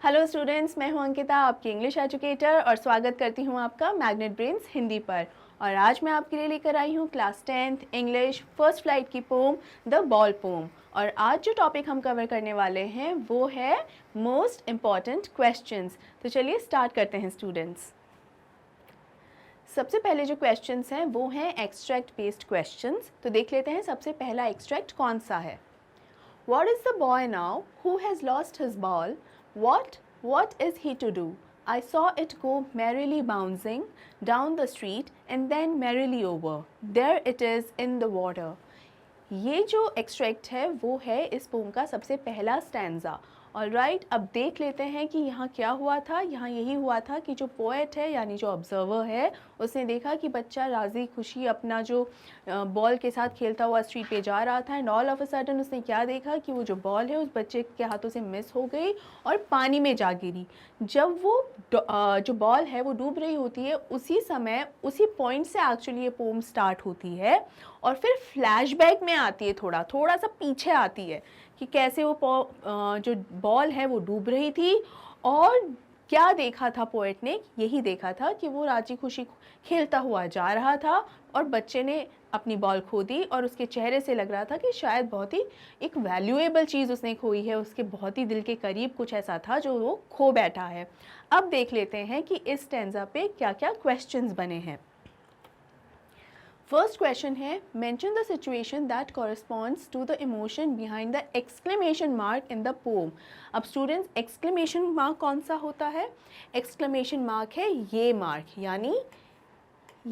Hello students, मैं हूं अंकिता, आपकी इंग्लिश एजुकेटर, और स्वागत करती हूं आपका मैग्नेट ब्रेन्स हिंदी पर। और आज मैं आपके लिए लेकर आई हूं class 10th English first flight की पोम द बॉल पोम। और आज जो टॉपिक हम कवर करने वाले हैं वो है मोस्ट इम्पॉर्टेंट क्वेश्चंस। तो चलिए स्टार्ट करते हैं स्टूडेंट्स। सबसे पहले जो क्वेश्चंस हैं वो हैं एक्सट्रैक्ट बेस्ड क्वेश्चंस। तो देख लेते हैं सबसे पहला एक्सट्रैक्ट कौन सा है। What is the boy now who has lost his ball? What is he to do? I saw it go merrily bouncing down the street and then merrily over. There it is in the water. ये जो extract है वो है इस poem का सबसे पहला stanza. Alright, अब देख लेते हैं कि यहाँ क्या हुआ था। यहाँ यही हुआ था कि जो पोएट है यानी जो ऑब्जर्वर है उसने देखा कि बच्चा राजी खुशी अपना जो बॉल के साथ खेलता हुआ स्ट्रीट पे जा रहा था, and all of a sudden उसने क्या देखा कि वो जो बॉल है उस बच्चे के हाथों से मिस हो गई और पानी में जा गिरी। जब वो जो बॉल है वो डूब रही होती है उसी समय उसी पॉइंट से एक्चुअली ये पोम स्टार्ट होती है और फिर फ्लैशबैक में आती है, थोड़ा सा पीछे आती है कि कैसे वो जो बॉल है वो डूब रही थी और क्या देखा था पोएट ने। यही देखा था कि वो राजी खुशी खेलता हुआ जा रहा था और बच्चे ने अपनी बॉल खो दी और उसके चेहरे से लग रहा था कि शायद बहुत ही एक वैल्यूएबल चीज़ उसने खोई है, उसके बहुत ही दिल के करीब कुछ ऐसा था जो वो खो बैठा है। अब देख लेते हैं कि इस स्टैंजा पे क्या क्या क्वेश्चंस बने हैं। फर्स्ट क्वेश्चन है, mention the situation that corresponds to the emotion behind the exclamation mark in the poem. अब स्टूडेंट्स, एक्सक्लेमेशन मार्क कौन सा होता है? एक्सक्लेमेशन मार्क है ये मार्क, यानी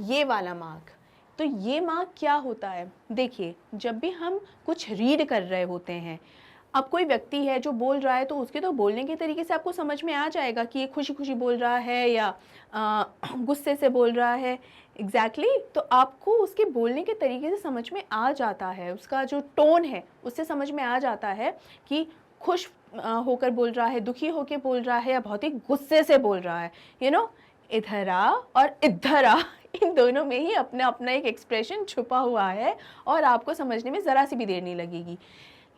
ये वाला मार्क। तो ये मार्क क्या होता है? देखिए, जब भी हम कुछ रीड कर रहे होते हैं, अब कोई व्यक्ति है जो बोल रहा है तो उसके तो बोलने के तरीके से आपको समझ में आ जाएगा कि ये खुशी खुशी बोल रहा है या गुस्से से बोल रहा है। एग्जैक्टली तो आपको उसके बोलने के तरीके से समझ में आ जाता है, उसका जो टोन है उससे समझ में आ जाता है कि खुश होकर बोल रहा है, दुखी होकर बोल रहा है या बहुत ही गुस्से से बोल रहा है। इधर आ और इधर आ, इन दोनों में ही अपना अपना एक एक्सप्रेशन छुपा हुआ है और आपको समझने में ज़रा सी भी देर नहीं लगेगी।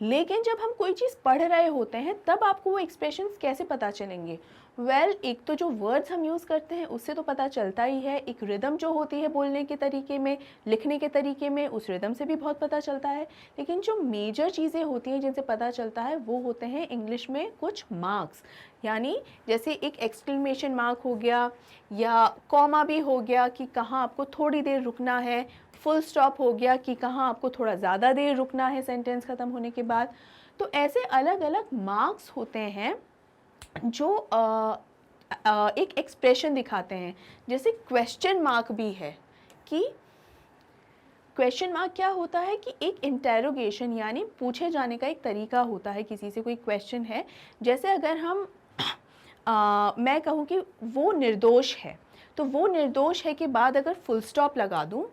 लेकिन जब हम कोई चीज़ पढ़ रहे होते हैं तब आपको वो एक्सप्रेशंस कैसे पता चलेंगे? एक तो जो वर्ड्स हम यूज़ करते हैं उससे तो पता चलता ही है, एक रिदम जो होती है बोलने के तरीके में, लिखने के तरीके में, उस रिदम से भी बहुत पता चलता है। लेकिन जो मेजर चीज़ें होती हैं जिनसे पता चलता है वो होते हैं इंग्लिश में कुछ मार्क्स, यानी जैसे एक एक्सक्लेमेशन मार्क हो गया या कॉमा भी हो गया कि कहाँ आपको थोड़ी देर रुकना है, फुल स्टॉप हो गया कि कहाँ आपको थोड़ा ज़्यादा देर रुकना है सेंटेंस ख़त्म होने के बाद। तो ऐसे अलग अलग मार्क्स होते हैं जो एक एक्सप्रेशन दिखाते हैं। जैसे क्वेश्चन मार्क भी है कि क्वेश्चन मार्क क्या होता है कि एक इंटेरोगेशन यानी पूछे जाने का एक तरीका होता है। किसी से कोई क्वेश्चन है, जैसे अगर हम मैं कहूँ कि वो निर्दोष है, तो वो निर्दोष है के बाद अगर फुल स्टॉप लगा दूँ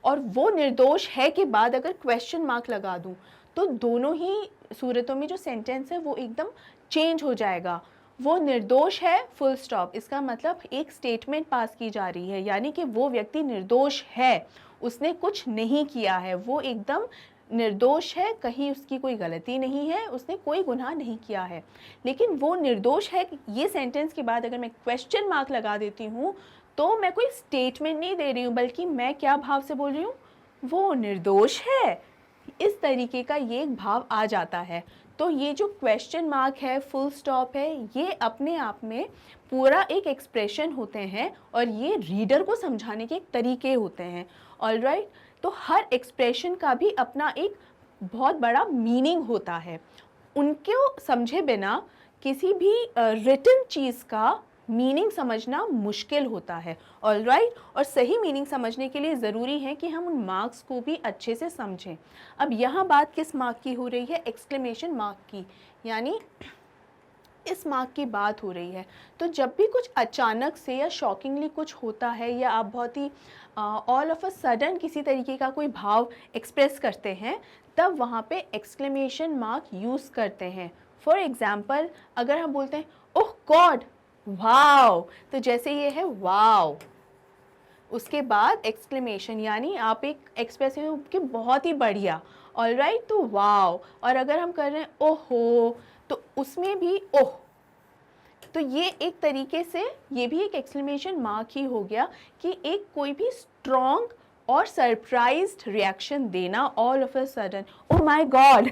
और वो निर्दोष है के बाद अगर क्वेश्चन मार्क लगा दूँ तो दोनों ही सूरतों में जो सेंटेंस है वो एकदम चेंज हो जाएगा। वो निर्दोष है फुल स्टॉप, इसका मतलब एक स्टेटमेंट पास की जा रही है, यानी कि वो व्यक्ति निर्दोष है, उसने कुछ नहीं किया है, वो एकदम निर्दोष है, कहीं उसकी कोई गलती नहीं है, उसने कोई गुनाह नहीं किया है। लेकिन वो निर्दोष है ये सेंटेंस के बाद अगर मैं क्वेश्चन मार्क लगा देती हूँ तो मैं कोई स्टेटमेंट नहीं दे रही हूँ, बल्कि मैं क्या भाव से बोल रही हूँ, वो निर्दोष है, इस तरीके का ये एक भाव आ जाता है। तो ये जो क्वेश्चन मार्क है, फुल स्टॉप है, ये अपने आप में पूरा एक एक्सप्रेशन होते हैं और ये रीडर को समझाने के एक तरीके होते हैं। ऑलराइट, तो हर एक्सप्रेशन का भी अपना एक बहुत बड़ा मीनिंग होता है। उनको समझे बिना किसी भी रिटन चीज़ का मीनिंग समझना मुश्किल होता है। ऑलराइट, और सही मीनिंग समझने के लिए ज़रूरी है कि हम उन मार्क्स को भी अच्छे से समझें। अब यहाँ बात किस मार्क की हो रही है? एक्सक्लेमेशन मार्क की, यानी इस मार्क की बात हो रही है। तो जब भी कुछ अचानक से या शॉकिंगली कुछ होता है या आप बहुत ही ऑल ऑफ अ सडन किसी तरीके का कोई भाव एक्सप्रेस करते हैं, तब वहाँ पे एक्सक्लेमेशन मार्क यूज़ करते हैं। फॉर एग्ज़ाम्पल, अगर हम बोलते हैं ओह गॉड, वाओ, तो जैसे ये है वाओ, उसके बाद एक्सक्लेमेशन यानी आप एक एक्सप्रेस कि बहुत ही बढ़िया, ऑलराइट, तो वाओ। और अगर हम कर रहे हैं ओहो, तो उसमें भी ओह, तो ये एक तरीके से ये भी एक एक्सक्लेमेशन मार्क ही हो गया कि एक कोई भी स्ट्रॉन्ग और सरप्राइज्ड रिएक्शन देना all of a sudden, oh my god,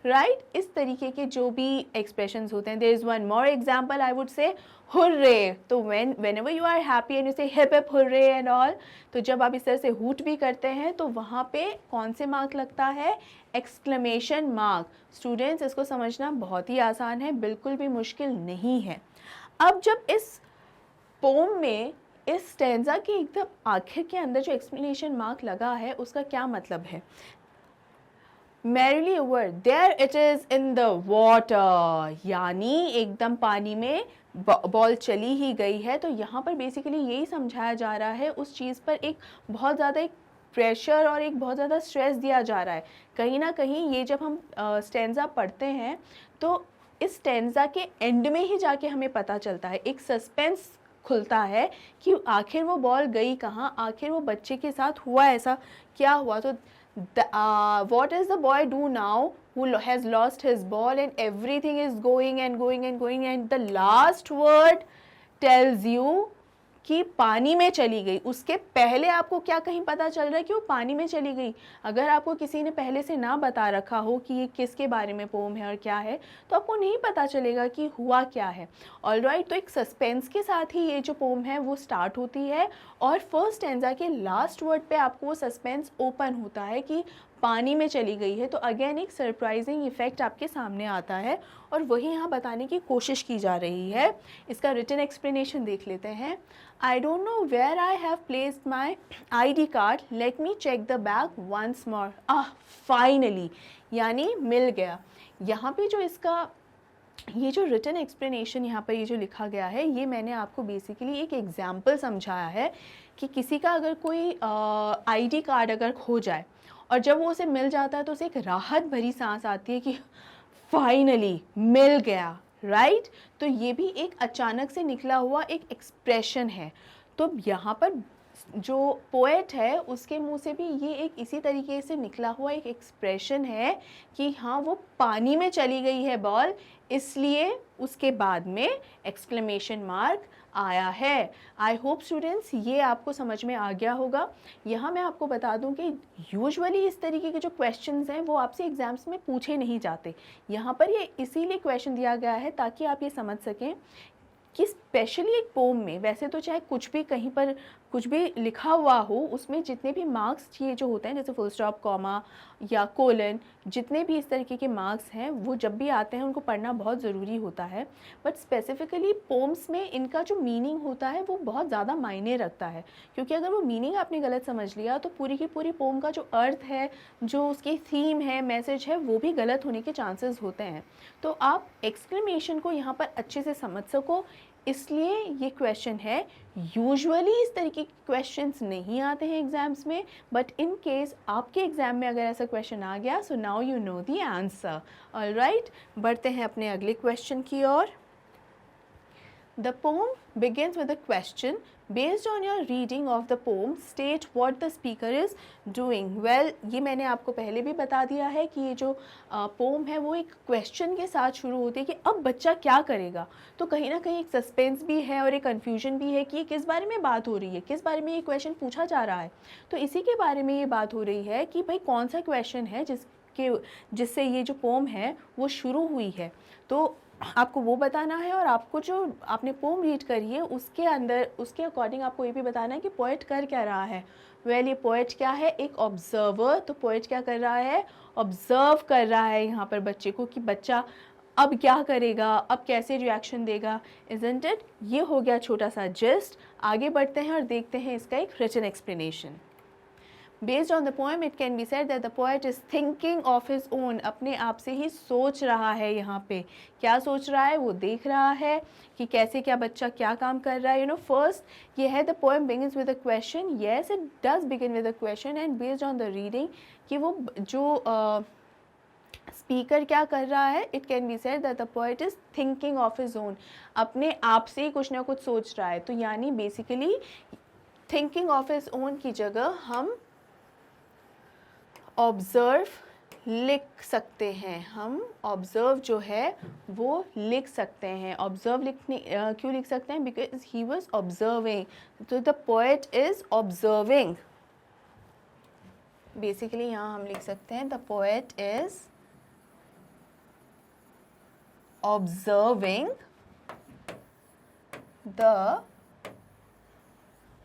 right. इस तरीके के जो भी एक्सप्रेशंस होते हैं, there is one more example, I would say hurray. तो whenever you are happy and you say hip hip hooray and all, तो जब आप इस तरह से हूट भी करते हैं तो वहाँ पे कौन से मार्क लगता है, एक्सक्लेमेशन मार्क। स्टूडेंट्स इसको समझना बहुत ही आसान है, बिल्कुल भी मुश्किल नहीं है। अब जब इस पोम में इस स्टैंजा के एकदम आखिर के अंदर जो एक्सक्लेमेशन मार्क लगा है उसका क्या मतलब है, merrily over there it is in the water, यानी एकदम पानी में बॉल चली ही गई है। तो यहाँ पर बेसिकली यही समझाया जा रहा है, उस चीज़ पर एक बहुत ज़्यादा एक प्रेशर और एक बहुत ज़्यादा स्ट्रेस दिया जा रहा है। कहीं ना कहीं ये जब हम स्टैंजा पढ़ते हैं तो इस स्टैंजा के एंड में ही जाके हमें पता चलता है, एक सस्पेंस खुलता है कि आखिर वो बॉल गई कहाँ, आखिर वो बच्चे के साथ हुआ ऐसा क्या हुआ। तो what does the boy do now who has lost his ball and everything is going and going and going and the last word tells you कि पानी में चली गई। उसके पहले आपको क्या कहीं पता चल रहा है कि वो पानी में चली गई? अगर आपको किसी ने पहले से ना बता रखा हो कि ये किसके बारे में पोम है और क्या है, तो आपको नहीं पता चलेगा कि हुआ क्या है। ऑलराइट, तो एक सस्पेंस के साथ ही ये जो पोम है वो स्टार्ट होती है और फर्स्ट स्टैंजा के लास्ट वर्ड पे आपको वो सस्पेंस ओपन होता है कि पानी में चली गई है। तो अगेन एक सरप्राइजिंग इफ़ेक्ट आपके सामने आता है और वही यहाँ बताने की कोशिश की जा रही है। इसका रिटन एक्सप्लेनेशन देख लेते हैं। I don't know where I have placed my ID card, let me check the bag once more. Finally, यानी मिल गया। यहाँ पे जो इसका ये जो रिटन एक्सप्लेनेशन यहाँ पर ये जो लिखा गया है, ये मैंने आपको बेसिकली एक एग्जाम्पल समझाया है कि किसी का अगर कोई ID कार्ड अगर खो जाए और जब वो उसे मिल जाता है तो उसे एक राहत भरी सांस आती है कि फाइनली मिल गया, राइट। तो ये भी एक अचानक से निकला हुआ एक एक्सप्रेशन है। तो यहाँ पर जो पोएट है उसके मुंह से भी ये एक इसी तरीके से निकला हुआ एक एक्सप्रेशन है कि हाँ वो पानी में चली गई है बॉल, इसलिए उसके बाद में एक्सक्लेमेशन मार्क आया है। आई होप स्टूडेंट्स ये आपको समझ में आ गया होगा। यहाँ मैं आपको बता दूँ कि यूजुअली इस तरीके के जो क्वेश्चंस हैं वो आपसे एग्ज़ाम्स में पूछे नहीं जाते। यहाँ पर ये इसीलिए क्वेश्चन दिया गया है ताकि आप ये समझ सकें कि स्पेशली एक पोम में, वैसे तो चाहे कुछ भी कहीं पर कुछ भी लिखा हुआ हो, उसमें जितने भी मार्क्स ये जो होते हैं जैसे फुल स्टॉप, कॉमा या कोलन, जितने भी इस तरीके के मार्क्स हैं वो जब भी आते हैं उनको पढ़ना बहुत ज़रूरी होता है। बट स्पेसिफ़िकली पोम्स में इनका जो मीनिंग होता है वो बहुत ज़्यादा मायने रखता है, क्योंकि अगर वो मीनिंग आपने गलत समझ लिया तो पूरी की पूरी पोम का जो अर्थ है, जो उसकी थीम है, मैसेज है, वो भी गलत होने के चांसेस होते हैं। तो आप एक्सक्लेमेशन को यहाँ पर अच्छे से समझ सको, इसलिए ये क्वेश्चन है। यूजुअली इस तरीके के क्वेश्चंस नहीं आते हैं एग्जाम्स में, बट इन केस आपके एग्जाम में अगर ऐसा क्वेश्चन आ गया, so now you know the answer. Alright, बढ़ते हैं अपने अगले क्वेश्चन की ओर। The poem begins with a question. Based on your reading of the poem, state what the speaker is doing. Well, ये मैंने आपको पहले भी बता दिया है कि ये जो पोम है वो एक क्वेश्चन के साथ शुरू होती है कि अब बच्चा क्या करेगा। तो कहीं ना कहीं एक सस्पेंस भी है और एक कन्फ्यूजन भी है कि ये किस बारे में बात हो रही है, किस बारे में ये क्वेश्चन पूछा जा रहा है। तो इसी के बारे में ये बात हो रही है कि भाई कौन सा क्वेश्चन है जिससे ये जो पोम है वो शुरू हुई है। तो आपको वो बताना है और आपको जो आपने पोम रीड करी है उसके अंदर, उसके अकॉर्डिंग आपको ये भी बताना है कि पोएट कर क्या रहा है। वेल, ये पोएट क्या है, एक ऑब्जर्वर। तो पोएट क्या कर रहा है, ऑब्जर्व कर रहा है यहाँ पर बच्चे को कि बच्चा अब क्या करेगा, अब कैसे रिएक्शन देगा। Isn't it? ये हो गया छोटा सा जस्ट। आगे बढ़ते हैं और देखते हैं इसका एक written explanation. Based on the poem, it can be said that the poet is thinking of his own. अपने आप से ही सोच रहा है। यहाँ पे क्या सोच रहा है, वो देख रहा है कि कैसे क्या बच्चा क्या काम कर रहा है। You know, first ये है the poem begins with a question. Yes, it does begin with a question, and based on the reading कि वो जो स्पीकर क्या कर रहा है, it can be said that the poet is thinking of his own. अपने आप से ही कुछ ना कुछ सोच रहा है। तो यानी basically thinking of his own की जगह हम ऑब्जर्व लिख सकते हैं, हम ऑब्ज़र्व जो है वो लिख सकते हैं। ऑब्ज़र्व लिखने क्यों लिख सकते हैं? बिकॉज ही वॉज ऑब्ज़र्विंग, तो the poet is observing. Basically यहाँ हम लिख सकते हैं the poet is observing the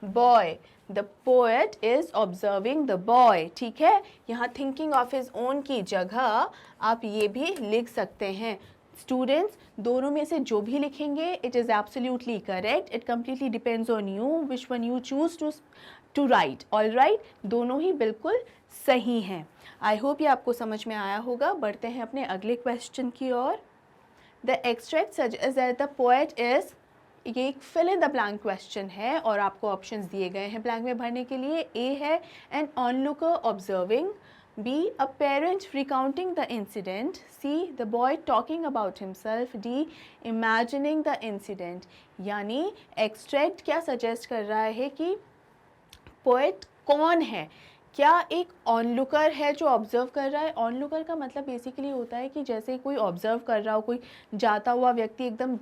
boy. The poet is observing the boy. ठीक है, यहाँ थिंकिंग ऑफ हिज ओन की जगह आप ये भी लिख सकते हैं। स्टूडेंट्स, दोनों में से जो भी लिखेंगे it is absolutely correct. It completely depends on you which one you choose to write. All right, दोनों ही बिल्कुल सही हैं। आई होप ये आपको समझ में आया होगा। बढ़ते हैं अपने अगले क्वेश्चन की ओर। The extract suggest that the poet is, ये एक fill in the blank question है और आपको ऑप्शंस दिए गए हैं ब्लैंक में भरने के लिए। ए है an onlooker observing, B a parent recounting the incident, C the boy talking about himself, D imagining the incident. यानी एक्सट्रैक्ट क्या सजेस्ट कर रहा है कि पोएट कौन है? क्या एक ऑनलुकर है जो ऑब्ज़र्व कर रहा है? ऑनलुकर का मतलब बेसिकली होता है कि जैसे कोई ऑब्ज़र्व कर रहा हो, कोई जाता हुआ व्यक्ति एकदम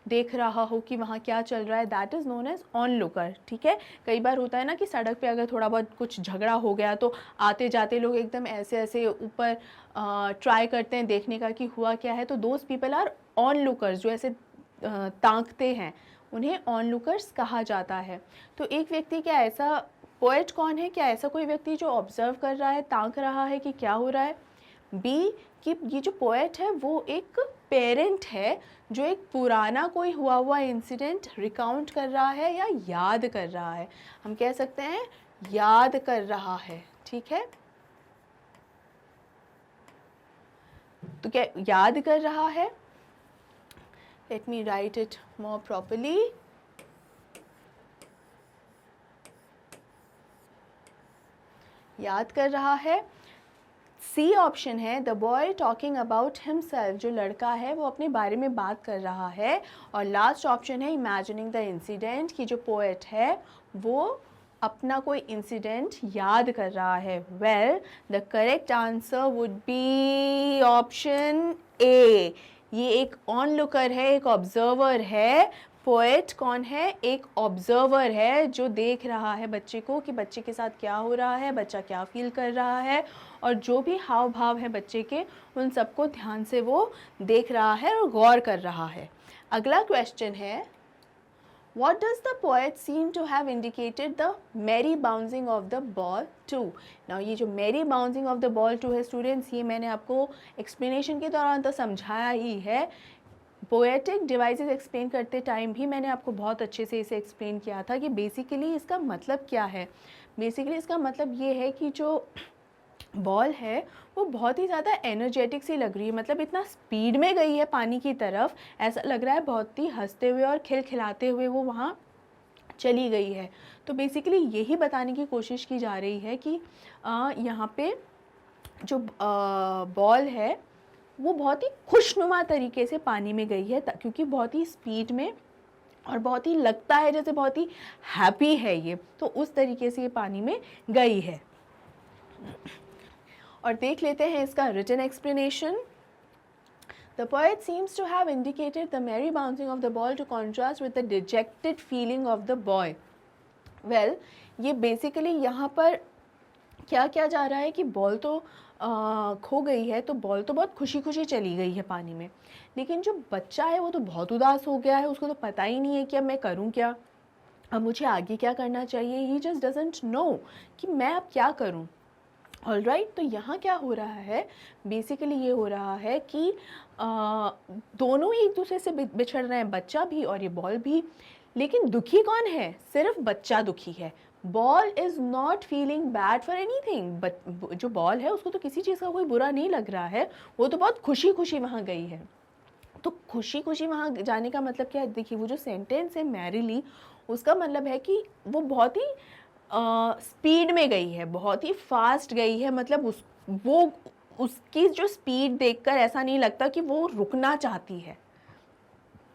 देख रहा हो कि वहाँ क्या चल रहा है, that is known as onlooker. ठीक है, कई बार होता है ना कि सड़क पे अगर थोड़ा बहुत कुछ झगड़ा हो गया तो आते जाते लोग एकदम ऐसे ऐसे ऊपर ट्राई करते हैं देखने का कि हुआ क्या है, तो दोज पीपल आर ऑनलुकर्स, जो ऐसे ताकते हैं, उन्हें ऑनलुकर्स कहा जाता है। तो एक व्यक्ति, क्या ऐसा पोएट कौन है? क्या ऐसा कोई व्यक्ति जो ऑब्जर्व कर रहा है, ताक रहा है कि क्या हो रहा है? बी, कि ये जो पोएट है वो एक पेरेंट है जो एक पुराना कोई हुआ हुआ इंसिडेंट रिकाउंट कर रहा है या याद कर रहा है। हम कह सकते हैं याद कर रहा है। ठीक है, तो क्या याद कर रहा है? Let me right it more properly. याद कर रहा है। सी ऑप्शन है the boy talking about himself, जो लड़का है वो अपने बारे में बात कर रहा है। और लास्ट ऑप्शन है इमेजिनिंग द इंसिडेंट, कि जो पोएट है वो अपना कोई इंसिडेंट याद कर रहा है। Well, the correct answer would be option A. ये एक ऑनलुकर है, एक ऑब्जर्वर है। पोएट कौन है? एक ऑब्जर्वर है जो देख रहा है बच्चे को कि बच्चे के साथ क्या हो रहा है, बच्चा क्या फील कर रहा है, और जो भी हाव भाव है बच्चे के, उन सबको ध्यान से वो देख रहा है और गौर कर रहा है। अगला क्वेश्चन है, What does the poet seem to have indicated the merry bouncing of the ball to? Now ये जो merry bouncing of the ball to है स्टूडेंट्स, ये मैंने आपको एक्सप्लेनेशन के दौरान तो समझाया ही है। पोएटिक डिवाइसेस एक्सप्लेन करते टाइम भी मैंने आपको बहुत अच्छे से इसे एक्सप्लेन किया था कि बेसिकली इसका मतलब क्या है। बेसिकली इसका मतलब ये है कि जो बॉल है वो बहुत ही ज़्यादा एनर्जेटिक सी लग रही है, मतलब इतना स्पीड में गई है पानी की तरफ, ऐसा लग रहा है बहुत ही हंसते हुए और खिलखिलाते हुए वो वहाँ चली गई है। तो बेसिकली यही बताने की कोशिश की जा रही है कि यहाँ पे जो बॉल है वो बहुत ही खुशनुमा तरीके से पानी में गई है, क्योंकि बहुत ही स्पीड में और बहुत ही लगता है जैसे बहुत ही हैप्पी है ये, तो उस तरीके से ये पानी में गई है। और देख लेते हैं इसका written explanation. The poet seems to have indicated the merry bouncing of the ball to contrast with the dejected feeling of the boy. Well, ये बेसिकली यहाँ पर क्या किया जा रहा है कि बॉल तो खो गई है, तो बॉल तो बहुत खुशी खुशी चली गई है पानी में, लेकिन जो बच्चा है वो तो बहुत उदास हो गया है, उसको तो पता ही नहीं है कि अब मैं करूँ क्या, अब मुझे आगे क्या करना चाहिए। He just doesn't know कि मैं अब क्या करूँ। ऑल राइट, तो यहाँ क्या हो रहा है? बेसिकली ये हो रहा है कि दोनों ही एक दूसरे से बिछड़ रहे हैं, बच्चा भी और ये बॉल भी। लेकिन दुखी कौन है? सिर्फ बच्चा दुखी है। Ball is not feeling bad for anything, but जो बॉल है उसको तो किसी चीज़ का कोई बुरा नहीं लग रहा है, वो तो बहुत खुशी खुशी वहाँ गई है। तो खुशी खुशी वहाँ जाने का मतलब क्या है? देखिए, वो जो सेंटेंस है मैरीली, उसका मतलब है कि वो बहुत ही स्पीड में गई है, बहुत ही फास्ट गई है, मतलब उसकी जो स्पीड देखकर ऐसा नहीं लगता कि वो रुकना चाहती है।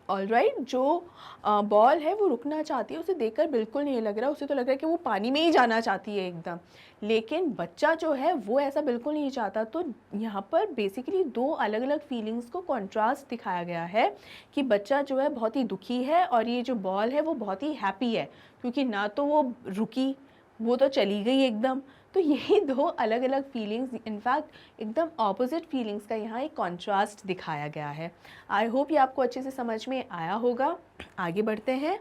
ऑलराइट, जो बॉल है वो रुकना चाहती है, उसे देखकर बिल्कुल नहीं लग रहा, उसे तो लग रहा है कि वो पानी में ही जाना चाहती है एकदम। लेकिन बच्चा जो है वो ऐसा बिल्कुल नहीं चाहता। तो यहाँ पर बेसिकली दो अलग अलग फीलिंग्स को कॉन्ट्रास्ट दिखाया गया है कि बच्चा जो है बहुत ही दुखी है और ये जो बॉल है वो बहुत ही हैप्पी है, क्योंकि ना तो वो रुकी, वो तो चली गई एकदम। तो यही दो अलग अलग फीलिंग्स, इनफैक्ट एकदम ऑपोजिट फीलिंग्स का यहाँ एक कॉन्ट्रास्ट दिखाया गया है। आई होप ये आपको अच्छे से समझ में आया होगा। आगे बढ़ते हैं।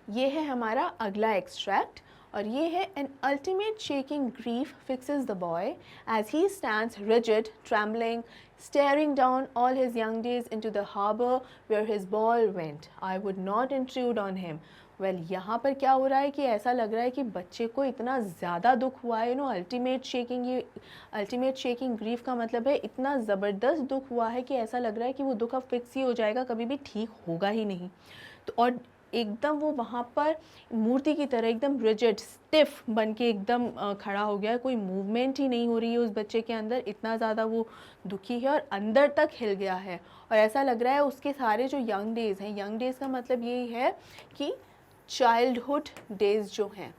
ये है हमारा अगला एक्सट्रैक्ट और ये है an ultimate shaking grief fixes the boy as he stands rigid trembling staring down all his young days into the harbor where his ball went. I would not intrude on him. Well यहाँ पर क्या हो रहा है कि ऐसा लग रहा है कि बच्चे को इतना ज़्यादा दुख हुआ है, अल्टीमेट शेकिंग, ये अल्टीमेट शेकिंग ग्रीफ का मतलब है इतना ज़बरदस्त दुख हुआ है कि ऐसा लग रहा है कि वो दुख अब फिक्स ही हो जाएगा, कभी भी ठीक होगा ही नहीं। तो और एकदम वो वहाँ पर मूर्ति की तरह एकदम रिजिड स्टिफ बन के एकदम खड़ा हो गया है, कोई मूवमेंट ही नहीं हो रही है उस बच्चे के अंदर, इतना ज़्यादा वो दुखी है और अंदर तक हिल गया है। और ऐसा लग रहा है उसके सारे जो यंग डेज़ हैं, यंग डेज़ का मतलब यही है कि चाइल्डहुड डेज़ जो हैं,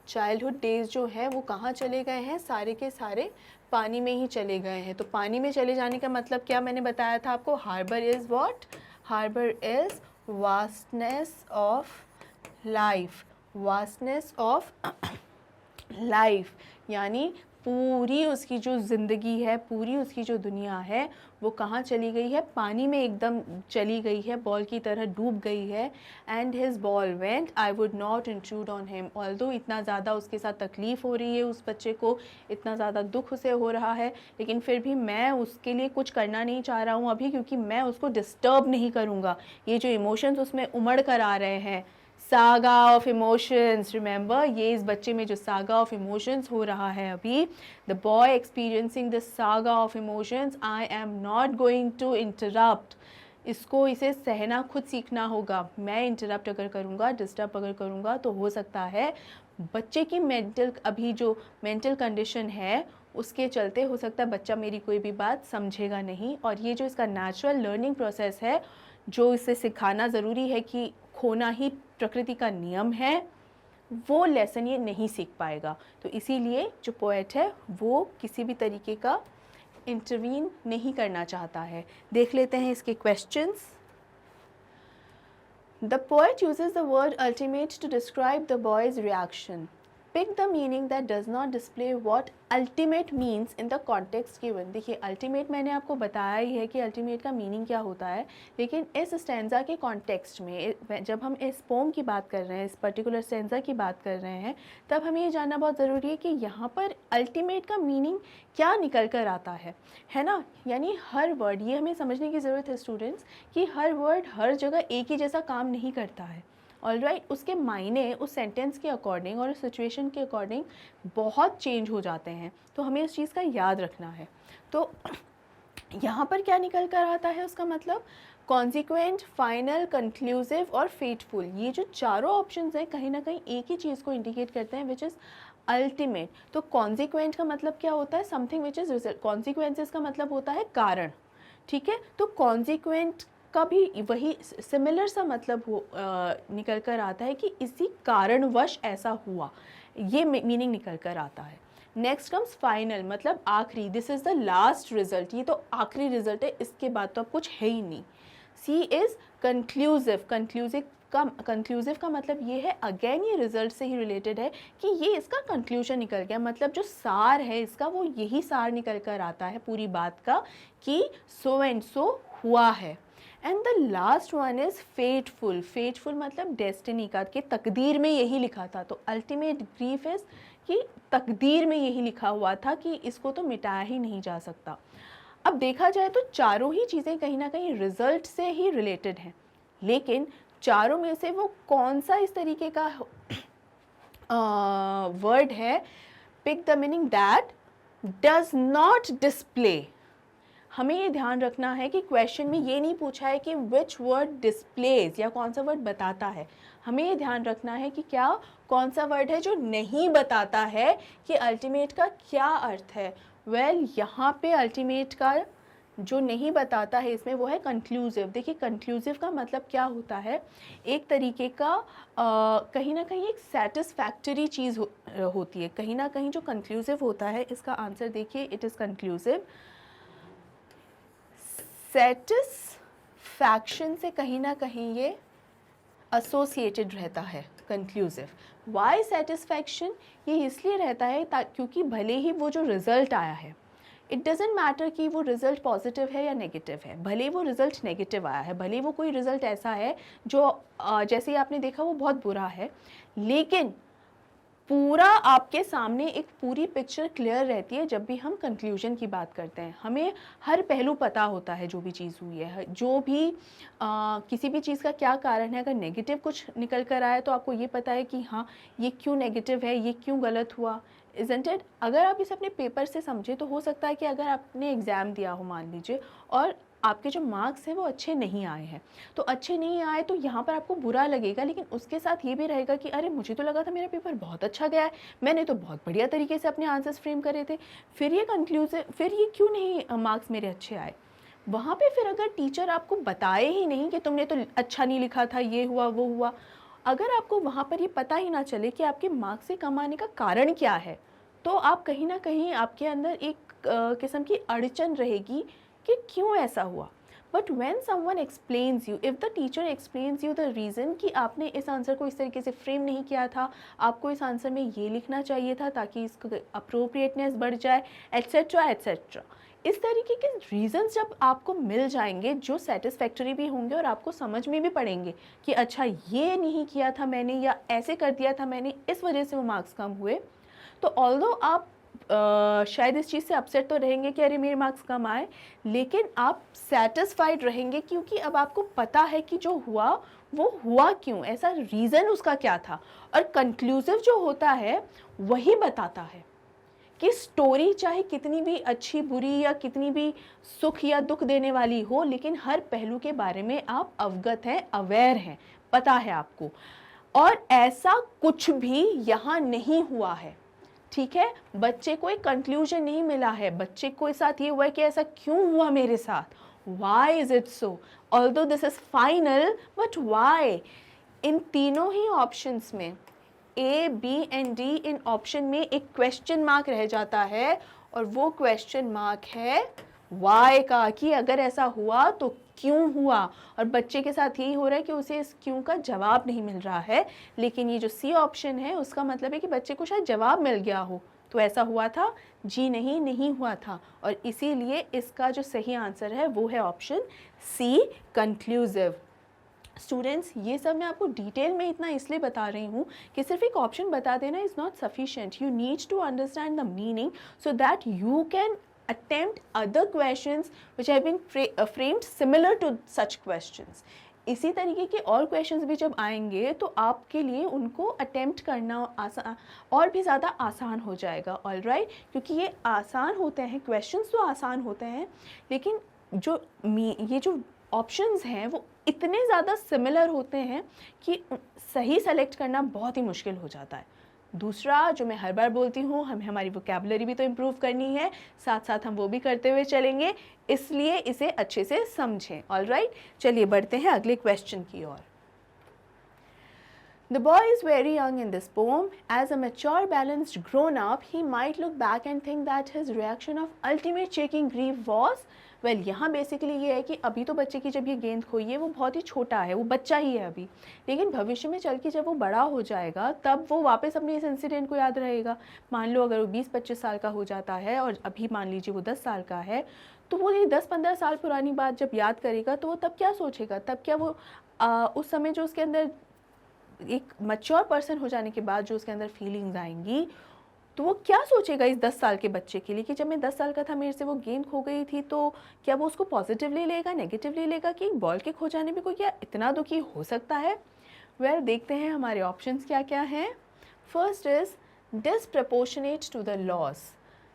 चाइल्डहुड डेज़ जो हैं वो कहाँ चले गए हैं, सारे के सारे पानी में ही चले गए हैं। तो पानी में चले जाने का मतलब क्या मैंने बताया था आपको, harbour is what, harbour is vastness of life, vastness of life, यानी पूरी उसकी जो ज़िंदगी है, पूरी उसकी जो दुनिया है वो कहाँ चली गई है, पानी में एकदम चली गई है, बॉल की तरह डूब गई है। And his ball went, I would not intrude on him, although इतना ज़्यादा उसके साथ तकलीफ़ हो रही है उस बच्चे को, इतना ज़्यादा दुख उसे हो रहा है, लेकिन फिर भी मैं उसके लिए कुछ करना नहीं चाह रहा हूँ अभी, क्योंकि मैं उसको डिस्टर्ब नहीं करूँगा। ये जो इमोशंस उसमें उमड़ कर आ रहे हैं, सागा ऑफ इमोशंस, रिमेंबर ये इस बच्चे में जो सागा ऑफ इमोशंस हो रहा है अभी, the boy experiencing the saga of emotions, I am not going to interrupt, इसको इसे सहना खुद सीखना होगा। मैं इंटरप्ट अगर करूँगा, डिस्टर्ब अगर करूँगा तो हो सकता है बच्चे की मेंटल, अभी जो मेंटल कंडीशन है उसके चलते हो सकता है बच्चा मेरी कोई भी बात समझेगा नहीं, और ये जो इसका नेचुरल लर्निंग प्रोसेस है, जो इसे सिखाना ज़रूरी है कि खोना ही प्रकृति का नियम है, वो लेसन ये नहीं सीख पाएगा। तो इसीलिए जो पोएट है वो किसी भी तरीके का इंटरवीन नहीं करना चाहता है। देख लेते हैं इसके questions. The poet uses the word ultimate to describe the boy's reaction. Pick the meaning that does not display what ultimate means in the context given। देखिए ultimate मैंने आपको बताया ही है कि ultimate का meaning क्या होता है, लेकिन इस stanza के context में जब हम इस poem की बात कर रहे हैं, इस particular stanza की बात कर रहे हैं, तब हमें ये जानना बहुत ज़रूरी है कि यहाँ पर ultimate का meaning क्या निकल कर आता है ना। यानी हर word, ये हमें समझने की ज़रूरत है स्टूडेंट्स कि हर word हर जगह एक ही जैसा काम नहीं करता है। ऑलराइट, उसके मायने उस सेंटेंस के अकॉर्डिंग और उस सिचुएशन के अकॉर्डिंग बहुत चेंज हो जाते हैं, तो हमें इस चीज़ का याद रखना है। तो यहाँ पर क्या निकल कर आता है, उसका मतलब कॉन्सिक्वेंट, फाइनल, कंक्लूसिव और फेटफुल, ये जो चारों ऑप्शंस हैं कहीं ना कहीं एक ही चीज़ को इंडिकेट करते हैं, विच इज़ अल्टीमेट। तो कॉन्सिक्वेंट का मतलब क्या होता है, something which is result, consequences का मतलब होता है कारण, ठीक है। तो कॉन्सिक्वेंट का भी वही सिमिलर सा मतलब निकल कर आता है कि इसी कारणवश ऐसा हुआ, ये मीनिंग निकल कर आता है। नेक्स्ट कम्स फाइनल, मतलब आखिरी, this is the last result, ये तो आखिरी रिजल्ट है, इसके बाद तो अब कुछ है ही नहीं। सी इज़ कंक्लूसिव, कंक्लूसिव का मतलब ये है, अगेन ये रिजल्ट से ही रिलेटेड है कि ये इसका कंक्लूजन निकल गया, मतलब जो सार है इसका वो यही सार निकल कर आता है पूरी बात का कि सो एंड सो हुआ है। And the last one is fateful, fateful मतलब डेस्टिनी का, कि तकदीर में यही लिखा था। तो अल्टीमेट ग्रीफ इज़ कि तकदीर में यही लिखा हुआ था कि इसको तो मिटाया ही नहीं जा सकता। अब देखा जाए तो चारों ही चीज़ें कहीं ना कहीं रिजल्ट से ही रिलेटेड हैं, लेकिन चारों में से वो कौन सा इस तरीके का वर्ड है, pick the meaning that does not display. हमें ये ध्यान रखना है कि क्वेश्चन में ये नहीं पूछा है कि विच वर्ड डिस्प्लेज, या कौन सा वर्ड बताता है। हमें ये ध्यान रखना है कि क्या कौन सा वर्ड है जो नहीं बताता है कि अल्टीमेट का क्या अर्थ है। वेल, यहाँ पे अल्टीमेट का जो नहीं बताता है इसमें वो है कंक्लूसिव। देखिए कंक्लूसिव का मतलब क्या होता है, एक तरीके का कहीं ना कहीं एक सेटिस्फैक्टरी चीज़ होती है। कहीं ना कहीं जो कंक्लूसिव होता है, इसका आंसर देखिए, इट इज़ कंक्लूसिव। सेटिस्फैक्शन से कहीं ना कहीं ये एसोसिएटेड रहता है कंक्लूसिव। वाई सेटिस्फैक्शन, ये इसलिए रहता है क्योंकि भले ही वो जो रिज़ल्ट आया है, इट डजेंट मैटर कि वो रिज़ल्ट पॉजिटिव है या नेगेटिव है, भले वो रिज़ल्ट नेगेटिव आया है, भले वो कोई रिज़ल्ट ऐसा है जो जैसे ही आपने देखा वो बहुत बुरा है, लेकिन पूरा आपके सामने एक पूरी पिक्चर क्लियर रहती है जब भी हम कंक्लूजन की बात करते हैं। हमें हर पहलू पता होता है जो भी चीज़ हुई है, जो भी किसी भी चीज़ का क्या कारण है। अगर नेगेटिव कुछ निकल कर आया तो आपको ये पता है कि हाँ ये क्यों नेगेटिव है, ये क्यों गलत हुआ, इज़न्ट इट। अगर आप इसे अपने पेपर से समझे तो हो सकता है कि अगर आपने एग्ज़ाम दिया हो मान लीजिए और आपके जो मार्क्स हैं वो अच्छे नहीं आए हैं, तो अच्छे नहीं आए तो यहाँ पर आपको बुरा लगेगा, लेकिन उसके साथ ये भी रहेगा कि अरे मुझे तो लगा था मेरा पेपर बहुत अच्छा गया है, मैंने तो बहुत बढ़िया तरीके से अपने आंसर्स फ्रेम करे थे, फिर ये कंक्लूसिव, फिर ये क्यों नहीं मार्क्स मेरे अच्छे आए। वहाँ पे फिर अगर टीचर आपको बताए ही नहीं कि तुमने तो अच्छा नहीं लिखा था, ये हुआ वो हुआ, अगर आपको वहाँ पर ये पता ही ना चले कि आपके मार्क्स से कम आने का कारण क्या है, तो आप कहीं ना कहीं आपके अंदर एक किस्म की अड़चन रहेगी कि क्यों ऐसा हुआ। But when someone explains you, if the teacher explains you the reason कि आपने इस आंसर को इस तरीके से फ्रेम नहीं किया था, आपको इस आंसर में ये लिखना चाहिए था ताकि इसको अप्रोप्रिएटनेस बढ़ जाए, एट्सेट्रा एट्सेट्रा, इस तरीके के रीज़न्स जब आपको मिल जाएंगे जो सेटिस्फैक्टरी भी होंगे और आपको समझ में भी पड़ेंगे कि अच्छा ये नहीं किया था मैंने या ऐसे कर दिया था मैंने, इस वजह से वो मार्क्स कम हुए, तो ऑल्दो आप शायद इस चीज़ से अपसेट तो रहेंगे कि अरे मेरे मार्क्स कम आए, लेकिन आप सेटिस्फाइड रहेंगे क्योंकि अब आपको पता है कि जो हुआ वो हुआ क्यों, ऐसा रीज़न उसका क्या था। और कंक्लूसिव जो होता है वही बताता है कि स्टोरी चाहे कितनी भी अच्छी बुरी या कितनी भी सुख या दुख देने वाली हो, लेकिन हर पहलू के बारे में आप अवगत हैं, अवेयर हैं, पता है आपको, और ऐसा कुछ भी यहाँ नहीं हुआ है। ठीक है, बच्चे को एक कंक्लूजन नहीं मिला है, बच्चे को साथ ये हुआ है कि ऐसा क्यों हुआ मेरे साथ, why is it so, although this is final but why. इन तीनों ही ऑप्शंस में ए बी एंड डी, इन ऑप्शन में एक क्वेश्चन मार्क रह जाता है और वो क्वेश्चन मार्क है वाई का, कि अगर ऐसा हुआ तो क्यों हुआ। और बच्चे के साथ यही हो रहा है कि उसे इस क्यों का जवाब नहीं मिल रहा है, लेकिन ये जो सी ऑप्शन है उसका मतलब है कि बच्चे को शायद जवाब मिल गया हो, तो ऐसा हुआ था, जी नहीं, नहीं हुआ था। और इसीलिए इसका जो सही आंसर है वो है ऑप्शन सी, कंक्लूसिव। स्टूडेंट्स, ये सब मैं आपको डिटेल में इतना इसलिए बता रही हूँ कि सिर्फ एक ऑप्शन बता देना is not sufficient, you need to understand the meaning so that you can attempt other questions which have been framed similar to such questions. इसी तरीके के और क्वेश्चंस भी जब आएंगे तो आपके लिए उनको अटेम्प्ट करना आसान और भी ज़्यादा आसान हो जाएगा, ऑल राइट, क्योंकि ये आसान होते हैं, क्वेश्चंस तो आसान होते हैं, लेकिन जो ये जो ऑप्शंस हैं वो इतने ज़्यादा सिमिलर होते हैं कि सही सेलेक्ट करना बहुत ही मुश्किल हो जाता है। दूसरा जो मैं हर बार बोलती हूँ, हमें हमारी वोकैबुलरी भी तो इम्प्रूव करनी है, साथ साथ हम वो भी करते हुए चलेंगे, इसलिए इसे अच्छे से समझें। ऑल राइट, चलिए बढ़ते हैं अगले क्वेश्चन की ओर। The boy is very young in this poem. As a mature, balanced grown-up, he might look back and think that his reaction of ultimate shaking grief was, well, यहाँ basically ये है कि अभी तो बच्चे की जब ये गेंद खोई है वो बहुत ही छोटा है, वो बच्चा ही है अभी, लेकिन भविष्य में चल के जब वो बड़ा हो जाएगा तब वो वापस अपने इस इंसिडेंट को याद रहेगा। मान लो अगर वो 20-25 साल का हो जाता है और अभी मान लीजिए वो 10 साल का है, तो वो ये 10-15 साल पुरानी बात जब याद करेगा तो वो तब क्या सोचेगा, तब क्या वो उस समय जो उसके अंदर एक मैच्योर पर्सन हो जाने के बाद जो उसके अंदर फीलिंग्स आएंगी, तो वो क्या सोचेगा इस 10 साल के बच्चे के लिए कि जब मैं 10 साल का था मेरे से वो गेंद खो गई थी, तो क्या वो उसको पॉजिटिवली लेगा, नेगेटिवली लेगा कि बॉल के खो जाने पे कोई क्या इतना दुखी हो सकता है। वेल, देखते हैं हमारे ऑप्शंस क्या क्या हैं। First is disproportionate to the loss.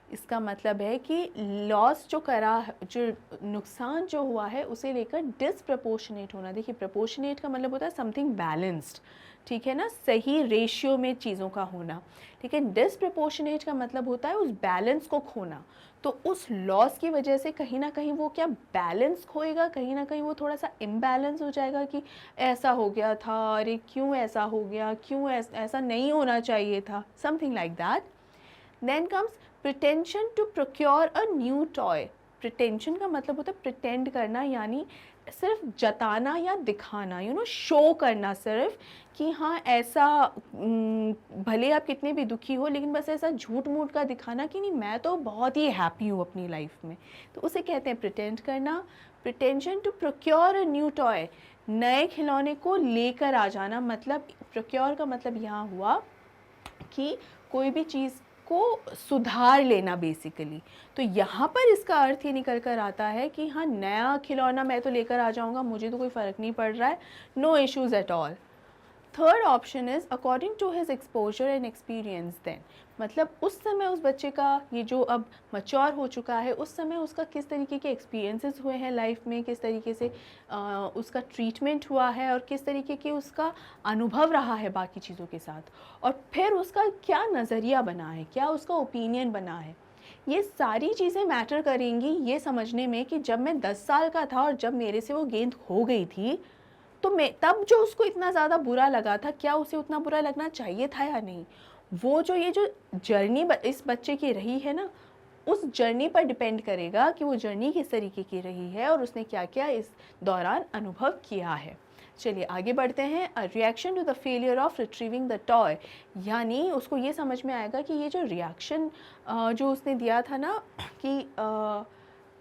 इसका मतलब है कि लॉस जो करा, जो नुकसान जो हुआ है उसे लेकर डिसप्रपोर्शनेट होना। देखिए प्रपोर्शनेट का मतलब होता है समथिंग बैलेंस्ड, ठीक है ना, सही रेशियो में चीज़ों का होना, ठीक है। डिसप्रपोर्शनेट का मतलब होता है उस बैलेंस को खोना। तो उस लॉस की वजह से कहीं ना कहीं वो क्या बैलेंस खोएगा, कहीं ना कहीं वो थोड़ा सा इम्बैलेंस हो जाएगा कि ऐसा हो गया था, अरे क्यों ऐसा हो गया, क्यों ऐसा नहीं होना चाहिए था, something like that. Then comes pretension to procure a new toy. Pretension का मतलब होता है प्रिटेंड करना, यानी सिर्फ जताना या दिखाना, यू नो, शो करना सिर्फ कि हाँ ऐसा, भले आप कितने भी दुखी हो लेकिन बस ऐसा झूठ मूठ का दिखाना कि नहीं मैं तो बहुत ही हैप्पी हूँ अपनी लाइफ में, तो उसे कहते हैं प्रिटेंड करना। Pretension to procure a new toy, नए खिलौने को लेकर आ जाना, मतलब प्रोक्योर का मतलब यहाँ हुआ कि कोई भी चीज़ को सुधार लेना बेसिकली। तो यहाँ पर इसका अर्थ ये निकल कर आता है कि हाँ नया खिलौना मैं तो लेकर आ जाऊँगा, मुझे तो कोई फ़र्क नहीं पड़ रहा है, no issues at all. Third option is according to his exposure and experience then, मतलब उस समय उस बच्चे का, ये जो अब मच्योर हो चुका है, उस समय उसका किस तरीके के एक्सपीरियंसेस हुए हैं लाइफ में, किस तरीके से उसका ट्रीटमेंट हुआ है और किस तरीके के उसका अनुभव रहा है बाकी चीज़ों के साथ, और फिर उसका क्या नज़रिया बना है, क्या उसका ओपिनियन बना है। ये सारी चीज़ें मैटर करेंगी ये समझने में कि जब मैं 10 साल का था और जब मेरे से वो गेंद खो गई थी, तो मैं तब जो उसको इतना ज़्यादा बुरा लगा था, क्या उसे उतना बुरा लगना चाहिए था या नहीं। वो जो ये जो जर्नी इस बच्चे की रही है ना, उस जर्नी पर डिपेंड करेगा कि वो जर्नी किस तरीके की रही है और उसने क्या क्या इस दौरान अनुभव किया है। चलिए आगे बढ़ते हैं। A reaction to the failure of retrieving the toy, यानी उसको ये समझ में आएगा कि ये जो रिएक्शन जो उसने दिया था ना कि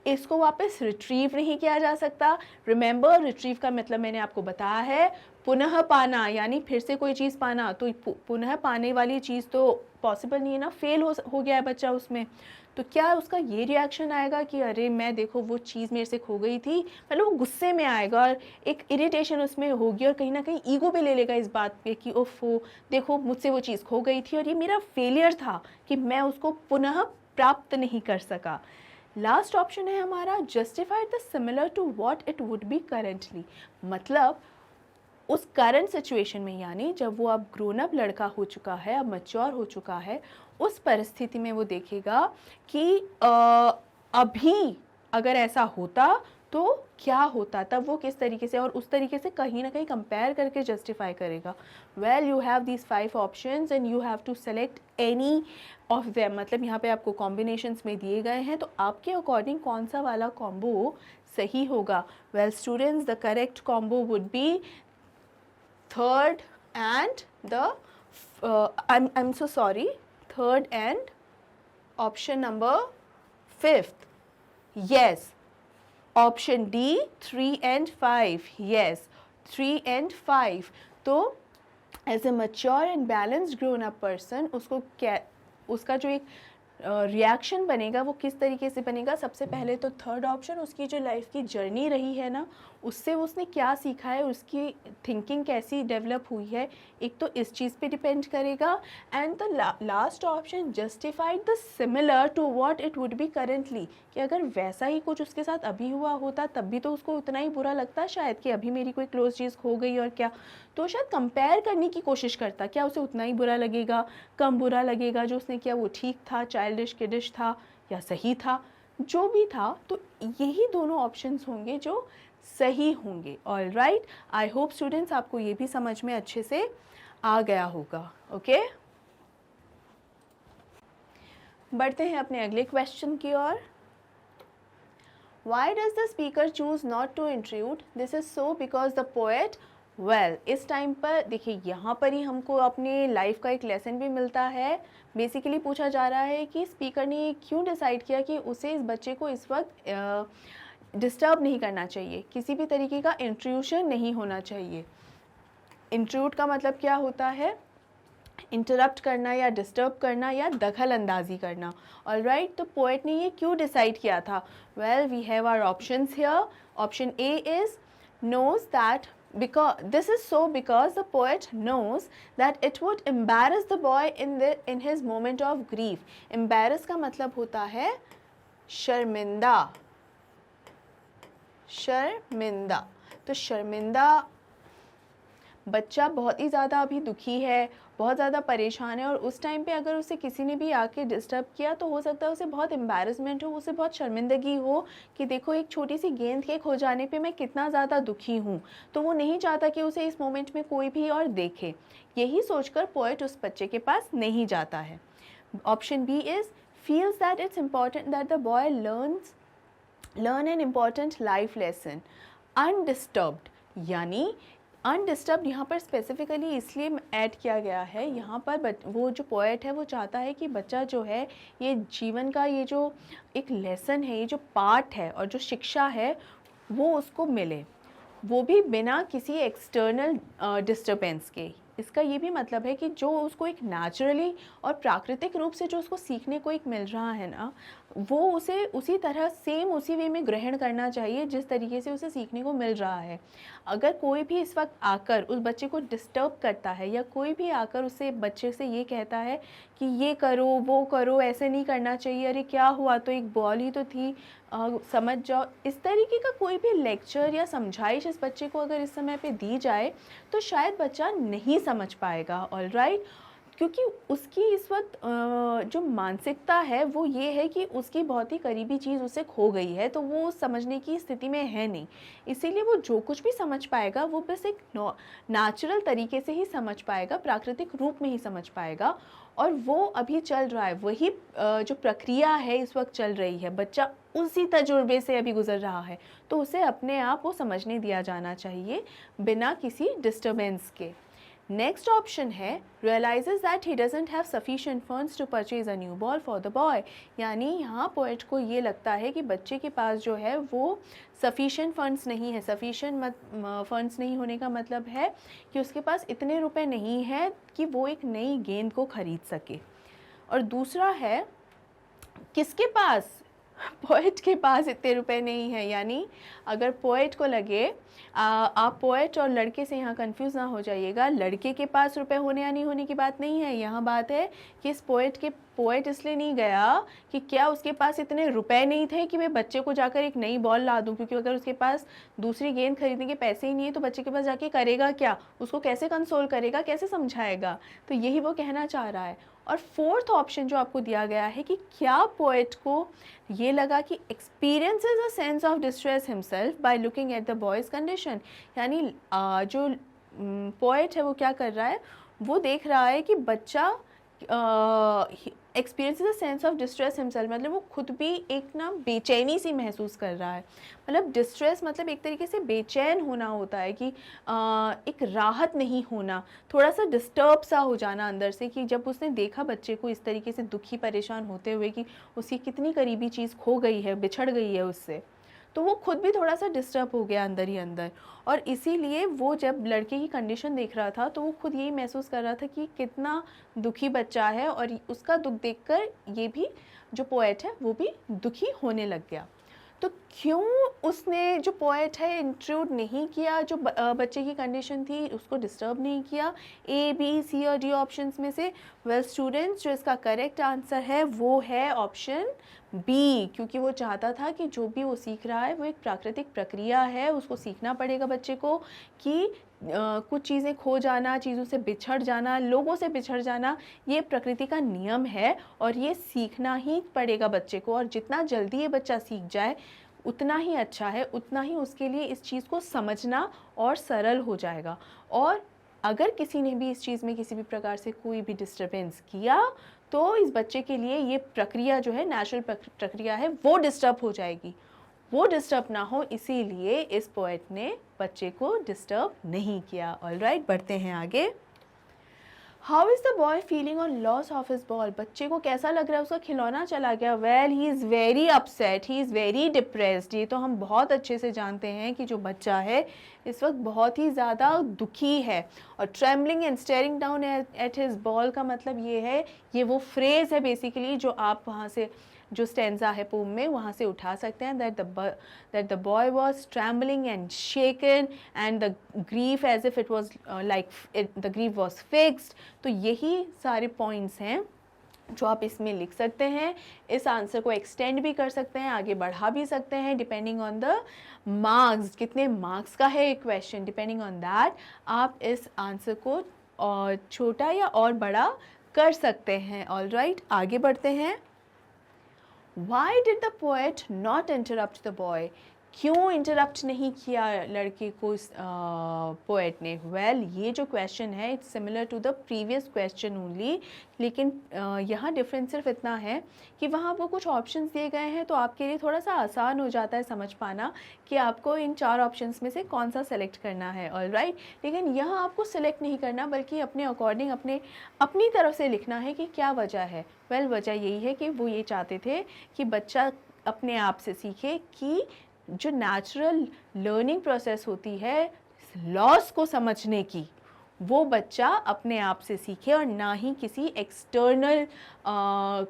इसको वापस रिट्रीव नहीं किया जा सकता। रिमेंबर रिट्रीव का मतलब मैंने आपको बताया है पुनः पाना, यानी फिर से कोई चीज़ पाना, तो पुनः पाने वाली चीज़ तो पॉसिबल नहीं है ना, फेल हो गया है बच्चा उसमें। तो क्या उसका ये रिएक्शन आएगा कि अरे मैं देखो वो चीज़ मेरे से खो गई थी, मतलब वो गुस्से में आएगा और एक इरिटेशन उसमें होगी और कहीं ना कहीं ईगो पे ले लेगा इस बात पे कि ओफो देखो मुझसे वो चीज़ खो गई थी और ये मेरा फेलियर था कि मैं उसको पुनः प्राप्त नहीं कर सका। लास्ट ऑप्शन है हमारा justified the similar to what it would be currently, मतलब उस करंट सिचुएशन में, यानी जब वो अब ग्रोन अप लड़का हो चुका है, अब मैच्योर हो चुका है, उस परिस्थिति में वो देखेगा कि अभी अगर ऐसा होता तो क्या होता, तब वो किस तरीके से, और उस तरीके से कहीं ना कहीं कंपेयर करके जस्टिफाई करेगा। Well you have these 5 options and you have to select any of them, मतलब यहाँ पे आपको कॉम्बिनेशंस में दिए गए हैं, तो आपके अकॉर्डिंग कौन सा वाला कॉम्बो सही होगा। Well students, the correct combo would be third and the I'm so sorry, third and option number 5th, yes, option D 3 and 5, yes 3 and 5। तो as a mature and balanced grown up person उसको क्या, उसका जो एक reaction बनेगा वो किस तरीके से बनेगा। सबसे पहले तो थर्ड ऑप्शन, उसकी जो लाइफ की जर्नी रही है ना, उससे उसने क्या सीखा है, उसकी थिंकिंग कैसी डेवलप हुई है, एक तो इस चीज़ पे डिपेंड करेगा। And the last option justified the similar to what it would be currently, कि अगर वैसा ही कुछ उसके साथ अभी हुआ होता तब भी तो उसको उतना ही बुरा लगता शायद कि अभी मेरी कोई क्लोज चीज़ खो गई और क्या, तो शायद कंपेयर करने की कोशिश करता, क्या उसे उतना ही बुरा लगेगा, कम बुरा लगेगा, जो उसने किया वो ठीक था, चाइल्डिश किडिश था या सही था, जो भी था। तो यही दोनों ऑप्शंस होंगे जो सही होंगे। All right, I hope students आपको ये भी समझ में अच्छे से आ गया होगा। ओके, बढ़ते हैं अपने अगले क्वेश्चन की ओर। Why does the speaker choose not to intrude? This is so because the poet, well, इस टाइम पर देखिए यहाँ पर ही हमको अपने लाइफ का एक लेसन भी मिलता है। बेसिकली पूछा जा रहा है कि स्पीकर ने क्यों डिसाइड किया कि उसे इस बच्चे को इस वक्त डिस्टर्ब नहीं करना चाहिए, किसी भी तरीके का इंट्रूशन नहीं होना चाहिए। इंट्रूड का मतलब क्या होता है, इंटरप्ट करना या डिस्टर्ब करना या दखल अंदाजी करना। ऑलराइट, तो पोएट ने ये क्यों डिसाइड किया था। Well we have our options here. Option A is knows that because the poet knows that it would embarrass the boy in his moment of grief. Embarrass का मतलब होता है शर्मिंदा, शर्मिंदा। तो शर्मिंदा बच्चा बहुत ही ज़्यादा अभी दुखी है, बहुत ज़्यादा परेशान है, और उस टाइम पे अगर उसे किसी ने भी आके डिस्टर्ब किया तो हो सकता है उसे बहुत एम्बैरसमेंट हो, उसे बहुत शर्मिंदगी हो कि देखो एक छोटी सी गेंद के खो जाने पे मैं कितना ज़्यादा दुखी हूँ। तो वो नहीं चाहता कि उसे इस मोमेंट में कोई भी और देखे। यही सोचकर पोएट उस बच्चे के पास नहीं जाता है। Option B is feels that it's important that the boy learn an important life lesson undisturbed। यानी अनडिस्टर्ब यहाँ पर स्पेसिफिकली इसलिए ऐड किया गया है, यहाँ पर वो जो पोएट है वो चाहता है कि बच्चा जो है ये जीवन का ये जो एक लेसन है, ये जो पाठ है और जो शिक्षा है वो उसको मिले, वो भी बिना किसी एक्सटर्नल डिस्टर्बेंस के। इसका ये भी मतलब है कि जो उसको एक नेचुरली और प्राकृतिक रूप से जो उसको सीखने को एक मिल रहा है ना, वो उसे उसी तरह सेम उसी वे में ग्रहण करना चाहिए जिस तरीके से उसे सीखने को मिल रहा है। अगर कोई भी इस वक्त आकर उस बच्चे को डिस्टर्ब करता है या कोई भी आकर उससे बच्चे से ये कहता है कि ये करो वो करो, ऐसे नहीं करना चाहिए, अरे क्या हुआ, तो एक बॉल ही तो थी, समझ जाओ, इस तरीके का कोई भी लेक्चर या समझाइश इस बच्चे को अगर इस समय पे दी जाए तो शायद बच्चा नहीं समझ पाएगा। ऑलराइट, क्योंकि उसकी इस वक्त जो मानसिकता है वो ये है कि उसकी बहुत ही करीबी चीज़ उसे खो गई है, तो वो समझने की स्थिति में है नहीं। इसीलिए वो जो कुछ भी समझ पाएगा वो बस एक नेचुरल तरीके से ही समझ पाएगा, प्राकृतिक रूप में ही समझ पाएगा। और वो अभी चल रहा है, वही जो प्रक्रिया है इस वक्त चल रही है, बच्चा उसी तजुर्बे से अभी गुजर रहा है, तो उसे अपने आप वो समझने दिया जाना चाहिए बिना किसी डिस्टर्बेंस के। नेक्स्ट ऑप्शन है realizes that he doesn't have sufficient funds to purchase a new ball for the boy। यानी यहाँ पोएट को ये लगता है कि बच्चे के पास जो है वो sufficient funds नहीं है। sufficient funds नहीं होने का मतलब है कि उसके पास इतने रुपए नहीं है कि वो एक नई गेंद को खरीद सके। और दूसरा है किसके पास, पोएट के पास इतने रुपए नहीं है। यानी अगर पोएट को लगे, आप पोएट और लड़के से यहाँ कंफ्यूज ना हो जाइएगा, लड़के के पास रुपए होने या नहीं होने की बात नहीं है, यहाँ बात है कि इस पोएट इसलिए नहीं गया कि क्या उसके पास इतने रुपए नहीं थे कि मैं बच्चे को जाकर एक नई बॉल ला दूँ, क्योंकि अगर उसके पास दूसरी गेंद खरीदने के पैसे ही नहीं है तो बच्चे के पास जाके करेगा क्या, उसको कैसे कंसोल करेगा, कैसे समझाएगा। तो यही वो कहना चाह रहा है। और फोर्थ ऑप्शन जो आपको दिया गया है कि क्या पोएट को ये लगा कि experiences a sense of distress himself by looking at the boys condition. यानी जो पोएट है वो क्या कर रहा है, वो देख रहा है कि बच्चा experiences a sense of distress himself, मतलब वो खुद भी एक ना बेचैनी सी महसूस कर रहा है। मतलब डिस्ट्रेस मतलब एक तरीके से बेचैन होना होता है कि एक राहत नहीं होना, थोड़ा सा डिस्टर्ब सा हो जाना अंदर से, कि जब उसने देखा बच्चे को इस तरीके से दुखी परेशान होते हुए कि उसकी कितनी करीबी चीज़ खो गई है, बिछड़ गई है उससे, तो वो खुद भी थोड़ा सा डिस्टर्ब हो गया अंदर ही अंदर। और इसीलिए वो जब लड़के की कंडीशन देख रहा था तो वो खुद यही महसूस कर रहा था कि कितना दुखी बच्चा है, और उसका दुख देखकर ये भी जो पोएट है वो भी दुखी होने लग गया। तो क्यों उसने जो पोएट है इंक्लूड नहीं किया जो बच्चे की कंडीशन थी, उसको डिस्टर्ब नहीं किया ए बी सी और डी ऑप्शंस में से? वेल स्टूडेंट्स, जो इसका करेक्ट आंसर है वो है ऑप्शन बी, क्योंकि वो चाहता था कि जो भी वो सीख रहा है वो एक प्राकृतिक प्रक्रिया है, उसको सीखना पड़ेगा बच्चे को कि कुछ चीज़ें खो जाना, चीज़ों से बिछड़ जाना, लोगों से बिछड़ जाना, ये प्रकृति का नियम है और ये सीखना ही पड़ेगा बच्चे को। और जितना जल्दी ये बच्चा सीख जाए उतना ही अच्छा है, उतना ही उसके लिए इस चीज़ को समझना और सरल हो जाएगा। और अगर किसी ने भी इस चीज़ में किसी भी प्रकार से कोई भी डिस्टर्बेंस किया तो इस बच्चे के लिए ये प्रक्रिया जो है, नेचुरल प्रक्रिया है, वो डिस्टर्ब हो जाएगी। वो डिस्टर्ब ना हो इसीलिए इस पोएट ने बच्चे को डिस्टर्ब नहीं किया। ऑलराइट, बढ़ते हैं आगे। How is the boy feeling on loss of his ball? बच्चे को कैसा लग रहा है, उसका खिलौना चला गया। Well he is very upset, he is very depressed. ये तो हम बहुत अच्छे से जानते हैं कि जो बच्चा है इस वक्त बहुत ही ज़्यादा दुखी है। और trembling and steering down at his ball का मतलब ये है, ये वो फ्रेज़ है बेसिकली जो आप वहाँ से जो स्टेंजा है पोम में वहाँ से उठा सकते हैं, that the boy was trembling and shaken and the grief as if it was the grief was fixed. तो यही सारे पॉइंट्स हैं जो आप इसमें लिख सकते हैं। इस आंसर को एक्सटेंड भी कर सकते हैं, आगे बढ़ा भी सकते हैं, डिपेंडिंग ऑन द मार्क्स, कितने मार्क्स का है ये क्वेश्चन, डिपेंडिंग ऑन दैट आप इस आंसर को और छोटा या और बड़ा कर सकते हैं। ऑलराइट, आगे बढ़ते हैं। Why did the poet not interrupt the boy? क्यों इंटरप्ट नहीं किया लड़के को पोएट ने? वेल, ये जो क्वेश्चन है it's similar to the previous question only, लेकिन यहाँ डिफरेंस सिर्फ इतना है कि वहाँ वो कुछ ऑप्शंस दिए गए हैं, तो आपके लिए थोड़ा सा आसान हो जाता है समझ पाना कि आपको इन 4 ऑप्शंस में से कौन सा सेलेक्ट करना है। ऑलराइट, लेकिन यहाँ आपको सेलेक्ट नहीं करना, बल्कि अपने अकॉर्डिंग अपनी तरफ से लिखना है कि क्या वजह है। वेल, वजह यही है कि वो ये चाहते थे कि बच्चा अपने आप से सीखे कि जो नेचुरल लर्निंग प्रोसेस होती है लॉस को समझने की, वो बच्चा अपने आप से सीखे और ना ही किसी एक्सटर्नल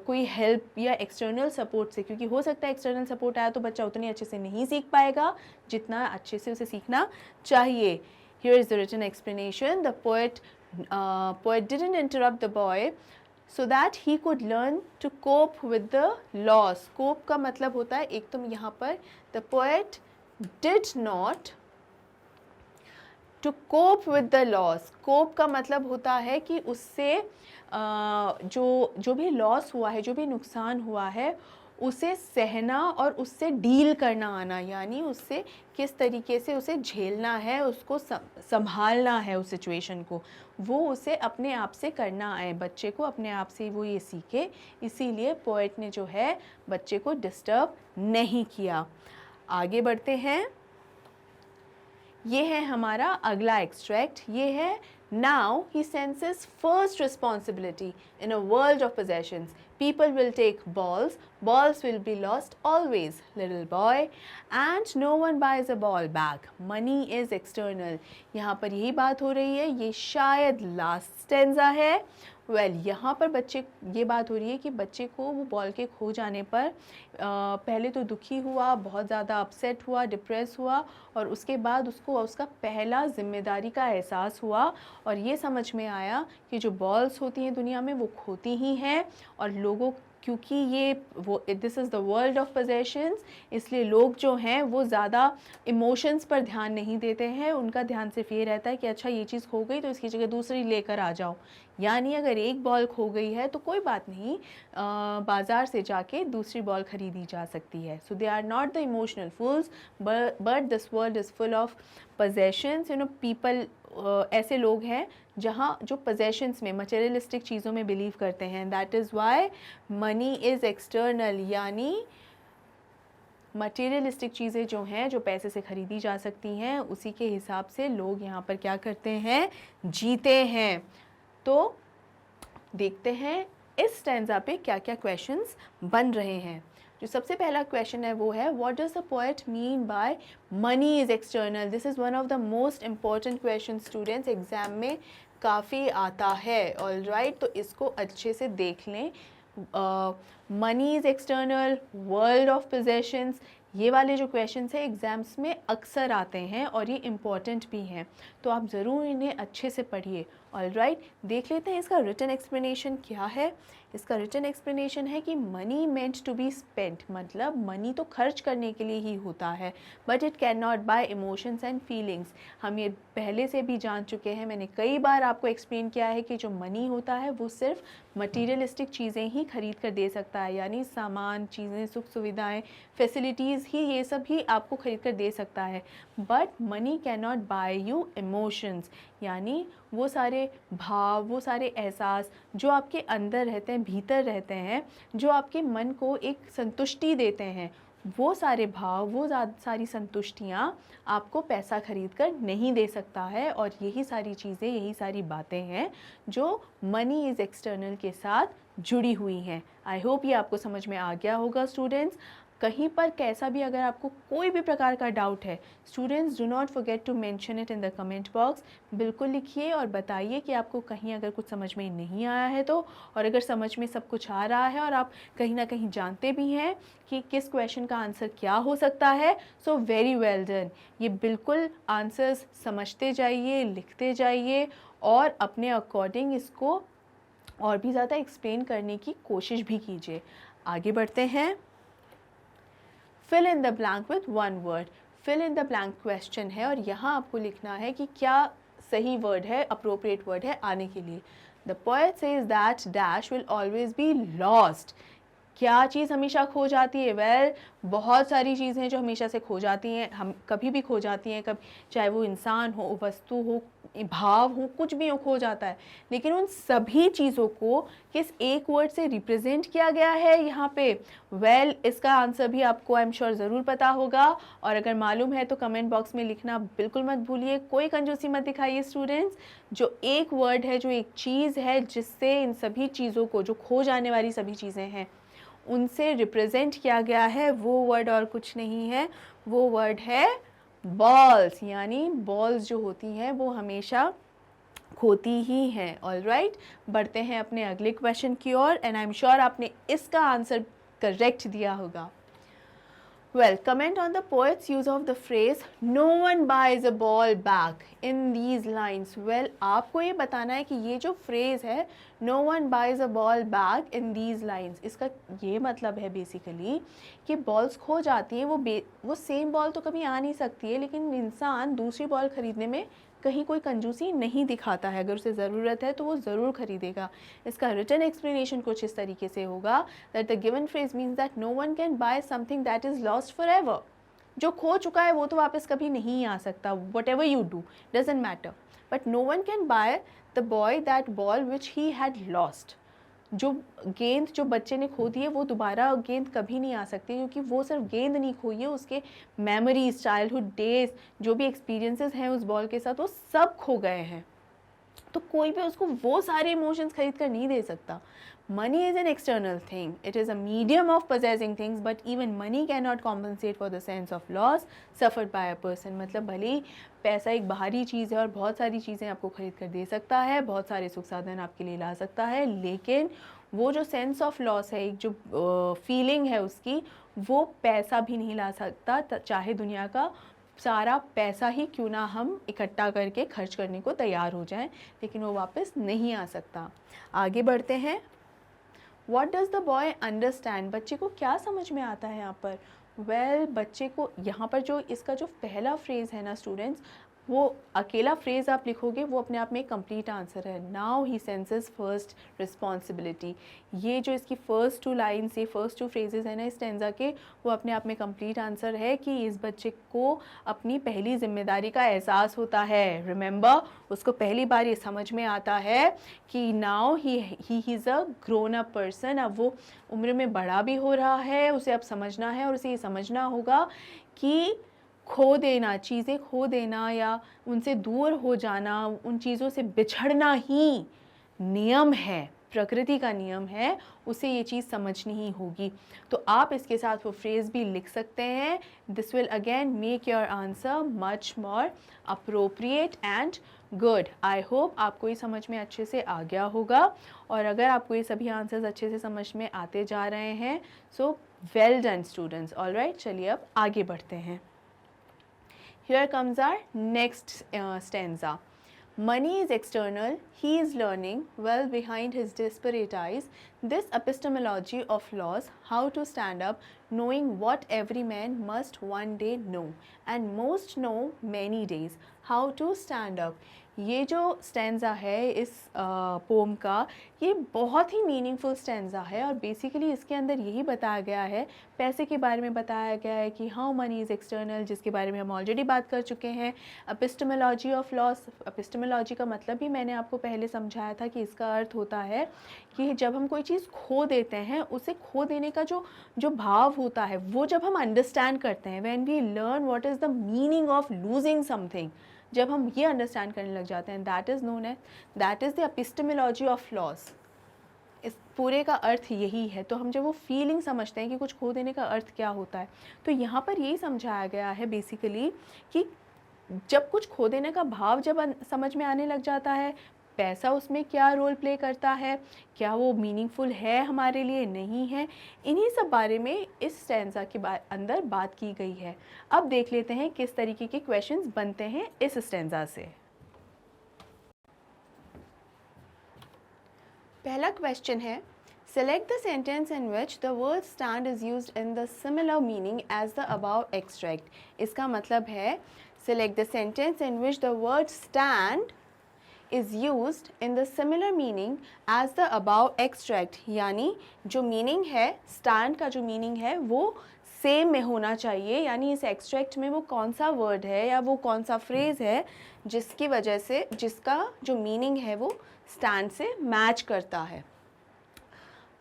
कोई हेल्प या एक्सटर्नल सपोर्ट से, क्योंकि हो सकता है एक्सटर्नल सपोर्ट आया तो बच्चा उतनी अच्छे से नहीं सीख पाएगा जितना अच्छे से उसे सीखना चाहिए। Here is the written explanation. The poet didn't interrupt the boy so that he could learn to cope with the loss. cope का मतलब होता है, एक तो यहाँ पर the poet did not to cope with the loss. cope का मतलब होता है कि उससे जो भी लॉस हुआ है, जो भी नुकसान हुआ है, उसे सहना और उससे डील करना आना, यानी उससे किस तरीके से उसे झेलना है, उसको संभालना है उस सिचुएशन को, वो उसे अपने आप से करना आए, बच्चे को अपने आप से वो ये सीखे। इसीलिए पोएट ने जो है बच्चे को डिस्टर्ब नहीं किया। आगे बढ़ते हैं। ये है हमारा अगला एक्सट्रैक्ट, ये है Now he senses first responsibility in a world of possessions. People will take balls will be lost always, little boy, and no one buys a ball back. Money is external. यहाँ पर यही बात हो रही है, ये शायद लास्ट स्टेंजा है। यहाँ पर बच्चे ये बात हो रही है कि बच्चे को वो बॉल के खो जाने पर पहले तो दुखी हुआ, बहुत ज़्यादा अपसेट हुआ, डिप्रेस हुआ, और उसके बाद उसको उसका पहला जिम्मेदारी का एहसास हुआ और ये समझ में आया कि जो बॉल्स होती हैं दुनिया में वो खोती ही हैं, और लोगों क्योंकि this is the world of possessions, इसलिए लोग जो हैं वो ज़्यादा इमोशंस पर ध्यान नहीं देते हैं, उनका ध्यान सिर्फ ये रहता है कि अच्छा ये चीज़ खो गई तो इसकी जगह दूसरी लेकर आ जाओ। यानी अगर एक बॉल खो गई है तो कोई बात नहीं, बाज़ार से जाके दूसरी बॉल ख़रीदी जा सकती है। So they are not the emotional fools, but this world is full of possessions. People ऐसे लोग हैं जहाँ जो पोजेशंस में, मटेरियलिस्टिक चीज़ों में बिलीव करते हैं। That is why money is external, यानी मटेरियलिस्टिक चीज़ें जो हैं, जो पैसे से ख़रीदी जा सकती हैं, उसी के हिसाब से लोग यहाँ पर क्या करते हैं, जीते हैं। तो देखते हैं इस स्टैंजा पे क्या क्या क्वेश्चंस बन रहे हैं। जो सबसे पहला क्वेश्चन है वो है, what does the poet mean bye money is external. This is one of the most important question students, exam में काफ़ी आता है। ऑलराइट, तो इसको अच्छे से देख लें। Money is external, world of possessions, ये वाले जो क्वेश्चंस हैं एग्ज़ाम्स में अक्सर आते हैं और ये इम्पॉर्टेंट भी हैं, तो आप ज़रूर इन्हें अच्छे से पढ़िए। ऑलराइट, देख लेते हैं इसका रिटन एक्सप्लेनेशन क्या है। इसका रिटन एक्सप्लेनेशन है कि money meant to be spent, मतलब मनी तो खर्च करने के लिए ही होता है, but it can not buy emotions and feelings. हम ये पहले से भी जान चुके हैं, मैंने कई बार आपको एक्सप्लेन किया है कि जो मनी होता है वो सिर्फ मटीरियलिस्टिक चीज़ें ही खरीद कर दे सकता है, यानी सामान, चीज़ें, सुख सुविधाएँ, फैसिलिटीज़ ही, ये सब ही आपको खरीद कर दे सकता है। But money can not buy you emotions, यानी वो सारे भाव, वो सारे एहसास जो आपके अंदर रहते हैं, भीतर रहते हैं, जो आपके मन को एक संतुष्टि देते हैं, वो सारे भाव, वो सारी संतुष्टियाँ आपको पैसा खरीद कर नहीं दे सकता है। और यही सारी चीज़ें, यही सारी बातें हैं जो मनी इज़ एक्सटर्नल के साथ जुड़ी हुई हैं। आई होप ये आपको समझ में आ गया होगा स्टूडेंट्स। कहीं पर कैसा भी अगर आपको कोई भी प्रकार का डाउट है, students do not forget to mention it in the comment box. बिल्कुल लिखिए और बताइए कि आपको कहीं अगर कुछ समझ में नहीं आया है तो, और अगर समझ में सब कुछ आ रहा है और आप कहीं ना कहीं जानते भी हैं कि किस क्वेश्चन का आंसर क्या हो सकता है, सो वेरी वेल डन। ये बिल्कुल आंसर्स समझते जाइए, लिखते जाइए और अपने अकॉर्डिंग इसको और भी ज़्यादा एक्सप्लेन करने की कोशिश भी कीजिए। आगे बढ़ते हैं। Fill in the blank with one word. Fill in the blank question है और यहाँ आपको लिखना है कि क्या सही वर्ड है, अप्रोप्रिएट वर्ड है आने के लिए। The poet says that dash will always be lost. क्या चीज़ हमेशा खो जाती है? वेल, बहुत सारी चीज़ें हैं जो हमेशा से खो जाती हैं, हम कभी भी खो जाती हैं, कभी चाहे वो इंसान हो, वस्तु हो, भाव हो, कुछ भी हो, खो जाता है। लेकिन उन सभी चीज़ों को किस एक वर्ड से रिप्रेजेंट किया गया है यहाँ पे? वेल, इसका आंसर भी आपको आई एम श्योर ज़रूर पता होगा, और अगर मालूम है तो कमेंट बॉक्स में लिखना बिल्कुल मत भूलिए। कोई कंजूसी मत दिखाइए स्टूडेंट्स। जो एक वर्ड है, जो एक चीज़ है जिससे इन सभी चीज़ों को, जो खो जाने वाली सभी चीज़ें हैं, उनसे रिप्रेजेंट किया गया है, वो वर्ड और कुछ नहीं है, वो वर्ड है बॉल्स। यानी बॉल्स जो होती हैं वो हमेशा खोती ही हैं। ऑलराइट, बढ़ते हैं अपने अगले क्वेश्चन की ओर, एंड आई एम श्योर आपने इसका आंसर करेक्ट दिया होगा। Well, comment on the poet's use of the phrase "No one buys a ball back" in these lines. Well, आपको ये बताना है कि ये जो phrase है "No one buys a ball back in these lines", इसका ये मतलब है बेसिकली कि बॉल्स खो जाती हैं, वो सेम बॉल तो कभी आ नहीं सकती है, लेकिन इंसान दूसरी बॉल खरीदने में कहीं कोई कंजूसी नहीं दिखाता है। अगर उसे ज़रूरत है तो वो ज़रूर खरीदेगा। इसका रिटन एक्सप्लेनेशन कुछ इस तरीके से होगा that the given phrase means that no one can buy something that is lost forever. जो खो चुका है वो तो वापस कभी नहीं आ सकता, whatever you do doesn't matter, but no one can buy the boy that ball which he had lost. जो गेंद जो बच्चे ने खो दी है वो दोबारा गेंद कभी नहीं आ सकती, क्योंकि वो सिर्फ गेंद नहीं खोई है, उसके मेमोरीज, चाइल्डहुड डेज, जो भी एक्सपीरियंसेस हैं उस बॉल के साथ, वो सब खो गए हैं। तो कोई भी उसको वो सारे इमोशंस खरीद कर नहीं दे सकता। Money is an external thing. It is a medium of possessing things, but even money cannot compensate for the sense of loss suffered by a person. मतलब भले ही पैसा एक बाहरी चीज़ है और बहुत सारी चीज़ें आपको खरीद कर दे सकता है, बहुत सारे सुख साधन आपके लिए ला सकता है, लेकिन वो जो सेंस ऑफ लॉस है, एक जो फीलिंग है उसकी, वो पैसा भी नहीं ला सकता, चाहे दुनिया का सारा पैसा ही क्यों ना हम इकट्ठा करके खर्च करने को तैयार हो जाएं, लेकिन वो वापस नहीं आ सकता। आगे बढ़ते हैं। What does the boy understand? बच्चे को क्या समझ में आता है यहाँ पर? Well, बच्चे को यहाँ पर जो इसका जो पहला फ्रेज़ है ना स्टूडेंट्स, वो अकेला फ्रेज़ आप लिखोगे वो अपने आप में एक कंप्लीट आंसर है। Now he senses first responsibility. ये जो इसकी फ़र्स्ट टू लाइन्स, ये फर्स्ट टू फ्रेजेस हैं ना इस टेंजा के, वो अपने आप में कंप्लीट आंसर है कि इस बच्चे को अपनी पहली जिम्मेदारी का एहसास होता है। रिमेंबर, उसको पहली बार ये समझ में आता है कि now he is a grown up person. अब वो उम्र में बड़ा भी हो रहा है, उसे अब समझना है और उसे ये समझना होगा कि खो देना, चीज़ें खो देना या उनसे दूर हो जाना, उन चीज़ों से बिछड़ना ही नियम है, प्रकृति का नियम है, उसे ये चीज़ समझनी ही होगी। तो आप इसके साथ वो फ्रेज़ भी लिख सकते हैं। This will again make your answer much more appropriate and good. I hope आपको ये समझ में अच्छे से आ गया होगा, और अगर आपको ये सभी आंसर्स अच्छे से समझ में आते जा रहे हैं, so well done students. Alright, चलिए अब आगे बढ़ते हैं। Here comes our next stanza. Money is external, he is learning, well behind his desperate eyes, this epistemology of loss, how to stand up, knowing what every man must one day know, and most know many days, how to stand up. ये जो stanza है इस poem का, ये बहुत ही meaningful stanza है, और basically इसके अंदर यही बताया गया है, पैसे के बारे में बताया गया है कि हाउ मनी इज़ एक्सटर्नल, जिसके बारे में हम ऑलरेडी बात कर चुके हैं। एपिस्टेमोलॉजी ऑफ लॉस, एपिस्टेमोलॉजी का मतलब भी मैंने आपको पहले समझाया था कि इसका अर्थ होता है कि जब हम कोई चीज़ खो देते हैं, उसे खो देने का जो भाव होता है, वो जब हम अंडरस्टैंड करते हैं, when we learn what is the meaning of losing something, जब हम ये अंडरस्टैंड करने लग जाते हैं, that is known as, that is the epistemology of loss. इस पूरे का अर्थ यही है। तो हम जब वो फीलिंग समझते हैं कि कुछ खो देने का अर्थ क्या होता है, तो यहाँ पर यही समझाया गया है बेसिकली कि जब कुछ खो देने का भाव जब समझ में आने लग जाता है, पैसा उसमें क्या रोल प्ले करता है, क्या वो मीनिंगफुल है हमारे लिए, नहीं है, इन्हीं सब बारे में इस स्टैंजा के अंदर बात की गई है। अब देख लेते हैं किस तरीके के क्वेश्चंस बनते हैं इस स्टैंजा से। पहला क्वेश्चन है, select the sentence in which the word stand is used in the similar meaning as the above extract। इसका मतलब है select the sentence in which the word stand is used in the similar meaning as the above extract, यानी जो meaning है stand का जो meaning है वो सेम में होना चाहिए, यानी इस एक्सट्रैक्ट में वो कौन सा वर्ड है या वो कौन सा फ्रेज़ है जिसकी वजह से जिसका जो मीनिंग है वो स्टैंड से मैच करता है।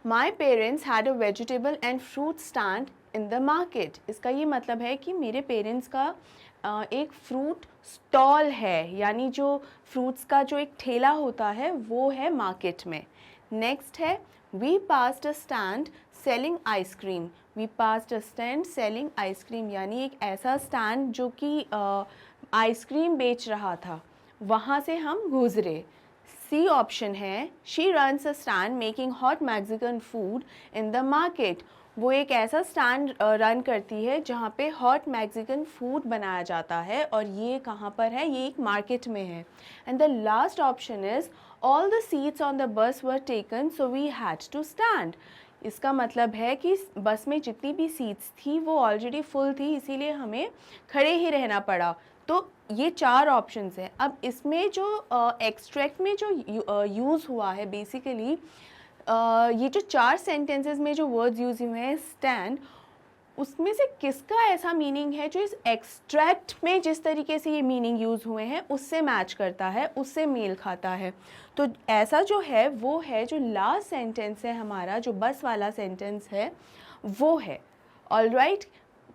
My parents had a vegetable and fruit stand in the market। इसका ये मतलब है कि मेरे पेरेंट्स का एक फ्रूट स्टॉल है, यानी जो फ्रूट्स का जो एक ठेला होता है वो है मार्केट में। नेक्स्ट है, We passed a stand selling ice cream। We passed a stand selling ice cream, यानी एक ऐसा स्टैंड जो कि आइसक्रीम बेच रहा था, वहाँ से हम गुजरे। सी ऑप्शन है, she runs a stand making hot Mexican food in the market. वो एक ऐसा स्टैंड रन करती है जहाँ पे हॉट मैक्सिकन फूड बनाया जाता है, और ये कहाँ पर है, ये एक मार्केट में है। And the last option is all the seats on the bus were taken so we had to stand. इसका मतलब है कि बस में जितनी भी सीट्स थी वो ऑलरेडी फुल थी, इसीलिए हमें खड़े ही रहना पड़ा। तो ये 4 ऑप्शंस हैं। अब इसमें जो एक्सट्रैक्ट में जो यूज़ हुआ है बेसिकली, ये जो 4 सेंटेंसेस में जो वर्ड्स यूज़ हुए हैं स्टैंड, उसमें से किसका ऐसा मीनिंग है जो इस एक्सट्रैक्ट में जिस तरीके से ये मीनिंग यूज़ हुए हैं उससे मैच करता है, उससे मेल खाता है। तो ऐसा जो है वो है जो लास्ट सेंटेंस है हमारा, जो बस वाला सेंटेंस है वो है। ऑलराइट,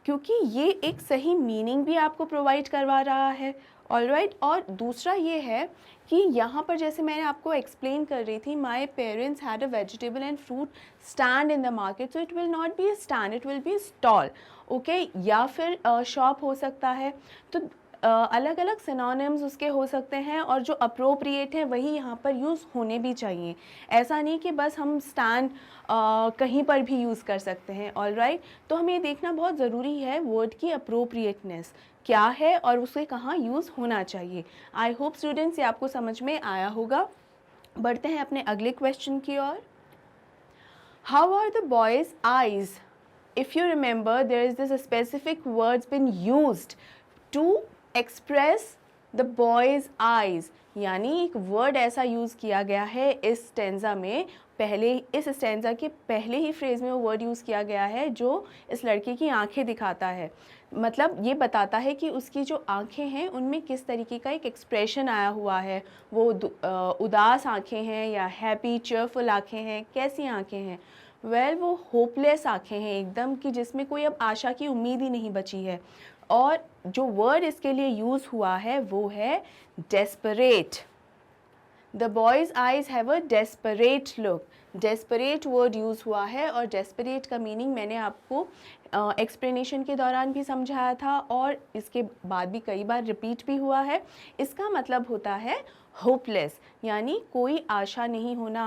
क्योंकि ये एक सही मीनिंग भी आपको प्रोवाइड करवा रहा है। ऑलराइट, और दूसरा ये है कि यहाँ पर जैसे मैंने आपको एक्सप्लेन कर रही थी, my parents had a vegetable and fruit stand in the market, so it will not be stand, it will B stall. Okay, या फिर शॉप हो सकता है। तो अलग अलग सिनोनिम्स उसके हो सकते हैं, और जो अप्रोप्रिएट हैं वही यहाँ पर यूज़ होने भी चाहिए। ऐसा नहीं कि बस हम स्टैंड कहीं पर भी यूज़ कर सकते हैं। ऑलराइट, तो हमें ये देखना बहुत ज़रूरी है वर्ड की अप्रोप्रिएटनेस क्या है और उसे कहाँ यूज़ होना चाहिए। आई होप स्टूडेंट्स ये आपको समझ में आया होगा। बढ़ते हैं अपने अगले क्वेश्चन की ओर। How are the boys eyes? If you remember, there is this specific words been used to express the boy's eyes, यानी एक वर्ड ऐसा यूज़ किया गया है इस स्टेंजा में, इस स्टेंजा के पहले ही फ्रेज़ में वो वर्ड यूज़ किया गया है जो इस लड़के की आंखें दिखाता है। मतलब ये बताता है कि उसकी जो आंखें हैं उनमें किस तरीके का एक एक्सप्रेशन आया हुआ है, वो उदास आंखें हैं या हैप्पी चेयरफुल आंखें हैं, कैसी आंखें हैं। वेल, वो होपलेस आंखें हैं एकदम, कि जिसमें कोई अब आशा की उम्मीद ही नहीं बची है। और जो वर्ड इसके लिए यूज़ हुआ है वो है desperate. The boys eyes have a desperate look. Desperate word use हुआ है, और डेस्परेट का मीनिंग मैंने आपको एक्सप्लेनेशन के दौरान भी समझाया था, और इसके बाद भी कई बार रिपीट भी हुआ है। इसका मतलब होता है होपलेस, यानी कोई आशा नहीं होना,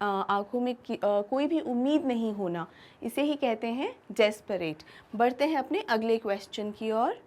आँखों में कोई भी उम्मीद नहीं होना, इसे ही कहते हैं डेस्परेट। बढ़ते हैं अपने अगले क्वेश्चन की ओर।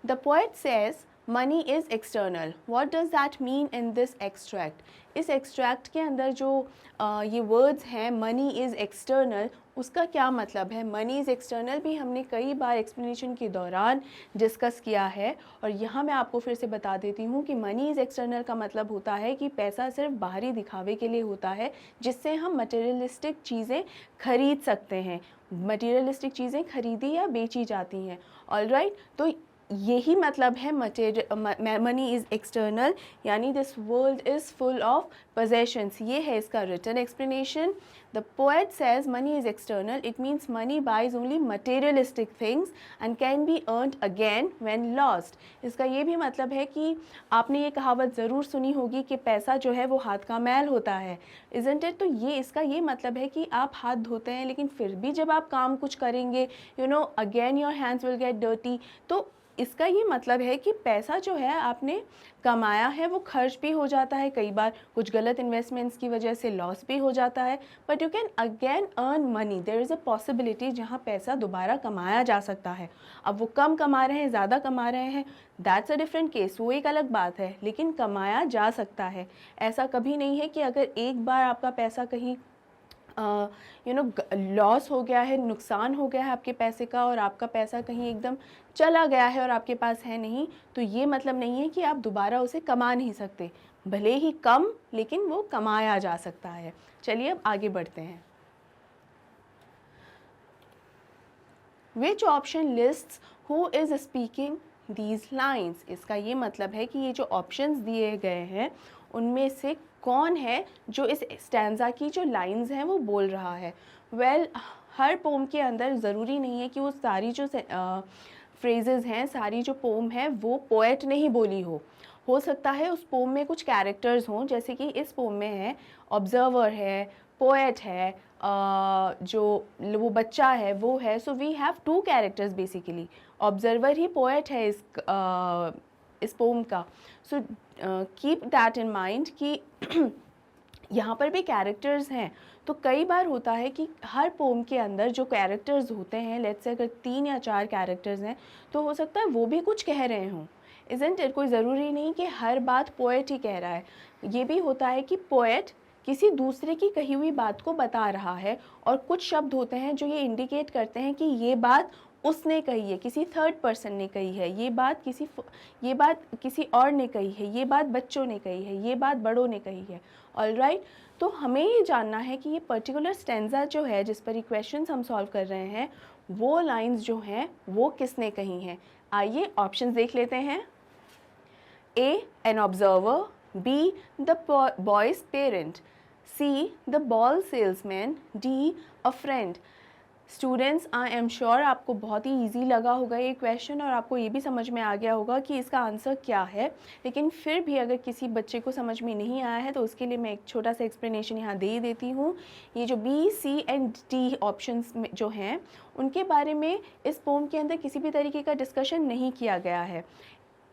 The poet says money is external. What does that mean in this extract? इस एक्सट्रैक्ट के अंदर जो ये वर्ड्स हैं मनी इज़ एक्सटर्नल, उसका क्या मतलब है? मनी इज़ एक्सटर्नल भी हमने कई बार एक्सप्लेनेशन के दौरान डिस्कस किया है, और यहाँ मैं आपको फिर से बता देती हूँ कि मनी इज़ एक्सटर्नल का मतलब होता है कि पैसा सिर्फ बाहरी दिखावे के लिए होता है, जिससे हम मटेरियलिस्टिक चीज़ें खरीद सकते हैं। मटेरियलिस्टिक चीज़ें खरीदी या बेची जाती हैं। ऑलराइट, तो यही मतलब है मनी इज़ एक्सटर्नल, यानी this world is full of possessions. ये है इसका written explanation. The poet says money is external. It means money buys only materialistic things and can be earned again when lost. इसका ये भी मतलब है कि आपने ये कहावत ज़रूर सुनी होगी कि पैसा जो है वो हाथ का मैल होता है, isn't it? तो ये इसका ये मतलब है कि आप हाथ धोते हैं लेकिन फिर भी जब आप काम कुछ करेंगे, again your hands will get dirty. तो इसका ये मतलब है कि पैसा जो है आपने कमाया है वो खर्च भी हो जाता है, कई बार कुछ गलत इन्वेस्टमेंट्स की वजह से लॉस भी हो जाता है, but you can again earn money. There is a possibility जहाँ पैसा दोबारा कमाया जा सकता है. अब वो कम कमा रहे हैं, ज़्यादा कमा रहे हैं, दैट्स अ डिफरेंट केस, वो एक अलग बात है, लेकिन कमाया जा सकता है. ऐसा कभी नहीं है कि अगर एक बार आपका पैसा कहीं लॉस हो गया है, नुकसान हो गया है आपके पैसे का, और आपका पैसा कहीं एकदम चला गया है और आपके पास है नहीं, तो ये मतलब नहीं है कि आप दोबारा उसे कमा नहीं सकते. भले ही कम, लेकिन वो कमाया जा सकता है. चलिए अब आगे बढ़ते हैं. Which option lists who is speaking these lines? इसका ये मतलब है कि ये जो ऑप्शंस दिए गए हैं उनमें से कौन है जो इस स्टैंजा की जो लाइंस हैं वो बोल रहा है. वेल, हर पोम के अंदर ज़रूरी नहीं है कि वो सारी जो फ्रेजेस हैं, सारी जो पोम है वो पोएट ने ही बोली हो सकता है उस पोम में कुछ कैरेक्टर्स हों, जैसे कि इस पोम में है ऑब्जर्वर है, पोएट है, जो वो बच्चा है वो है. So we have two characters basically. Observer ही पोएट है इस पोम का. So keep that in mind कि यहाँ पर भी कैरेक्टर्स हैं. तो कई बार होता है कि हर पोम के अंदर जो कैरेक्टर्स होते हैं, लेट्स से अगर 3 या 4 कैरेक्टर्स हैं, तो हो सकता है वो भी कुछ कह रहे हों. Isn't it? कोई ज़रूरी नहीं कि हर बात पोएट ही कह रहा है. ये भी होता है कि पोएट किसी दूसरे की कही हुई बात को बता रहा है, और कुछ शब्द होते हैं जो ये इंडिकेट करते हैं कि ये बात उसने कही है, किसी थर्ड पर्सन ने कही है, ये बात किसी और ने कही है, ये बात बच्चों ने कही है, ये बात बड़ों ने कही है. ऑलराइट, तो हमें ये जानना है कि ये पर्टिकुलर स्टेंजा जो है जिस पर ये क्वेश्चंस हम सॉल्व कर रहे हैं, वो लाइंस जो हैं वो किसने कही हैं. आइए ऑप्शंस देख लेते हैं. A, an observer. B, the boy's parent. C, the ball salesman. D, a friend. Students, I am sure आपको बहुत ही ईजी लगा होगा ये क्वेश्चन, और आपको ये भी समझ में आ गया होगा कि इसका आंसर क्या है. लेकिन फिर भी अगर किसी बच्चे को समझ में नहीं आया है तो उसके लिए मैं एक छोटा सा एक्सप्लेनेशन यहाँ दे देती हूँ. ये जो B, C and D options जो हैं उनके बारे में इस पोम के अंदर किसी भी तरीके का डिस्कशन नहीं किया गया है.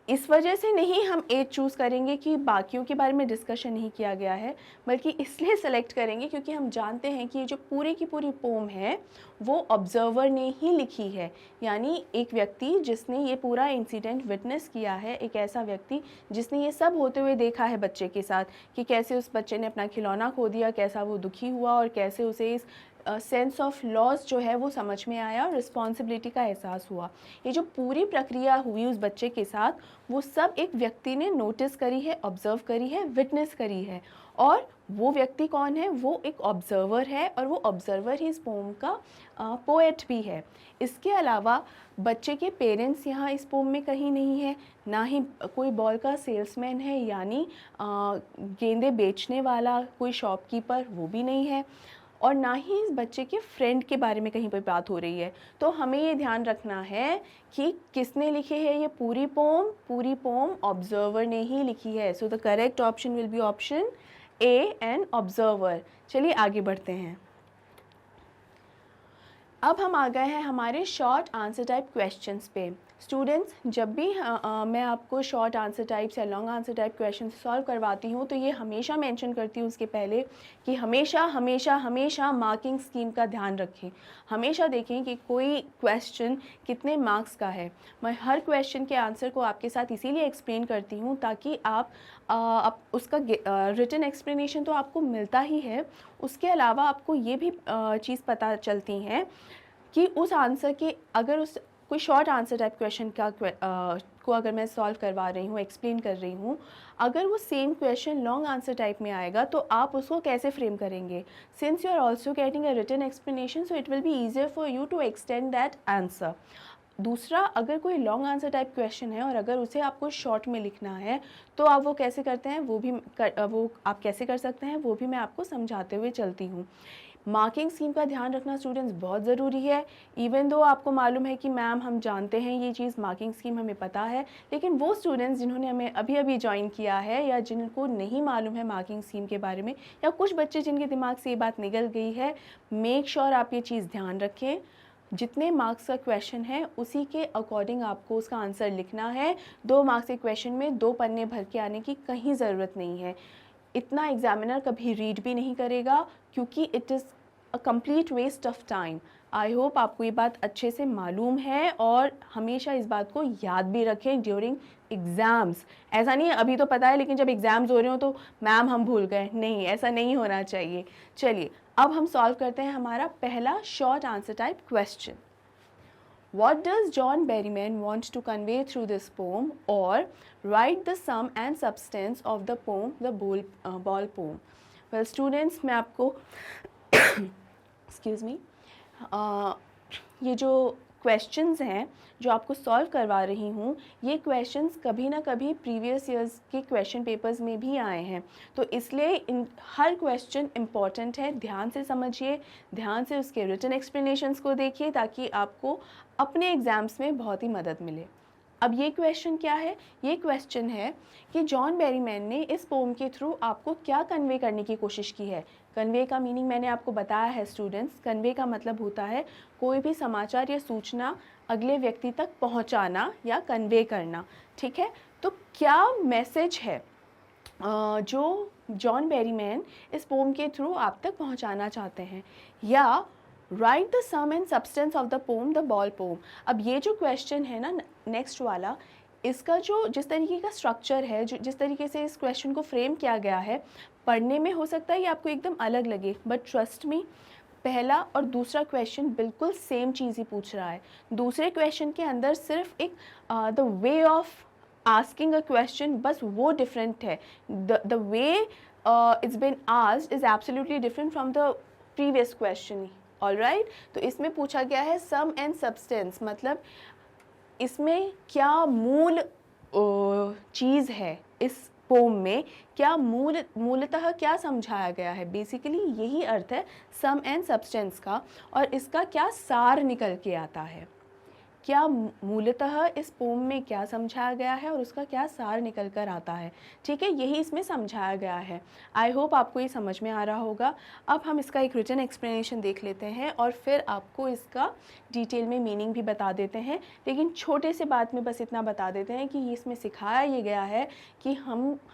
इस वजह से नहीं हम A चूज़ करेंगे कि बाकियों के बारे में डिस्कशन नहीं किया गया है, बल्कि इसलिए सेलेक्ट करेंगे क्योंकि हम जानते हैं कि ये जो पूरी की पूरी पोम है वो ऑब्जर्वर ने ही लिखी है. यानी एक व्यक्ति जिसने ये पूरा इंसिडेंट विटनेस किया है, एक ऐसा व्यक्ति जिसने ये सब होते हुए देखा है बच्चे के साथ, कि कैसे उस बच्चे ने अपना खिलौना खो दिया, कैसा वो दुखी हुआ, और कैसे उसे इस सेंस ऑफ लॉस जो है वो समझ में आया और रिस्पॉन्सिबिलिटी का एहसास हुआ. ये जो पूरी प्रक्रिया हुई उस बच्चे के साथ, वो सब एक व्यक्ति ने नोटिस करी है, ऑब्जर्व करी है, विटनेस करी है. और वो व्यक्ति कौन है? वो एक ऑब्जर्वर है, और वो ऑब्जर्वर ही इस पोम का पोएट भी है. इसके अलावा बच्चे के पेरेंट्स यहाँ इस पोम में कहीं नहीं है, ना ही कोई बॉल का सेल्समैन है, यानी गेंदे बेचने वाला कोई शॉपकीपर, वो भी नहीं है, और ना ही इस बच्चे के फ्रेंड के बारे में कहीं पर बात हो रही है. तो हमें ये ध्यान रखना है कि किसने लिखे है ये पूरी पोम ऑब्जर्वर ने ही लिखी है. So the correct option will be option A, an observer. चलिए आगे बढ़ते हैं. अब हम आ गए हैं हमारे शॉर्ट आंसर टाइप क्वेश्चंस पे. स्टूडेंट्स, जब भी मैं आपको शॉर्ट आंसर टाइप्स या long answer type question solve करवाती हूँ तो ये हमेशा मेंशन करती हूँ उसके पहले कि हमेशा मार्किंग स्कीम का ध्यान रखें. हमेशा देखें कि कोई क्वेश्चन कितने मार्क्स का है. मैं हर क्वेश्चन के आंसर को आपके साथ इसीलिए एक्सप्लेन करती हूँ ताकि आप उसका रिटन एक्सप्लेनेशन तो आपको मिलता ही है, उसके अलावा आपको ये भी चीज़ पता चलती हैं कि उस आंसर के, अगर उस कोई शॉर्ट आंसर टाइप क्वेश्चन का को अगर मैं सॉल्व करवा रही हूँ, एक्सप्लेन कर रही हूँ, अगर वो same question long answer type में आएगा तो आप उसको कैसे फ्रेम करेंगे. Since you are also getting a written explanation, so it will be easier for you to extend that answer. दूसरा, अगर कोई लॉन्ग आंसर टाइप क्वेश्चन है और अगर उसे आपको शॉर्ट में लिखना है तो आप वो कैसे करते हैं, वो आप कैसे कर सकते हैं, वो भी मैं आपको समझाते हुए चलती हूँ। मार्किंग स्कीम का ध्यान रखना स्टूडेंट्स बहुत ज़रूरी है। इवन दो आपको मालूम है कि मैम हम जानते हैं ये चीज़, मार्किंग स्कीम हमें पता है, लेकिन वो स्टूडेंट्स जिन्होंने हमें अभी अभी ज्वाइन किया है या जिनको नहीं मालूम है मार्किंग स्कीम के बारे में, या कुछ बच्चे जिनके दिमाग से ये बात निकल गई है, मेक श्योर आप ये चीज़ ध्यान रखें। जितने मार्क्स का क्वेश्चन है उसी के अकॉर्डिंग आपको उसका आंसर लिखना है। 2 मार्क्स के क्वेश्चन में 2 पन्ने भर के आने की कहीं ज़रूरत नहीं है। इतना एग्जामिनर कभी रीड भी नहीं करेगा, क्योंकि it is a complete waste of time. I hope आपको ये बात अच्छे से मालूम है और हमेशा इस बात को याद भी रखें ड्यूरिंग एग्ज़ाम्स। ऐसा नहीं है अभी तो पता है लेकिन जब एग्ज़ाम्स हो रहे हो तो मैम हम भूल गए, नहीं, ऐसा नहीं होना चाहिए। चलिए अब हम सॉल्व करते हैं हमारा पहला short answer type question. What does John Berryman want to convey through this poem? Or write the sum and substance of the poem, the ball poem. Well students, मैं आपको excuse me, ये जो questions हैं जो आपको solve करवा रही हूँ, ये क्वेश्चंस कभी ना कभी प्रीवियस ईयर्स के क्वेश्चन पेपर्स में भी आए हैं, तो इसलिए इन हर क्वेश्चन इम्पॉर्टेंट है। ध्यान से समझिए, ध्यान से उसके रिटन एक्सप्लेनेशंस को देखिए ताकि आपको अपने एग्ज़ाम्स में बहुत ही मदद मिले। अब ये क्वेश्चन क्या है? ये क्वेश्चन है कि जॉन बेरीमैन ने इस पोम के थ्रू आपको क्या कन्वे करने की कोशिश की है। कन्वे का मीनिंग मैंने आपको बताया है स्टूडेंट्स। कन्वे का मतलब होता है कोई भी समाचार या सूचना अगले व्यक्ति तक पहुंचाना या कन्वे करना, ठीक है। तो क्या मैसेज है जो जॉन बेरीमैन इस पोम के थ्रू आप तक पहुंचाना चाहते हैं, या write the sum and substance of the poem, the ball poem. अब ये जो क्वेश्चन है ना नेक्स्ट वाला, इसका जो जिस तरीके का स्ट्रक्चर है, जो जिस तरीके से इस क्वेश्चन को फ्रेम किया गया है, पढ़ने में हो सकता है ये आपको एकदम अलग लगे, बट ट्रस्ट मी, पहला और दूसरा क्वेश्चन बिल्कुल सेम चीज़ ही पूछ रहा है। दूसरे क्वेश्चन के अंदर सिर्फ एक the way of asking a question, बस वो डिफरेंट है। The way it's been asked is absolutely different from the previous question. Alright, तो इसमें पूछा गया है सम एंड सब्सटेंस, मतलब इसमें क्या मूल चीज़ है, इस पोम में क्या मूलतः क्या समझाया गया है। बेसिकली यही अर्थ है सम एंड सब्सटेंस का, और इसका क्या सार निकल के आता है, क्या मूलतः इस पोम में क्या समझाया गया है और उसका क्या सार निकल कर आता है, ठीक है, यही इसमें समझाया गया है। आई होप आपको ये समझ में आ रहा होगा। अब हम इसका एक रिटन एक्सप्लेनेशन देख लेते हैं और फिर आपको इसका डिटेल में मीनिंग भी बता देते हैं, लेकिन छोटे से बात में बस इतना बता देते हैं कि इसमें सिखाया ये गया है कि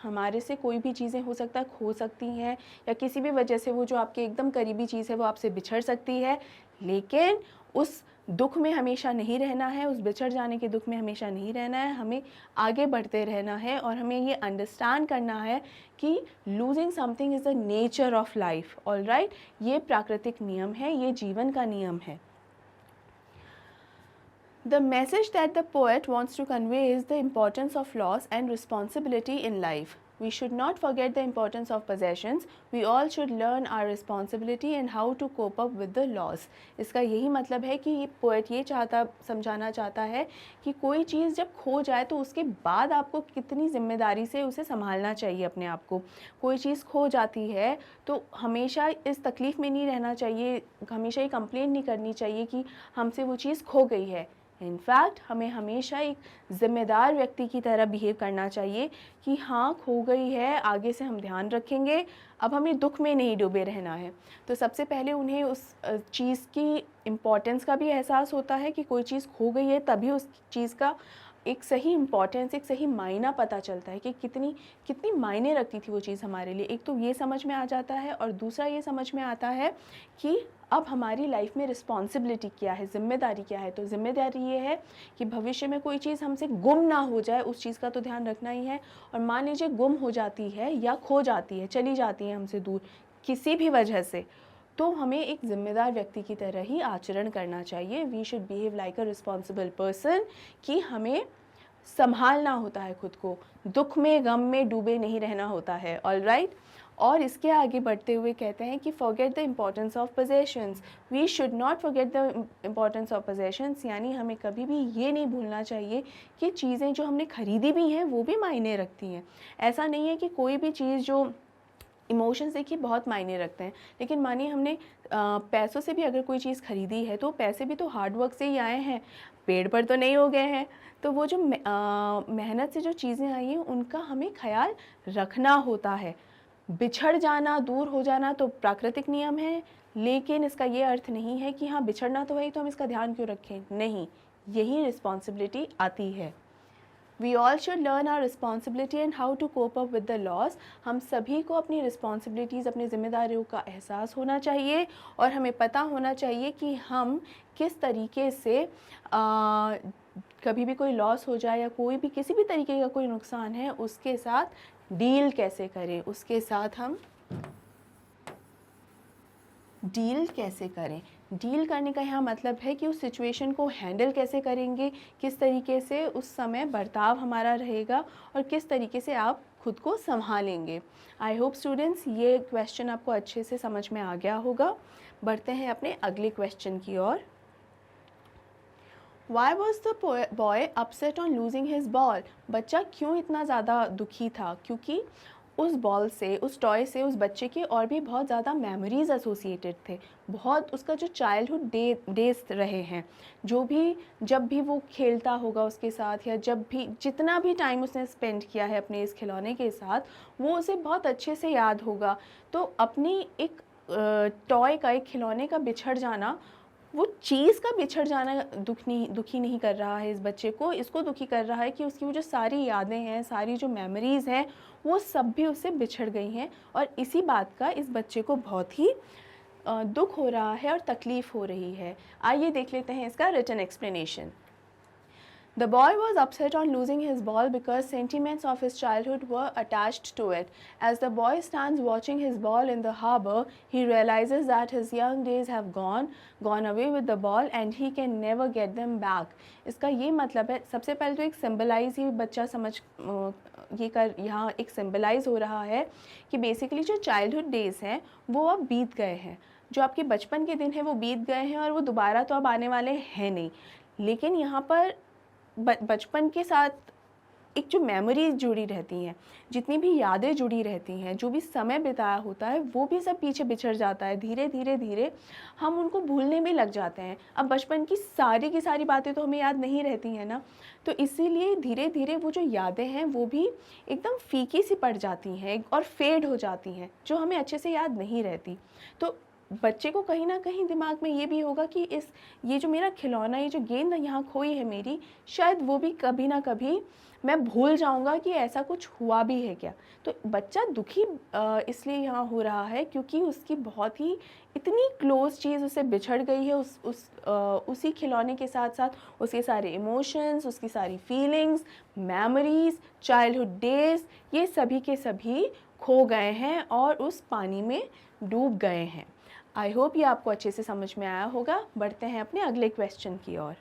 हमारे से कोई भी चीज़ें हो सकता है खो सकती हैं, या किसी भी वजह से वो जो आपके एकदम करीबी चीज़ है वो आपसे बिछड़ सकती है, लेकिन उस दुख में हमेशा नहीं रहना है, उस बिछड़ जाने के दुख में हमेशा नहीं रहना है, हमें आगे बढ़ते रहना है। और हमें ये अंडरस्टैंड करना है कि losing something is the nature of life. Alright, ये प्राकृतिक नियम है, ये जीवन का नियम है। The message that the poet wants to convey is the importance of loss and responsibility in life. We should not forget the importance of possessions. We all should learn our responsibility and how to cope up with the loss. इसका यही मतलब है कि ये poet ये समझाना चाहता है कि कोई चीज़ जब खो जाए तो उसके बाद आपको कितनी जिम्मेदारी से उसे संभालना चाहिए अपने आप को। कोई चीज़ खो जाती है तो हमेशा इस तकलीफ़ में नहीं रहना चाहिए, हमेशा ये कंप्लेंट नहीं करनी चाहिए कि हमसे वो चीज़ खो गई है। इनफैक्ट हमें हमेशा एक ज़िम्मेदार व्यक्ति की तरह बिहेव करना चाहिए कि हाँ खो गई है, आगे से हम ध्यान रखेंगे, अब हमें दुख में नहीं डूबे रहना है। तो सबसे पहले उन्हें उस चीज़ की इम्पोर्टेंस का भी एहसास होता है कि कोई चीज़ खो गई है, तभी उस चीज़ का एक सही इम्पॉर्टेंस, एक सही मायना पता चलता है कि कितनी मायने रखती थी वो चीज़ हमारे लिए। एक तो ये समझ में आ जाता है और दूसरा ये समझ में आता है कि अब हमारी लाइफ में रिस्पॉन्सिबिलिटी क्या है, जिम्मेदारी क्या है। तो जिम्मेदारी ये है कि भविष्य में कोई चीज़ हमसे गुम ना हो जाए, उस चीज़ का तो ध्यान रखना ही है। और मान लीजिए गुम हो जाती है या खो जाती है, चली जाती है हमसे दूर किसी भी वजह से, तो हमें एक ज़िम्मेदार व्यक्ति की तरह ही आचरण करना चाहिए। We should behave like a responsible person, कि हमें संभालना होता है खुद को, दुख में गम में डूबे नहीं रहना होता है। ऑलराइट, और इसके आगे बढ़ते हुए कहते हैं कि forget the importance of possessions, we should not forget the importance of possessions, यानी हमें कभी भी ये नहीं भूलना चाहिए कि चीज़ें जो हमने ख़रीदी भी हैं वो भी मायने रखती हैं। ऐसा नहीं है कि कोई भी चीज़ जो इमोशंस देखिए बहुत मायने रखते हैं, लेकिन मानिए हमने पैसों से भी अगर कोई चीज़ ख़रीदी है तो पैसे भी तो हार्ड वर्क से ही आए हैं, पेड़ पर तो नहीं हो गए हैं। तो वो जो मेहनत से जो चीज़ें आई हैं उनका हमें ख्याल रखना होता है। बिछड़ जाना, दूर हो जाना तो प्राकृतिक नियम है, लेकिन इसका ये अर्थ नहीं है कि हाँ बिछड़ना तो है तो हम इसका ध्यान क्यों रखें, नहीं, यही रिस्पॉन्सिबिलिटी आती है। We all should learn our responsibility and how to cope up with the loss. हम सभी को अपनी रिस्पॉन्सिबिलिटीज़, अपनी ज़िम्मेदारियों का एहसास होना चाहिए और हमें पता होना चाहिए कि हम किस तरीके से कभी भी कोई लॉस हो जाए या कोई भी किसी भी तरीके का कोई नुकसान है उसके साथ डील कैसे करें, उसके साथ हम डील कैसे करें। डील करने का यहाँ मतलब है कि उस सिचुएशन को हैंडल कैसे करेंगे, किस तरीके से उस समय बर्ताव हमारा रहेगा और किस तरीके से आप खुद को संभालेंगे। आई होप स्टूडेंट्स ये क्वेश्चन आपको अच्छे से समझ में आ गया होगा। बढ़ते हैं अपने अगले क्वेश्चन की ओर। Why was the boy upset on losing his ball? बच्चा क्यों इतना ज़्यादा दुखी था? क्योंकि उस बॉल से, उस टॉय से उस बच्चे की और भी बहुत ज़्यादा मेमोरीज़ एसोसिएटेड थे, बहुत उसका जो चाइल्डहुड डेज रहे हैं, जो भी जब भी वो खेलता होगा उसके साथ या जब भी जितना भी टाइम उसने स्पेंड किया है अपने इस खिलौने के साथ, वो उसे बहुत अच्छे से याद होगा। तो अपनी एक टॉय का, एक खिलौने का बिछड़ जाना, वो चीज़ का बिछड़ जाना दुखी नहीं कर रहा है इस बच्चे को, इसको दुखी कर रहा है कि उसकी वो जो सारी यादें हैं, सारी जो मेमोरीज़ हैं, वो सब भी उससे बिछड़ गई हैं और इसी बात का इस बच्चे को बहुत ही दुख हो रहा है और तकलीफ़ हो रही है। आइए देख लेते हैं इसका written explanation. The boy was upset on losing his ball because sentiments of his childhood were attached to it. As the boy stands watching his ball in the harbor, he realizes that his young days have gone away with the ball and he can never get them back. इसका ये मतलब है, सबसे पहले तो एक symbolize ही बच्चा समझ यहाँ एक सिंबलाइज हो रहा है कि बेसिकली जो चाइल्डहुड डेज़ हैं वो अब बीत गए हैं, जो आपके बचपन के दिन हैं वो बीत गए हैं और वो दोबारा तो अब आने वाले हैं नहीं। लेकिन यहाँ पर बचपन के साथ एक जो मेमोरीज जुड़ी रहती हैं, जितनी भी यादें जुड़ी रहती हैं, जो भी समय बिताया होता है, वो भी सब पीछे बिछड़ जाता है। धीरे धीरे हम उनको भूलने में लग जाते हैं। अब बचपन की सारी बातें तो हमें याद नहीं रहती हैं ना, तो इसीलिए धीरे धीरे वो जो यादें हैं वो भी एकदम फीकी सी पड़ जाती हैं और फेड हो जाती हैं, जो हमें अच्छे से याद नहीं रहती। तो बच्चे को कहीं ना कहीं दिमाग में ये भी होगा कि ये जो मेरा खिलौना, ये जो गेंद यहाँ खोई है मेरी, शायद वो भी कभी ना कभी मैं भूल जाऊँगा कि ऐसा कुछ हुआ भी है क्या। तो बच्चा दुखी इसलिए यहाँ हो रहा है क्योंकि उसकी बहुत ही इतनी क्लोज चीज़ उससे बिछड़ गई है। उसी खिलौने के साथ साथ उसके सारे इमोशंस, उसकी सारी फीलिंग्स, मेमोरीज़, चाइल्डहुड डेज़, ये सभी के सभी खो गए हैं और उस पानी में डूब गए हैं। आई होप ये आपको अच्छे से समझ में आया होगा। बढ़ते हैं अपने अगले क्वेश्चन की ओर।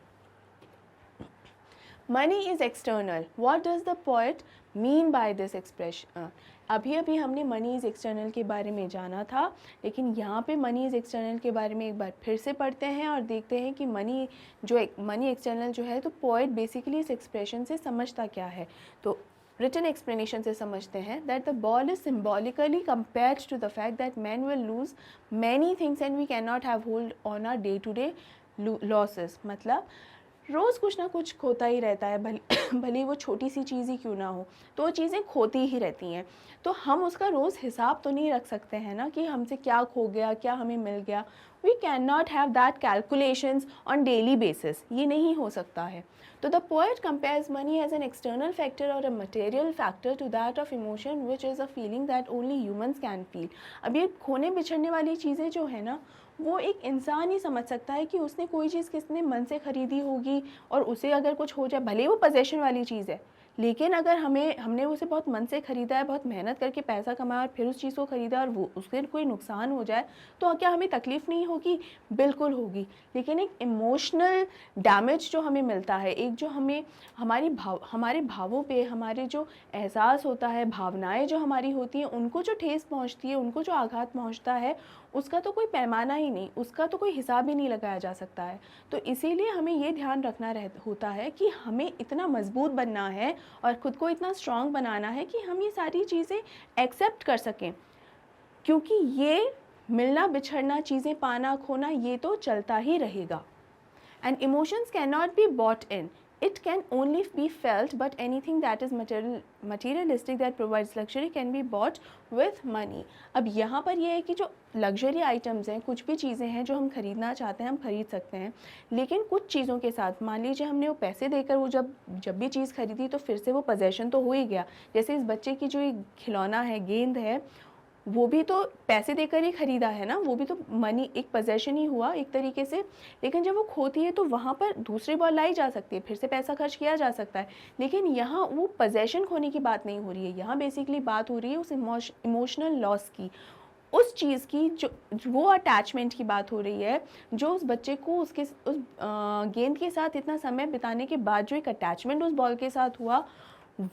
Money is external, what does the poet mean by this expression. अभी हमने मनी इज़ एक्सटर्नल के बारे में जाना था, लेकिन यहाँ पे मनी इज़ एक्सटर्नल के बारे में एक बार फिर से पढ़ते हैं और देखते हैं कि मनी एक्सटर्नल जो है, तो पोएट बेसिकली इस एक्सप्रेशन से समझता क्या है। तो रिटन एक्सप्लेनेशन से समझते हैं that the ball is symbolically compared to the fact that man will lose many things and we can not have hold on our day to day losses. मतलब रोज़ कुछ ना कुछ खोता ही रहता है, भले वो छोटी सी चीज़ ही क्यों ना हो, तो वो चीज़ें खोती ही रहती हैं। तो हम उसका रोज़ हिसाब तो नहीं रख सकते हैं ना कि हमसे क्या खो गया, क्या हमें मिल गया। We can not have that calculations on daily basis, ये नहीं हो सकता है। तो the poet compares money as an external factor और a material factor to that of emotion which is a feeling that only humans can feel. अब ये खोने बिछड़ने वाली चीज़ें जो है ना, वो एक इंसान ही समझ सकता है कि उसने कोई चीज़ किसने मन से ख़रीदी होगी और उसे अगर कुछ हो जाए, भले वो पोजेशन वाली चीज़ है, लेकिन अगर हमने उसे बहुत मन से ख़रीदा है, बहुत मेहनत करके पैसा कमाया और फिर उस चीज़ को ख़रीदा और वो उससे कोई नुकसान हो जाए, तो क्या हमें तकलीफ़ नहीं होगी? बिल्कुल होगी। लेकिन एक इमोशनल डैमेज जो हमें मिलता है, एक जो हमें हमारे भावों पे, हमारे जो एहसास होता है, भावनाएँ जो हमारी होती हैं, उनको जो ठेस पहुँचती है, उनको जो आघात पहुँचता है, उसका तो कोई पैमाना ही नहीं, उसका तो कोई हिसाब ही नहीं लगाया जा सकता है। तो इसीलिए हमें ये ध्यान रखना होता है कि हमें इतना मज़बूत बनना है और ख़ुद को इतना स्ट्रॉन्ग बनाना है कि हम ये सारी चीज़ें एक्सेप्ट कर सकें, क्योंकि ये मिलना बिछड़ना, चीज़ें पाना खोना, ये तो चलता ही रहेगा। And emotions cannot be bought in. It can only be felt, but anything that is materialistic that provides luxury can be bought with money. अब यहाँ पर ये है कि जो लग्जरी आइटम्स हैं, कुछ भी चीज़ें हैं जो हम खरीदना चाहते हैं, हम खरीद सकते हैं, लेकिन कुछ चीज़ों के साथ, मान लीजिए हमने वो पैसे देकर वो जब भी चीज़ खरीदी तो फिर से वो पोजेशन तो हो ही गया। जैसे इस बच्चे की जो एक खिलौना है, गेंद है, वो भी तो पैसे देकर ही ख़रीदा है ना, वो भी तो मनी, एक पोजेशन ही हुआ एक तरीके से। लेकिन जब वो खोती है तो वहाँ पर दूसरी बॉल लाई जा सकती है, फिर से पैसा खर्च किया जा सकता है, लेकिन यहाँ वो पोजेशन खोने की बात नहीं हो रही है। यहाँ बेसिकली बात हो रही है उस इमोशनल लॉस की, उस चीज़ की, जो वो अटैचमेंट की बात हो रही है, जो उस बच्चे को उस गेंद के साथ इतना समय बिताने के बाद जो एक अटैचमेंट उस बॉल के साथ हुआ,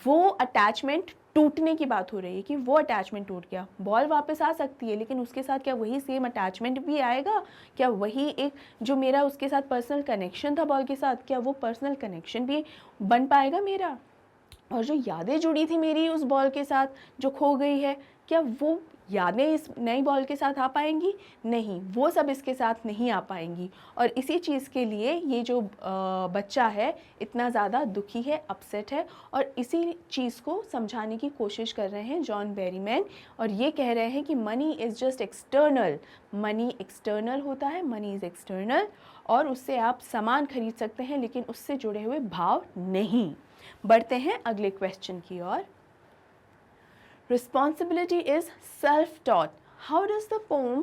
वो अटैचमेंट टूटने की बात हो रही है कि वो अटैचमेंट टूट गया। बॉल वापस आ सकती है, लेकिन उसके साथ क्या वही सेम अटैचमेंट भी आएगा? क्या वही एक जो मेरा उसके साथ पर्सनल कनेक्शन था बॉल के साथ, क्या वो पर्सनल कनेक्शन भी बन पाएगा मेरा? और जो यादें जुड़ी थी मेरी उस बॉल के साथ जो खो गई है, क्या वो यादें इस नई बॉल के साथ आ पाएंगी? नहीं, वो सब इसके साथ नहीं आ पाएंगी। और इसी चीज़ के लिए ये जो बच्चा है इतना ज़्यादा दुखी है, अपसेट है, और इसी चीज़ को समझाने की कोशिश कर रहे हैं जॉन बेरीमैन, और ये कह रहे हैं कि money is just external, money external होता है, मनी इज़ एक्सटर्नल, और उससे आप सामान खरीद सकते हैं लेकिन उससे जुड़े हुए भाव नहीं। बढ़ते हैं अगले क्वेश्चन की ओर। Responsibility is self-taught. How does the poem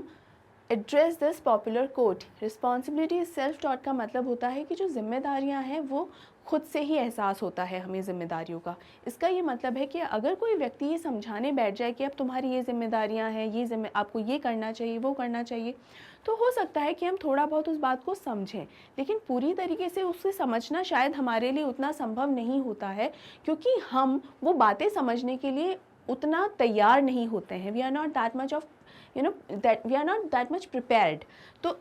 address this popular quote? Responsibility is self-taught का मतलब होता है कि जो जिम्मेदारियां हैं वो खुद से ही एहसास होता है हमें ज़िम्मेदारियों का। इसका ये मतलब है कि अगर कोई व्यक्ति ये समझाने बैठ जाए कि अब तुम्हारी ये ज़िम्मेदारियां हैं, ये आपको ये करना चाहिए, वो करना चाहिए, तो हो सकता है कि हम थोड़ा बहुत उस बात को समझें, लेकिन पूरी तरीके से उसे समझना शायद हमारे लिए उतना संभव नहीं होता है, क्योंकि हम वो बातें समझने के लिए उतना तैयार नहीं होते हैं। We are not that much of we are not that much prepared. तो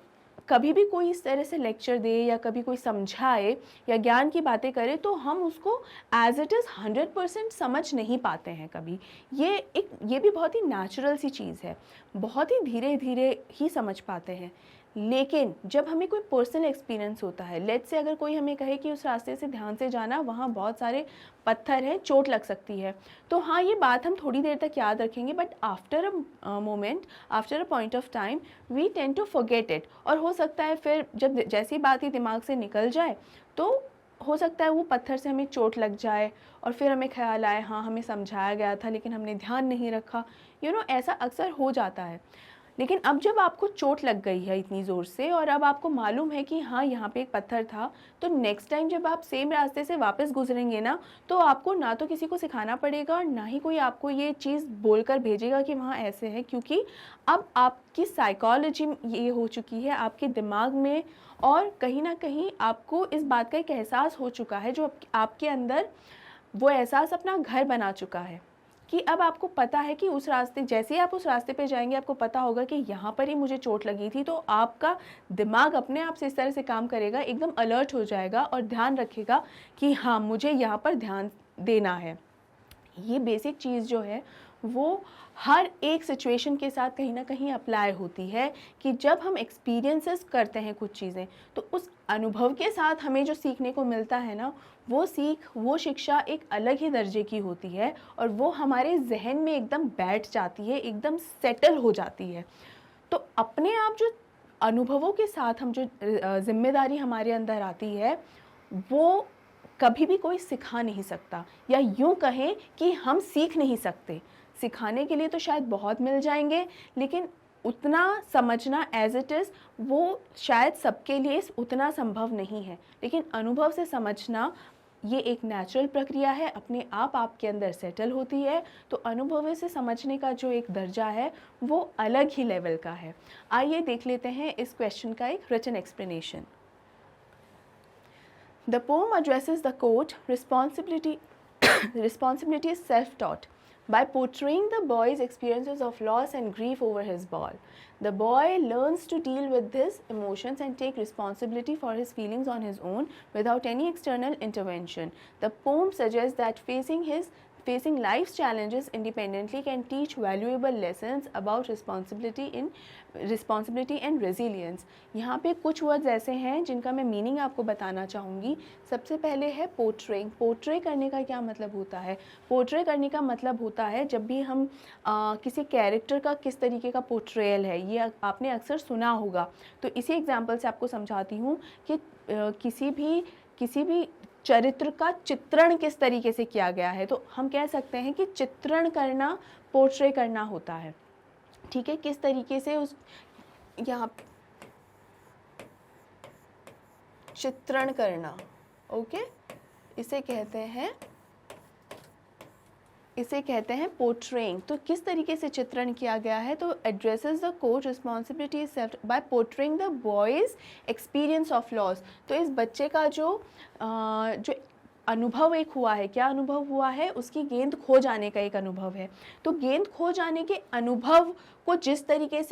कभी भी कोई इस तरह से लेक्चर दे या कभी कोई समझाए या ज्ञान की बातें करे तो हम उसको एज इट इज़ 100% समझ नहीं पाते हैं कभी। ये भी बहुत ही नेचुरल सी चीज़ है, बहुत ही धीरे धीरे ही समझ पाते हैं। लेकिन जब हमें कोई पर्सनल एक्सपीरियंस होता है, लेट्स से अगर कोई हमें कहे कि उस रास्ते से ध्यान से जाना, वहाँ बहुत सारे पत्थर हैं, चोट लग सकती है, तो हाँ ये बात हम थोड़ी देर तक याद रखेंगे, but after a moment, after a point of time we tend to forget it. और हो सकता है फिर जब जैसी बात ही दिमाग से निकल जाए तो हो सकता है वो पत्थर से हमें चोट लग जाए और फिर हमें ख्याल आए हाँ हमें समझाया गया था लेकिन हमने ध्यान नहीं रखा। ऐसा अक्सर हो जाता है। लेकिन अब जब आपको चोट लग गई है इतनी ज़ोर से और अब आपको मालूम है कि हाँ यहाँ पे एक पत्थर था, तो नेक्स्ट टाइम जब आप सेम रास्ते से वापस गुजरेंगे ना, तो आपको ना तो किसी को सिखाना पड़ेगा और ना ही कोई आपको ये चीज़ बोलकर भेजेगा कि वहाँ ऐसे है, क्योंकि अब आपकी साइकोलॉजी ये हो चुकी है आपके दिमाग में, और कहीं ना कहीं आपको इस बात का एक एहसास हो चुका है, जो आपके अंदर वो एहसास अपना घर बना चुका है कि अब आपको पता है कि उस रास्ते, जैसे ही आप उस रास्ते पे जाएंगे आपको पता होगा कि यहाँ पर ही मुझे चोट लगी थी, तो आपका दिमाग अपने आप से इस तरह से काम करेगा, एकदम अलर्ट हो जाएगा और ध्यान रखेगा कि हाँ मुझे यहाँ पर ध्यान देना है। ये बेसिक चीज़ जो है वो हर एक सिचुएशन के साथ कहीं ना कहीं अप्लाई होती है कि जब हम एक्सपीरियंसेस करते हैं कुछ चीज़ें, तो उस अनुभव के साथ हमें जो सीखने को मिलता है ना, वो शिक्षा एक अलग ही दर्जे की होती है और वो हमारे जहन में एकदम बैठ जाती है, एकदम सेटल हो जाती है। तो अपने आप जो अनुभवों के साथ हम जो जिम्मेदारी हमारे अंदर आती है वो कभी भी कोई सिखा नहीं सकता, या यूँ कहें कि हम सीख नहीं सकते। सिखाने के लिए तो शायद बहुत मिल जाएंगे, लेकिन उतना समझना एज इट इज़ वो शायद सबके लिए उतना संभव नहीं है। लेकिन अनुभव से समझना ये एक नेचुरल प्रक्रिया है, अपने आप आपके अंदर सेटल होती है। तो अनुभव से समझने का जो एक दर्जा है वो अलग ही लेवल का है। आइए देख लेते हैं इस क्वेश्चन का एक written explanation. The poem addresses the quote responsibility responsibility is self-taught by portraying the boy's experiences of loss and grief over his ball. The boy learns to deal with his emotions and take responsibility for his feelings on his own without any external intervention. The poem suggests that facing life's challenges independently can teach valuable lessons about responsibility and resilience. यहाँ पे कुछ words ऐसे हैं जिनका मैं meaning आपको बताना चाहूँगी। सबसे पहले है पोर्ट्रेइंग। पोर्ट्रे करने का क्या मतलब होता है? पोर्ट्रे करने का मतलब होता है जब भी हम किसी कैरेक्टर का किस तरीके का पोर्ट्रेयल है, ये आपने अक्सर सुना होगा। तो इसी एग्जाम्पल से आपको समझाती हूँ कि किसी भी चरित्र का चित्रण किस तरीके से किया गया है। तो हम कह सकते हैं कि चित्रण करना पोर्ट्रे करना होता है। ठीक है, किस तरीके से उस यहाँ चित्रण करना, ओके, इसे कहते हैं पोर्ट्रेइंग। तो किस तरीके से चित्रण किया गया है? तो addresses the coach responsibility self by portraying the boys experience of loss. तो इस बच्चे का जो अनुभव एक हुआ है, क्या अनुभव हुआ है? उसकी गेंद खो जाने का एक अनुभव है। तो गेंद खो जाने के अनुभव को जिस तरीके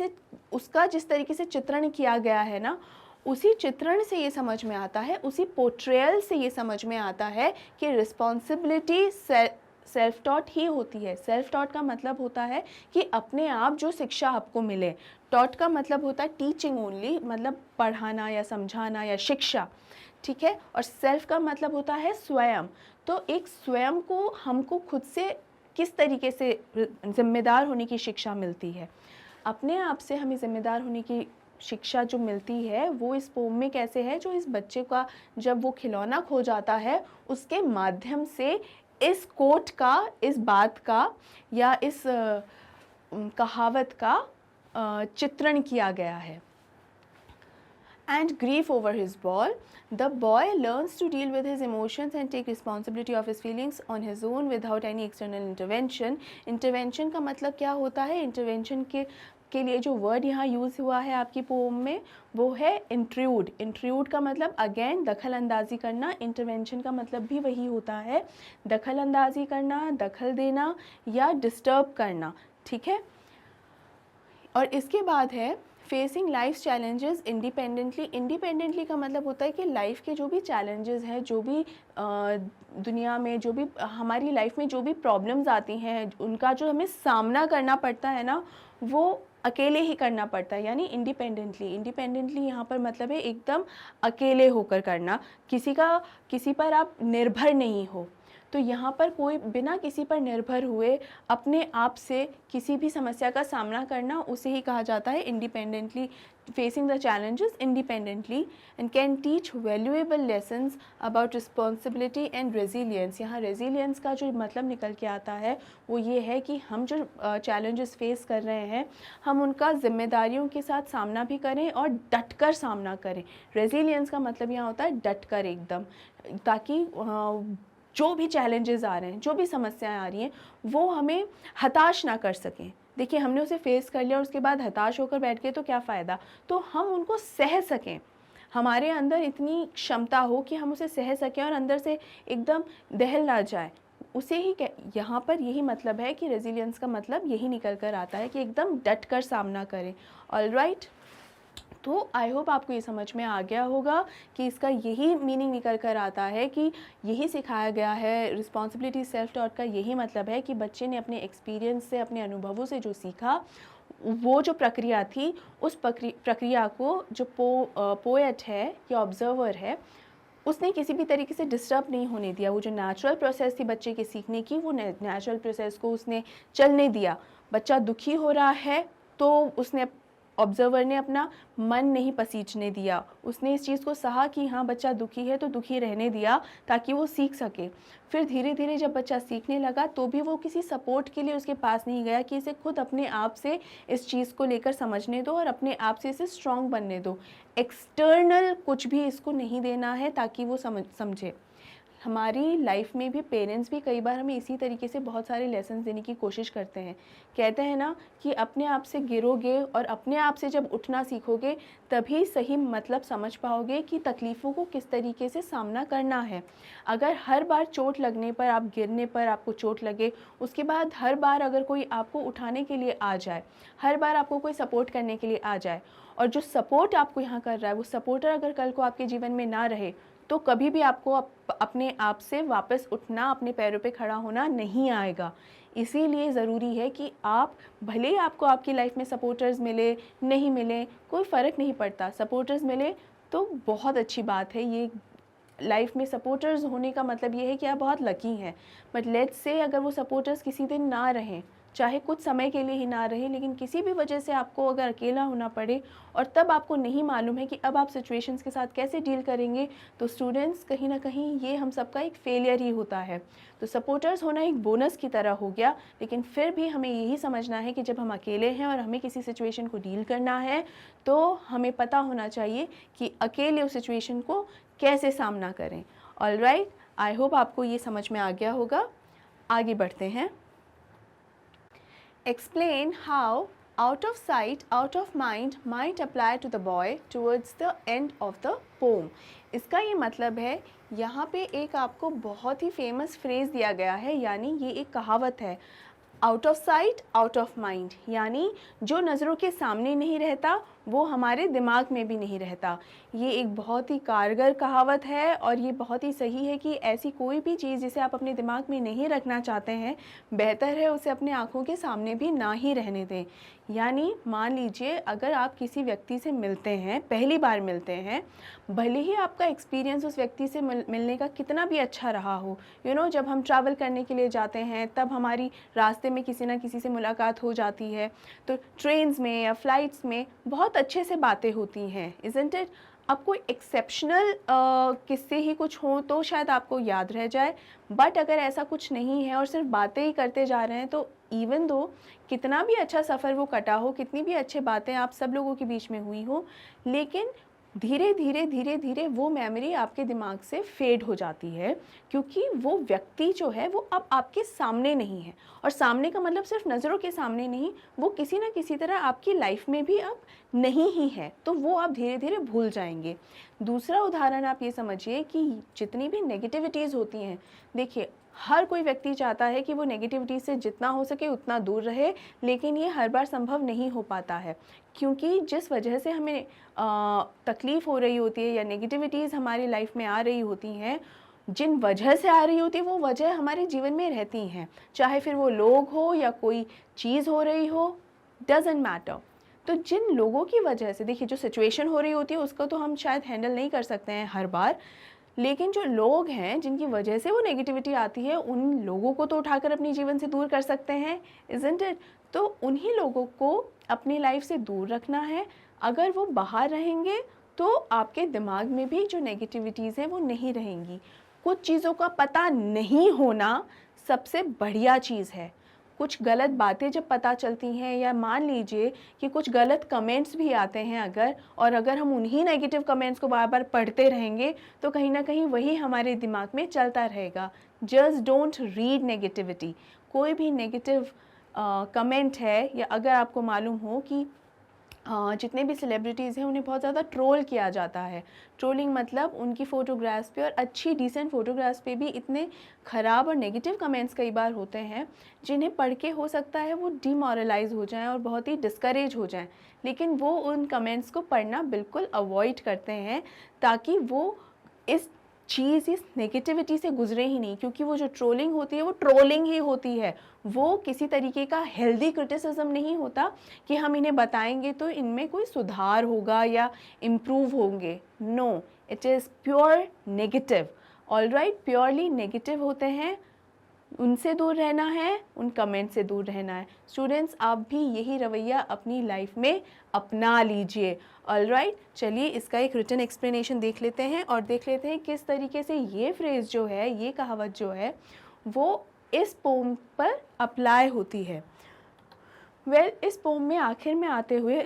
से चित्रण किया गया है ना, उसी चित्रण से ये समझ में आता है, उसी पोर्ट्रेयल से ये समझ में आता है कि रिस्पॉन्सिबिलिटी सेल्फ टॉट ही होती है। सेल्फ टॉट का मतलब होता है कि अपने आप जो शिक्षा आपको मिले। टॉट का मतलब होता है टीचिंग ओनली, मतलब पढ़ाना या समझाना या शिक्षा, ठीक है। और सेल्फ का मतलब होता है स्वयं। तो एक स्वयं को हमको खुद से किस तरीके से जिम्मेदार होने की शिक्षा मिलती है, अपने आप से हमें जिम्मेदार होने की शिक्षा जो मिलती है वो इस पोम में कैसे है, जो इस बच्चे का जब वो खिलौना खो जाता है उसके माध्यम से इस कोट का, इस बात का या इस कहावत का चित्रण किया गया है। And grief over his ball, the boy learns to deal with his emotions and take responsibility of his feelings on his own without any external intervention. Intervention का मतलब क्या होता है? Intervention के लिए जो वर्ड यहाँ यूज़ हुआ है आपकी पोम में वो है इंट्रूड। इंट्रूड का मतलब अगेन दखल अंदाजी करना। इंटरवेंशन का मतलब भी वही होता है, दखल अंदाजी करना, दखल देना या डिस्टर्ब करना, ठीक है। और इसके बाद है facing life challenges independently. Independently का मतलब होता है कि लाइफ के जो भी चैलेंजेस हैं, जो भी दुनिया में जो भी हमारी लाइफ में जो भी प्रॉब्लम्स आती हैं, उनका जो हमें सामना करना पड़ता है ना, वो अकेले ही करना पड़ता है, यानी इंडिपेंडेंटली। इंडिपेंडेंटली यहाँ पर मतलब है एकदम अकेले होकर करना, किसी पर आप निर्भर नहीं हो। तो यहाँ पर कोई बिना किसी पर निर्भर हुए अपने आप से किसी भी समस्या का सामना करना, उसे ही कहा जाता है independently, facing the challenges independently and can teach valuable lessons about responsibility and resilience. यहाँ रेजिलियंस का जो मतलब निकल के आता है वो ये है कि हम जो चैलेंजेस फेस कर रहे हैं हम उनका जिम्मेदारियों के साथ सामना भी करें और डटकर सामना करें। रेजिलियंस का मतलब यहाँ होता है डटकर एकदम, ताकि जो भी चैलेंजेस आ रहे हैं, जो भी समस्याएं आ रही हैं, वो हमें हताश ना कर सकें। देखिए, हमने उसे फेस कर लिया और उसके बाद हताश होकर बैठ गए तो क्या फ़ायदा। तो हम उनको सह सकें, हमारे अंदर इतनी क्षमता हो कि हम उसे सह सकें और अंदर से एकदम दहल ना जाए, उसे ही यहाँ पर यही मतलब है कि रेजिलियंस का मतलब यही निकल कर आता है कि एकदम डट कर सामना करें। ऑलराइट, तो आई होप आपको ये समझ में आ गया होगा कि इसका यही मीनिंग निकल कर आता है कि यही सिखाया गया है। रिस्पॉन्सिबिलिटी सेल्फ टॉट का यही मतलब है कि बच्चे ने अपने एक्सपीरियंस से, अपने अनुभवों से जो सीखा, वो जो प्रक्रिया थी उस प्रक्रिया को जो पोएट है या ऑब्जर्वर है उसने किसी भी तरीके से डिस्टर्ब नहीं होने दिया। वो जो नेचुरल प्रोसेस थी बच्चे के सीखने की, वो नेचुरल प्रोसेस को उसने चलने दिया। बच्चा दुखी हो रहा है तो उसने, ऑब्जर्वर ने अपना मन नहीं पसीजने दिया, उसने इस चीज़ को सहा कि हाँ बच्चा दुखी है तो दुखी रहने दिया ताकि वो सीख सके। फिर धीरे धीरे जब बच्चा सीखने लगा तो भी वो किसी सपोर्ट के लिए उसके पास नहीं गया कि इसे खुद अपने आप से इस चीज़ को लेकर समझने दो और अपने आप से इसे स्ट्रॉन्ग बनने दो। एक्सटर्नल कुछ भी इसको नहीं देना है ताकि वो समझे। हमारी लाइफ में भी पेरेंट्स भी कई बार हमें इसी तरीके से बहुत सारे लेसन देने की कोशिश करते हैं। कहते हैं ना कि अपने आप से गिरोगे और अपने आप से जब उठना सीखोगे तभी सही मतलब समझ पाओगे कि तकलीफ़ों को किस तरीके से सामना करना है। अगर हर बार चोट लगने पर, आप गिरने पर आपको चोट लगे, उसके बाद हर बार अगर कोई आपको उठाने के लिए आ जाए, हर बार आपको कोई सपोर्ट करने के लिए आ जाए, और जो सपोर्ट आपको यहाँ कर रहा है वो सपोर्टर अगर कल को आपके जीवन में ना रहे, तो कभी भी आपको अपने आप से वापस उठना, अपने पैरों पे खड़ा होना नहीं आएगा। इसीलिए ज़रूरी है कि आप, भले ही आपको आपकी लाइफ में सपोर्टर्स मिले, नहीं मिले, कोई फ़र्क नहीं पड़ता। सपोर्टर्स मिले तो बहुत अच्छी बात है। ये लाइफ में सपोर्टर्स होने का मतलब ये है कि आप बहुत लकी हैं। बट लेट्स से अगर वो सपोर्टर्स किसी दिन ना रहें, चाहे कुछ समय के लिए ही ना रहे, लेकिन किसी भी वजह से आपको अगर अकेला होना पड़े और तब आपको नहीं मालूम है कि अब आप सिचुएशंस के साथ कैसे डील करेंगे, तो स्टूडेंट्स कहीं ना कहीं ये हम सबका एक फेलियर ही होता है। तो सपोर्टर्स होना एक बोनस की तरह हो गया, लेकिन फिर भी हमें यही समझना है कि जब हम अकेले हैं और हमें किसी सिचुएशन को डील करना है तो हमें पता होना चाहिए कि अकेले उस सिचुएशन को कैसे सामना करें। ऑलराइट, आई होप आपको ये समझ में आ गया होगा। आगे बढ़ते हैं। Explain how out of sight, out of mind might apply to the boy towards the end of the poem. इसका ये मतलब है, यहाँ पे एक आपको बहुत ही फेमस फ्रेज़ दिया गया है, यानी ये एक कहावत है, out of sight out of mind, यानी जो नज़रों के सामने नहीं रहता वो हमारे दिमाग में भी नहीं रहता। ये एक बहुत ही कारगर कहावत है और ये बहुत ही सही है कि ऐसी कोई भी चीज़ जिसे आप अपने दिमाग में नहीं रखना चाहते हैं, बेहतर है उसे अपने आँखों के सामने भी ना ही रहने दें। यानी मान लीजिए अगर आप किसी व्यक्ति से मिलते हैं, पहली बार मिलते हैं, भले ही आपका एक्सपीरियंस उस व्यक्ति से मिलने का कितना भी अच्छा रहा हो, जब हम ट्रैवल करने के लिए जाते हैं तब हमारी रास्ते में किसी ना किसी से मुलाकात हो जाती है, तो ट्रेन्स में या फ्लाइट्स में बहुत अच्छे से बातें होती हैं, इज़न्ट इट। अब कोई एक्सेप्शनल किस्से ही कुछ हो तो शायद आपको याद रह जाए, बट अगर ऐसा कुछ नहीं है और सिर्फ बातें ही करते जा रहे हैं, तो इवन दो कितना भी अच्छा सफ़र वो कटा हो, कितनी भी अच्छी बातें आप सब लोगों के बीच में हुई हो, लेकिन धीरे धीरे वो मेमोरी आपके दिमाग से फेड हो जाती है, क्योंकि वो व्यक्ति जो है वो अब आपके सामने नहीं है। और सामने का मतलब सिर्फ नज़रों के सामने नहीं, वो किसी ना किसी तरह आपकी लाइफ में भी अब नहीं ही है, तो वो आप धीरे धीरे भूल जाएंगे। दूसरा उदाहरण आप ये समझिए कि जितनी भी नेगेटिविटीज़ होती हैं, देखिए हर कोई व्यक्ति चाहता है कि वो नेगेटिविटी से जितना हो सके उतना दूर रहे, लेकिन ये हर बार संभव नहीं हो पाता है, क्योंकि जिस वजह से हमें तकलीफ़ हो रही होती है या नेगेटिविटीज़ हमारी लाइफ में आ रही होती हैं, जिन वजह से आ रही होती है वो वजह हमारे जीवन में रहती हैं, चाहे फिर वो लोग हो या कोई चीज़ हो रही हो, डज़न्ट मैटर। तो जिन लोगों की वजह से, देखिए जो सिचुएशन हो रही होती है उसको तो हम शायद हैंडल नहीं कर सकते हैं हर बार, लेकिन जो लोग हैं जिनकी वजह से वो नेगेटिविटी आती है, उन लोगों को तो उठाकर अपने जीवन से दूर कर सकते हैं, इज़न्ट इट। तो उन्हीं लोगों को अपनी लाइफ से दूर रखना है। अगर वो बाहर रहेंगे तो आपके दिमाग में भी जो नेगेटिविटीज़ हैं वो नहीं रहेंगी। कुछ चीज़ों का पता नहीं होना सबसे बढ़िया चीज़ है। कुछ गलत बातें जब पता चलती हैं, या मान लीजिए कि कुछ गलत कमेंट्स भी आते हैं अगर हम उन्हीं नेगेटिव कमेंट्स को बार बार पढ़ते रहेंगे, तो कहीं ना कहीं वही हमारे दिमाग में चलता रहेगा। Just don't read negativity. कोई भी नेगेटिव कमेंट है, या अगर आपको मालूम हो कि जितने भी सेलिब्रिटीज़ हैं उन्हें बहुत ज़्यादा ट्रोल किया जाता है, ट्रोलिंग मतलब उनकी फ़ोटोग्राफ्स पे और अच्छी डिसेंट फ़ोटोग्राफ्स पे भी इतने ख़राब और नेगेटिव कमेंट्स कई बार होते हैं जिन्हें पढ़ के हो सकता है वो डिमोरलाइज हो जाएं और बहुत ही डिस्करेज हो जाएं, लेकिन वो उन कमेंट्स को पढ़ना बिल्कुल अवॉइड करते हैं ताकि वो इस इस नेगेटिविटी से गुजरे ही नहीं, क्योंकि वो जो ट्रोलिंग होती है वो ट्रोलिंग ही होती है, वो किसी तरीके का हेल्दी क्रिटिसिज्म नहीं होता कि हम इन्हें बताएंगे तो इनमें कोई सुधार होगा या इम्प्रूव होंगे। No, it is pure negative. Alright, purely negative होते हैं, उनसे दूर रहना है, उन कमेंट से दूर रहना है। स्टूडेंट्स, आप भी यही रवैया अपनी लाइफ में अपना लीजिए। ऑलराइट, चलिए इसका एक रिटन एक्सप्लेनेशन देख लेते हैं और देख लेते हैं किस तरीके से ये फ्रेज़ जो है, ये कहावत जो है, वो इस पोम पर अप्लाई होती है। इस पोम में आखिर में आते हुए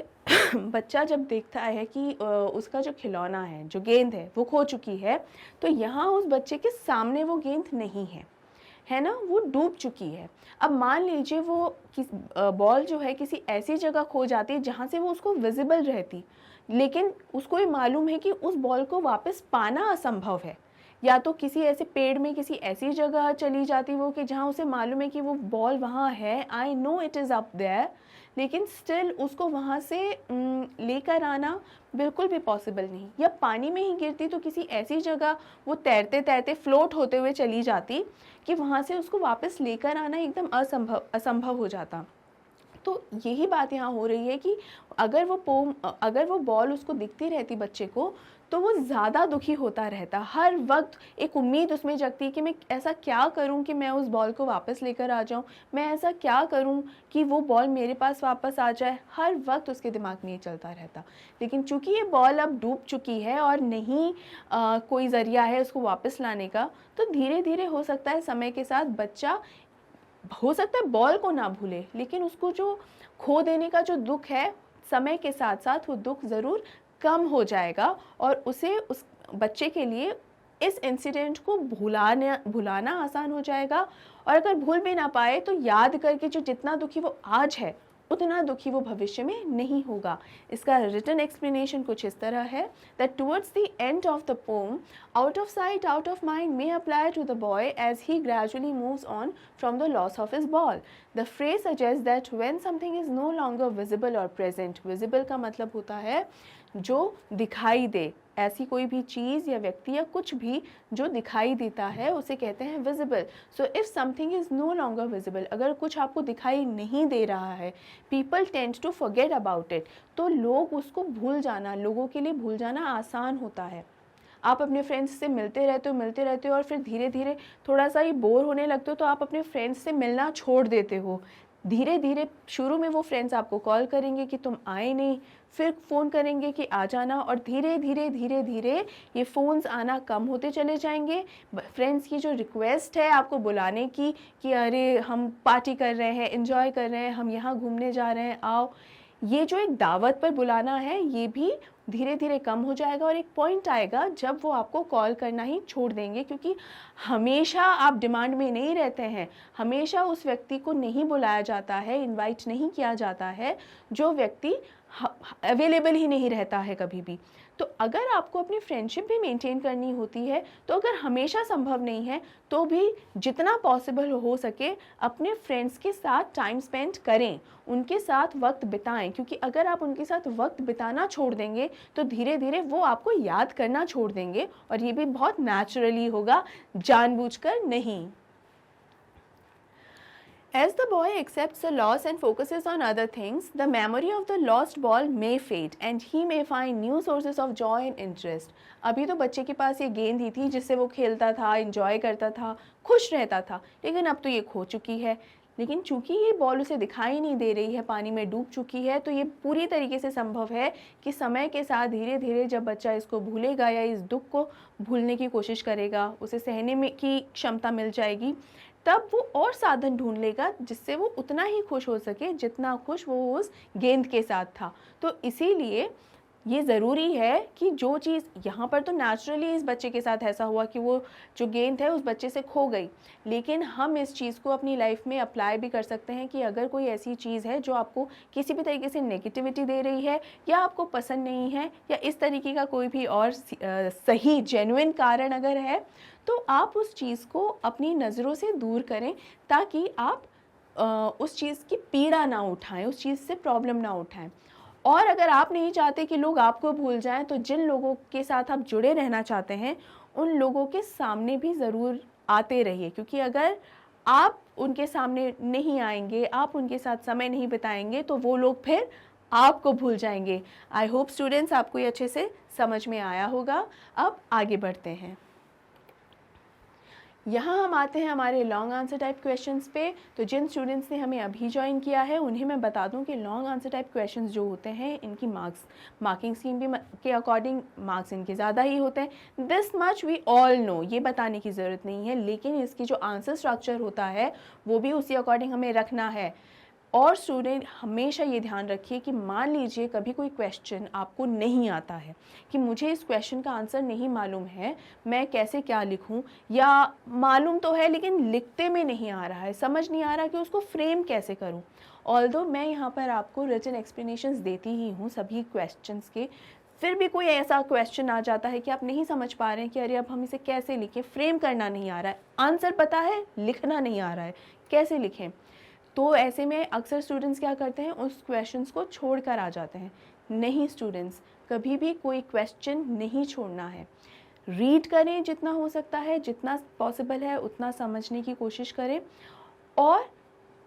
बच्चा जब देखता है कि उसका जो खिलौना है, जो गेंद है, वो खो चुकी है, तो यहाँ उस बच्चे के सामने वो गेंद नहीं है ना, वो डूब चुकी है। अब मान लीजिए वो बॉल जो है किसी ऐसी जगह खो जाती है जहाँ से वो उसको विजिबल रहती, लेकिन उसको ये मालूम है कि उस बॉल को वापस पाना असंभव है, या तो किसी ऐसे पेड़ में किसी ऐसी जगह चली जाती वो कि जहाँ उसे मालूम है कि वो बॉल वहाँ है, I know it is up there, लेकिन स्टिल उसको वहाँ से लेकर आना बिल्कुल भी पॉसिबल नहीं। या पानी में ही गिरती तो किसी ऐसी जगह वो तैरते तैरते फ्लोट होते हुए चली जाती कि वहाँ से उसको वापस लेकर आना एकदम असंभव हो जाता। तो यही बात यहाँ हो रही है कि अगर वो बॉल उसको दिखती रहती बच्चे को, तो वो ज़्यादा दुखी होता रहता, हर वक्त एक उम्मीद उसमें जगती कि मैं ऐसा क्या करूं कि मैं उस बॉल को वापस लेकर आ जाऊं, मैं ऐसा क्या करूं कि वो बॉल मेरे पास वापस आ जाए, हर वक्त उसके दिमाग में ये चलता रहता। लेकिन चूंकि ये बॉल अब डूब चुकी है और नहीं कोई ज़रिया है उसको वापस लाने का, तो धीरे धीरे हो सकता है समय के साथ बच्चा, हो सकता है बॉल को ना भूले, लेकिन उसको जो खो देने का जो दुख है, समय के साथ साथ वो दुख ज़रूर कम हो जाएगा और उसे, उस बच्चे के लिए इस इंसिडेंट को भुलाना आसान हो जाएगा। और अगर भूल भी ना पाए तो याद करके जो जितना दुखी वो आज है, उतना दुखी वो भविष्य में नहीं होगा। इसका रिटन एक्सप्लेनेशन कुछ इस तरह है that towards the end of the poem, out of sight, out of mind may apply to the boy as he gradually moves on from the loss of his ball. The phrase suggests that when something is no longer visible or present, visible का मतलब होता है जो दिखाई दे, ऐसी कोई भी चीज़ या व्यक्ति या कुछ भी जो दिखाई देता है उसे कहते हैं visible. So if something is no longer visible, अगर कुछ आपको दिखाई नहीं दे रहा है, people tend to forget about it, तो लोग उसको भूल जाना, लोगों के लिए भूल जाना आसान होता है। आप अपने फ्रेंड्स से मिलते रहते हो और फिर धीरे धीरे थोड़ा सा ही बोर होने लगते हो तो आप अपने फ्रेंड्स से मिलना छोड़ देते हो। धीरे धीरे शुरू में वो फ्रेंड्स आपको कॉल करेंगे कि तुम आए नहीं, फिर फ़ोन करेंगे कि आ जाना, और धीरे धीरे ये फ़ोन्स आना कम होते चले जाएंगे। फ्रेंड्स की जो रिक्वेस्ट है आपको बुलाने की कि अरे हम पार्टी कर रहे हैं, एंजॉय कर रहे हैं, हम यहाँ घूमने जा रहे हैं, आओ, ये जो एक दावत पर बुलाना है, ये भी धीरे धीरे कम हो जाएगा। और एक पॉइंट आएगा जब वो आपको कॉल करना ही छोड़ देंगे, क्योंकि हमेशा आप डिमांड में नहीं रहते हैं, हमेशा उस व्यक्ति को नहीं बुलाया जाता है, इनवाइट नहीं किया जाता है जो व्यक्ति अवेलेबल ही नहीं रहता है कभी भी। तो अगर आपको अपनी फ्रेंडशिप भी मेंटेन करनी होती है, तो अगर हमेशा संभव नहीं है तो भी जितना पॉसिबल हो सके अपने फ्रेंड्स के साथ टाइम स्पेंड करें, उनके साथ वक्त बिताएं, क्योंकि अगर आप उनके साथ वक्त बिताना छोड़ देंगे तो धीरे धीरे वो आपको याद करना छोड़ देंगे, और ये भी बहुत नेचुरली होगा, जानबूझकर नहीं। As the boy accepts the loss and focuses on other things, the memory of the lost ball may fade and he may find new sources of joy and interest. अभी तो बच्चे के पास ये गेंद ही थी जिससे वो खेलता था, एंजॉय करता था, खुश रहता था, लेकिन अब तो ये खो चुकी है। लेकिन चूंकि ये बॉल उसे दिखाई नहीं दे रही है, पानी में डूब चुकी है, तो ये पूरी तरीके से संभव है कि समय के साथ धीरे धीरे जब बच्चा इसको भूलेगा या इस दुख को भूलने की कोशिश करेगा, उसे सहने में की क्षमता मिल जाएगी, तब वो और साधन ढूंढ लेगा जिससे वो उतना ही खुश हो सके जितना खुश वो उस गेंद के साथ था। तो इसीलिए ये ज़रूरी है कि जो चीज़ यहाँ पर तो नेचुरली इस बच्चे के साथ ऐसा हुआ कि वो जो गेंद है उस बच्चे से खो गई, लेकिन हम इस चीज़ को अपनी लाइफ में अप्लाई भी कर सकते हैं कि अगर कोई ऐसी चीज़ है जो आपको किसी भी तरीके से नेगेटिविटी दे रही है या आपको पसंद नहीं है या इस तरीके का कोई भी और सही जेन्युइन कारण अगर है, तो आप उस चीज़ को अपनी नज़रों से दूर करें ताकि आप उस चीज़ की पीड़ा ना उठाएं, उस चीज़ से प्रॉब्लम ना उठाएं। और अगर आप नहीं चाहते कि लोग आपको भूल जाएं, तो जिन लोगों के साथ आप जुड़े रहना चाहते हैं उन लोगों के सामने भी ज़रूर आते रहिए, क्योंकि अगर आप उनके सामने नहीं आएंगे, आप उनके साथ समय नहीं बिताएंगे, तो वो लोग फिर आपको भूल जाएंगे। आई होप स्टूडेंट्स आपको ये अच्छे से समझ में आया होगा। अब आगे बढ़ते हैं। यहाँ हम आते हैं हमारे लॉन्ग आंसर टाइप क्वेश्चंस पे। तो जिन स्टूडेंट्स ने हमें अभी ज्वाइन किया है उन्हें मैं बता दूं कि लॉन्ग आंसर टाइप क्वेश्चंस जो होते हैं इनकी मार्किंग स्कीम भी के अकॉर्डिंग मार्क्स इनके ज़्यादा ही होते हैं। This much we all know, ये बताने की ज़रूरत नहीं है, लेकिन इसकी जो आंसर स्ट्रक्चर होता है वो भी उसी अकॉर्डिंग हमें रखना है। और स्टूडेंट हमेशा ये ध्यान रखिए कि मान लीजिए कभी कोई क्वेश्चन आपको नहीं आता है कि मुझे इस क्वेश्चन का आंसर नहीं मालूम है, मैं कैसे क्या लिखूं, या मालूम तो है लेकिन लिखते में नहीं आ रहा है, समझ नहीं आ रहा कि उसको फ्रेम कैसे करूं। ऑल्दो मैं यहाँ पर आपको रिटन एक्सप्लेनेशंस देती ही हूँ सभी क्वेश्चंस के, फिर भी कोई ऐसा क्वेश्चन आ जाता है कि आप नहीं समझ पा रहे हैं कि अरे अब हम इसे कैसे लिखें, फ्रेम करना नहीं आ रहा है, आंसर पता है लिखना नहीं आ रहा है, कैसे लिखें। तो ऐसे में अक्सर स्टूडेंट्स क्या करते हैं, उस क्वेश्चंस को छोड़ कर आ जाते हैं। नहीं स्टूडेंट्स, कभी भी कोई क्वेश्चन नहीं छोड़ना है। रीड करें जितना हो सकता है, जितना पॉसिबल है उतना समझने की कोशिश करें, और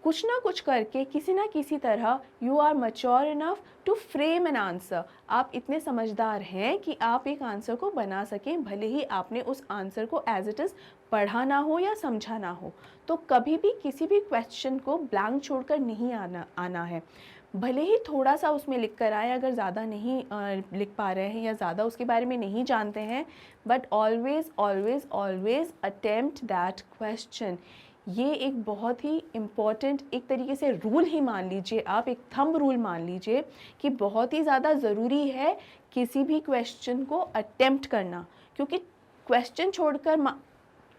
कुछ ना कुछ करके किसी ना किसी तरह you are mature enough to frame an answer. आप इतने समझदार हैं कि आप एक आंसर को बना सकें, भले ही आपने उस आंसर को एज इट इज़ पढ़ा ना हो या समझा ना हो। तो कभी भी किसी भी क्वेश्चन को ब्लैंक छोड़कर नहीं आना है। भले ही थोड़ा सा उसमें लिख कर आए, अगर ज़्यादा नहीं लिख पा रहे हैं या ज़्यादा उसके बारे में नहीं जानते हैं, but always always always attempt that question. ये एक बहुत ही इम्पॉर्टेंट एक तरीके से रूल ही मान लीजिए आप, एक थंब रूल मान लीजिए कि बहुत ही ज़्यादा ज़रूरी है किसी भी क्वेश्चन को अटेम्प्ट करना, क्योंकि क्वेश्चन छोड़कर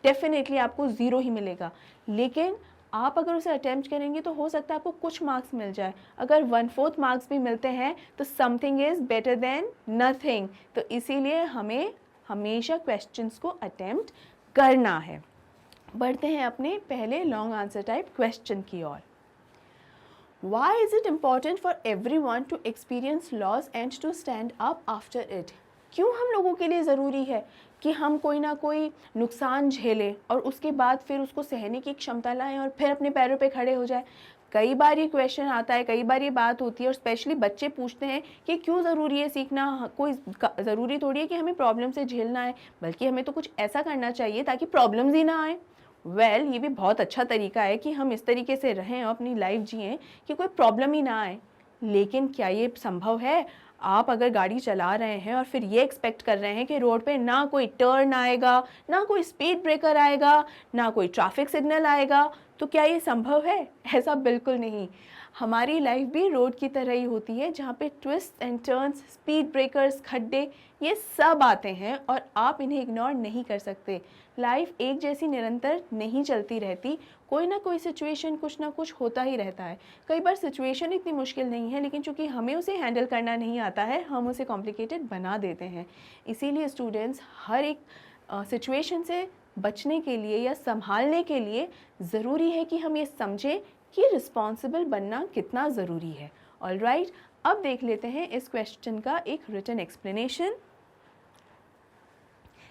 डेफिनेटली आपको ज़ीरो ही मिलेगा, लेकिन आप अगर उसे अटेम्प्ट करेंगे तो हो सकता है आपको कुछ मार्क्स मिल जाए। अगर 1/4 मार्क्स भी मिलते हैं तो something is better than nothing. तो इसीलिए हमें हमेशा क्वेश्चंस को अटेम्प्ट करना है। बढ़ते हैं अपने पहले लॉन्ग आंसर टाइप क्वेश्चन की ओर। Why is it important for everyone to experience loss and to stand up after it? क्यों हम लोगों के लिए ज़रूरी है कि हम कोई ना कोई नुकसान झेलें और उसके बाद फिर उसको सहने की क्षमता लाएं और फिर अपने पैरों पे खड़े हो जाएं। कई बार ये क्वेश्चन आता है, कई बार ये बात होती है, और स्पेशली बच्चे पूछते हैं कि क्यों ज़रूरी है सीखना। कोई ज़रूरी थोड़ी है कि हमें प्रॉब्लम से झेलना है, बल्कि हमें तो कुछ ऐसा करना चाहिए ताकि प्रॉब्लम्स ही ना आए। ये भी बहुत अच्छा तरीका है कि हम इस तरीके से रहें और अपनी लाइफ जिएं कि कोई प्रॉब्लम ही ना आए। लेकिन क्या ये संभव है? आप अगर गाड़ी चला रहे हैं और फिर ये एक्सपेक्ट कर रहे हैं कि रोड पे ना कोई टर्न आएगा, ना कोई स्पीड ब्रेकर आएगा, ना कोई ट्रैफिक सिग्नल आएगा, तो क्या ये संभव है? ऐसा बिल्कुल नहीं। हमारी लाइफ भी रोड की तरह ही होती है, जहाँ पे twist and turns, speed breakers, खड्डे, ये सब आते हैं और आप इन्हें इग्नोर नहीं कर सकते। लाइफ एक जैसी निरंतर नहीं चलती रहती, कोई ना कोई सिचुएशन, कुछ ना कुछ होता ही रहता है। कई बार सिचुएशन इतनी मुश्किल नहीं है, लेकिन चूंकि हमें उसे हैंडल करना नहीं आता है, हम उसे कॉम्प्लिकेटेड बना देते हैं। इसीलिए स्टूडेंट्स हर एक सिचुएशन से बचने के लिए या संभालने के लिए ज़रूरी है कि हम ये समझें कि रिस्पॉन्सिबल बनना कितना ज़रूरी है। ऑलराइट, अब देख लेते हैं इस क्वेश्चन का एक written explanation.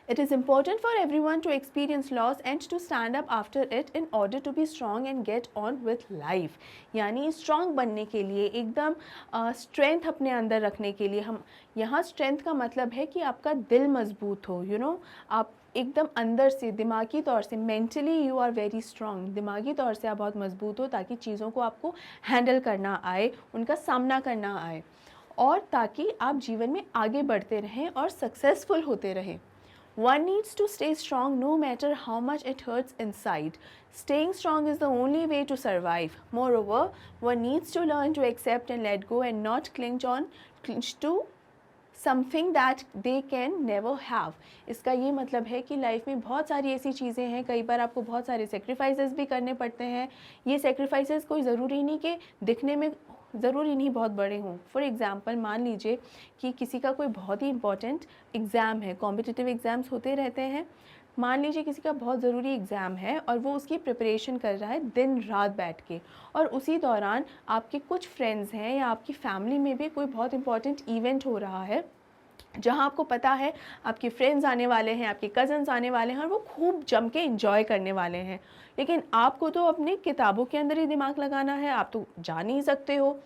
It is important for everyone to experience loss and to stand up after it in order to be strong and get on with life। यानी स्ट्रॉन्ग बनने के लिए, एकदम स्ट्रेंथ अपने अंदर रखने के लिए, हम यहाँ स्ट्रेंथ का मतलब है कि आपका दिल मजबूत हो, आप एकदम अंदर से, दिमागी तौर से, mentally you are very strong, दिमागी तौर से आप बहुत मजबूत हो, ताकि चीज़ों को आपको हैंडल करना आए, उनका सामना करना आए, और ताकि आप जीवन में आगे बढ़ते रहें और सक्सेसफुल होते रहें। One needs to stay strong no matter how much it hurts inside. Staying strong is the only way to survive. Moreover, one needs to learn to accept and let go and not cling to something that they can never have. इसका ये मतलब है कि life में बहुत सारी ऐसी चीज़ें हैं, कई बार आपको बहुत सारे सेक्रीफाइसेस भी करने पड़ते हैं। ये सेक्रीफाइसेस कोई ज़रूरी नहीं कि दिखने में ज़रूरी नहीं बहुत बड़े हों। फॉर एग्ज़ाम्पल, मान लीजिए कि किसी का कोई बहुत ही इंपॉर्टेंट एग्ज़ाम है, कॉम्पिटिटिव एग्ज़ाम्स होते रहते हैं। मान लीजिए किसी का बहुत ज़रूरी एग्ज़ाम है और वो उसकी प्रिपरेशन कर रहा है दिन रात बैठ के, और उसी दौरान आपके कुछ फ्रेंड्स हैं या आपकी फैमिली में भी कोई बहुत इंपॉर्टेंट इवेंट हो रहा है, जहाँ आपको पता है आपके फ्रेंड्स आने वाले हैं, आपके कज़न्स आने वाले हैं और वो खूब जम के इंजॉय करने वाले हैं। लेकिन आपको तो अपनी किताबों के अंदर ही दिमाग लगाना है, आप तो जा नहीं सकते हो।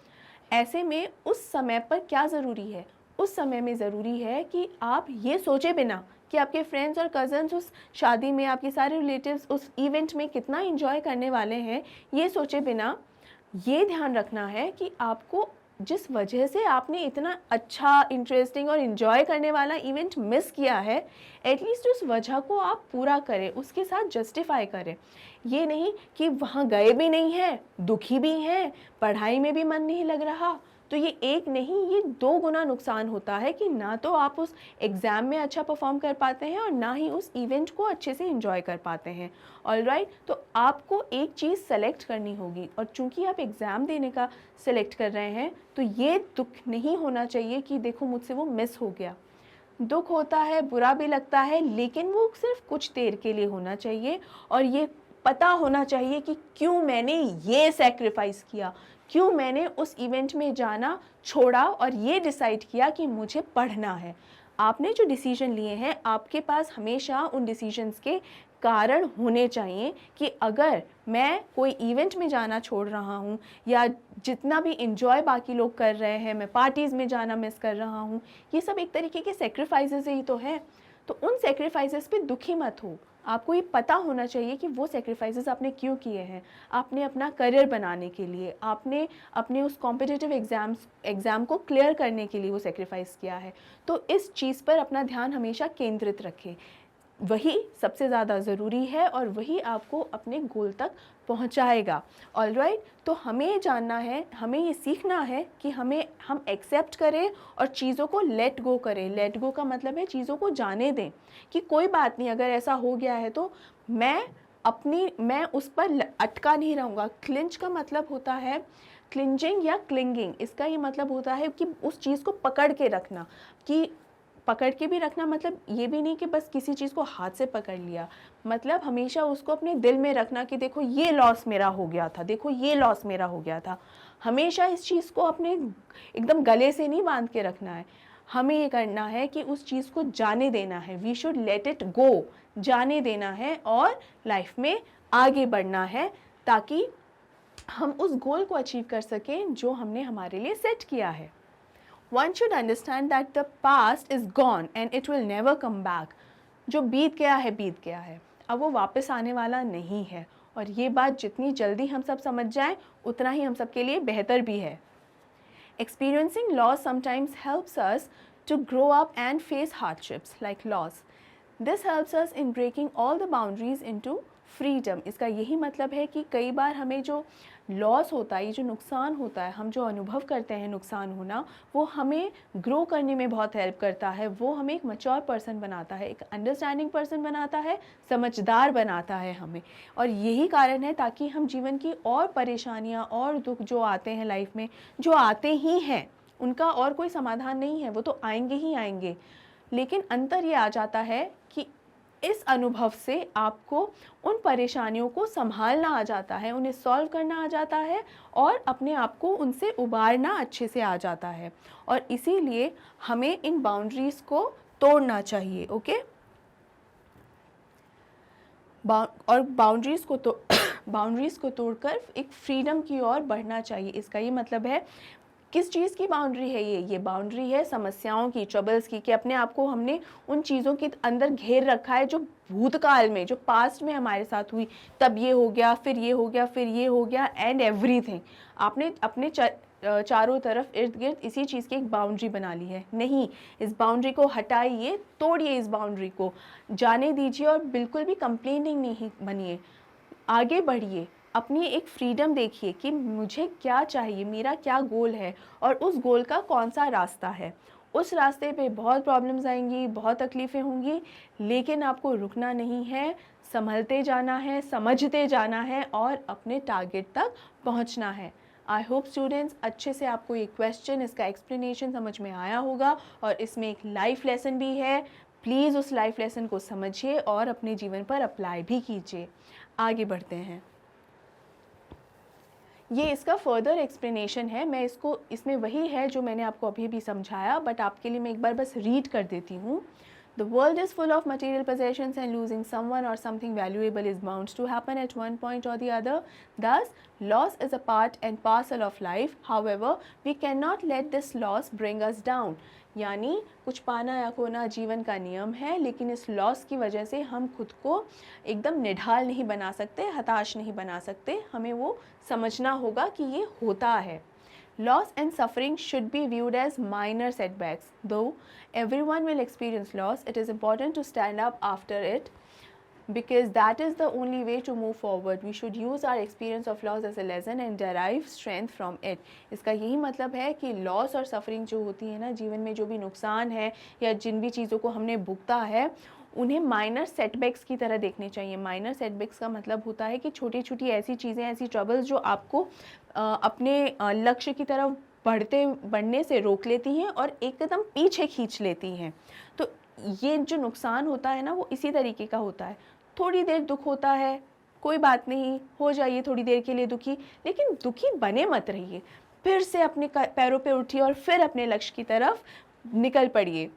ऐसे में उस समय पर क्या ज़रूरी है? उस समय में ज़रूरी है कि आप ये सोचे बिना कि आपके फ्रेंड्स और कज़न्स उस शादी में, आपके सारे रिलेटिव्स उस इवेंट में कितना इंजॉय करने वाले हैं, ये सोचे बिना ये ध्यान रखना है कि आपको जिस वजह से आपने इतना अच्छा, इंटरेस्टिंग और इन्जॉय करने वाला इवेंट मिस किया है, एटलीस्ट उस वजह को आप पूरा करें, उसके साथ जस्टिफाई करें। ये नहीं कि वहाँ गए भी नहीं हैं, दुखी भी हैं, पढ़ाई में भी मन नहीं लग रहा, तो ये एक नहीं, ये 2 गुना नुकसान होता है कि ना तो आप उस एग्ज़ाम में अच्छा परफॉर्म कर पाते हैं और ना ही उस इवेंट को अच्छे से एंजॉय कर पाते हैं। ऑलराइट, तो आपको एक चीज़ सेलेक्ट करनी होगी, और चूंकि आप एग्ज़ाम देने का सेलेक्ट कर रहे हैं तो ये दुख नहीं होना चाहिए कि देखो मुझसे वो मिस हो गया। दुख होता है, बुरा भी लगता है, लेकिन वो सिर्फ कुछ देर के लिए होना चाहिए, और ये पता होना चाहिए कि क्यों मैंने ये सैक्रिफाइस किया, क्यों मैंने उस इवेंट में जाना छोड़ा और ये डिसाइड किया कि मुझे पढ़ना है। आपने जो डिसीजन लिए हैं, आपके पास हमेशा उन डिसीजंस के कारण होने चाहिए कि अगर मैं कोई इवेंट में जाना छोड़ रहा हूँ, या जितना भी इन्जॉय बाकी लोग कर रहे हैं, मैं पार्टीज़ में जाना मिस कर रहा हूँ, ये सब एक तरीके के सेक्रीफाइसेस ही तो है। तो उन सेक्रीफाइसेस पे दुखी मत हो, आपको ये पता होना चाहिए कि वो सेक्रीफाइसेस आपने क्यों किए हैं। आपने अपना करियर बनाने के लिए, आपने अपने उस कॉम्पिटिटिव एग्ज़ाम को क्लियर करने के लिए वो सेक्रीफाइस किया है। तो इस चीज़ पर अपना ध्यान हमेशा केंद्रित रखें, वही सबसे ज़्यादा ज़रूरी है और वही आपको अपने गोल तक पहुंचाएगा। ऑलराइट, तो हमें जानना है, हमें ये सीखना है कि हम एक्सेप्ट करें और चीज़ों को लेट गो करें। लेट गो का मतलब है चीज़ों को जाने दें कि कोई बात नहीं, अगर ऐसा हो गया है तो मैं उस पर अटका नहीं रहूँगा। क्लिंच का मतलब होता है क्लिंजिंग या क्लिंगिंग, इसका ये मतलब होता है कि उस चीज़ को पकड़ के रखना। कि पकड़ के भी रखना मतलब ये भी नहीं कि बस किसी चीज़ को हाथ से पकड़ लिया, मतलब हमेशा उसको अपने दिल में रखना कि देखो ये लॉस मेरा हो गया था, देखो ये लॉस मेरा हो गया था। हमेशा इस चीज़ को अपने एकदम गले से नहीं बांध के रखना है, हमें ये करना है कि उस चीज़ को जाने देना है। We should let it go, जाने देना है और लाइफ में आगे बढ़ना है, ताकि हम उस गोल को अचीव कर सकें जो हमने हमारे लिए सेट किया है। One should understand that the past is gone and it will never come back. जो बीत गया है बीत गया है, अब वो वापस आने वाला नहीं है, और ये बात जितनी जल्दी हम सब समझ जाएं उतना ही हम सब के लिए बेहतर भी है। Experiencing loss sometimes helps us to grow up and face hardships like loss. This helps us in breaking all the boundaries into freedom. इसका यही मतलब है कि कई बार हमें जो लॉस होता है, ये जो नुकसान होता है, हम जो अनुभव करते हैं नुकसान होना, वो हमें ग्रो करने में बहुत हेल्प करता है। वो हमें एक मैच्योर पर्सन बनाता है, एक अंडरस्टैंडिंग पर्सन बनाता है, समझदार बनाता है हमें। और यही कारण है ताकि हम जीवन की और परेशानियाँ और दुख जो आते हैं लाइफ में, जो आते ही हैं, उनका और कोई समाधान नहीं है, वो तो आएंगे ही आएंगे। लेकिन अंतर ये आ जाता है कि इस अनुभव से आपको उन परेशानियों को संभालना आ जाता है, उन्हें सॉल्व करना आ जाता है, और अपने आप को उनसे उबारना अच्छे से आ जाता है। और इसीलिए हमें इन बाउंड्रीज़ को तोड़ना चाहिए। ओके, और बाउंड्रीज़ को तोड़कर एक फ्रीडम की ओर बढ़ना चाहिए। इसका ये मतलब है, किस चीज़ की बाउंड्री है ये बाउंड्री है समस्याओं की, ट्रबल्स की, कि अपने आप को हमने उन चीज़ों के अंदर घेर रखा है जो भूतकाल में, जो पास्ट में हमारे साथ हुई, तब ये हो गया, फिर ये हो गया, फिर ये हो गया, एंड एवरीथिंग। आपने अपने चारों तरफ इर्द गिर्द इसी चीज़ की एक बाउंड्री बना ली है। नहीं, इस बाउंड्री को हटाइए, तोड़िए, इस बाउंड्री को जाने दीजिए, और बिल्कुल भी कंप्लेनिंग नहीं बनिए, आगे बढ़िए, अपनी एक फ्रीडम देखिए कि मुझे क्या चाहिए, मेरा क्या गोल है, और उस गोल का कौन सा रास्ता है। उस रास्ते पे बहुत प्रॉब्लम्स आएंगी, बहुत तकलीफ़ें होंगी, लेकिन आपको रुकना नहीं है, संभलते जाना है, समझते जाना है, और अपने टारगेट तक पहुंचना है। आई होप स्टूडेंट्स, अच्छे से आपको ये क्वेश्चन, इसका एक्सप्लेनेशन समझ में आया होगा, और इसमें एक लाइफ लेसन भी है। प्लीज़ उस लाइफ लेसन को समझिए और अपने जीवन पर अप्लाई भी कीजिए। आगे बढ़ते हैं, ये इसका फर्दर एक्सप्लेनेशन है। मैं इसमें वही है जो मैंने आपको अभी भी समझाया, बट आपके लिए मैं एक बार बस रीड कर देती हूँ। The world is full of material possessions and losing someone or something valuable is bound to happen at one point or the other. Thus, loss is a part and parcel of life. However, we cannot let this loss bring us down. यानी कुछ पाना या खोना जीवन का नियम है, लेकिन इस लॉस की वजह से हम खुद को एकदम निढाल नहीं बना सकते, हताश नहीं बना सकते। हमें वो समझना होगा कि ये होता है। Loss and suffering should be viewed as minor setbacks. Though everyone will experience loss, it is important to stand up after it because that is the only way to move forward. We should use our experience of loss as a lesson and derive strength from it. इसका यही मतलब है कि loss और suffering जो होती है ना, जीवन में जो भी नुकसान है या जिन भी चीज़ों को हमने भुगता है, उन्हें माइनर सेटबैक्स की तरह देखने चाहिए. माइनर सेटबैक्स का मतलब होता है कि छोटी छोटी ऐसी चीज़ें, ऐसी ट्रबल्स जो आपको अपने लक्ष्य की तरफ बढ़ने से रोक लेती हैं और एकदम पीछे खींच लेती हैं. तो ये जो नुकसान होता है ना, वो इसी तरीके का होता है. थोड़ी देर दुख होता है, कोई बात नहीं, हो जाइए थोड़ी देर के लिए दुखी, लेकिन दुखी बने मत रहिए. फिर से अपने पैरों पे उठिए और फिर अपने लक्ष्य की तरफ निकल पड़िए.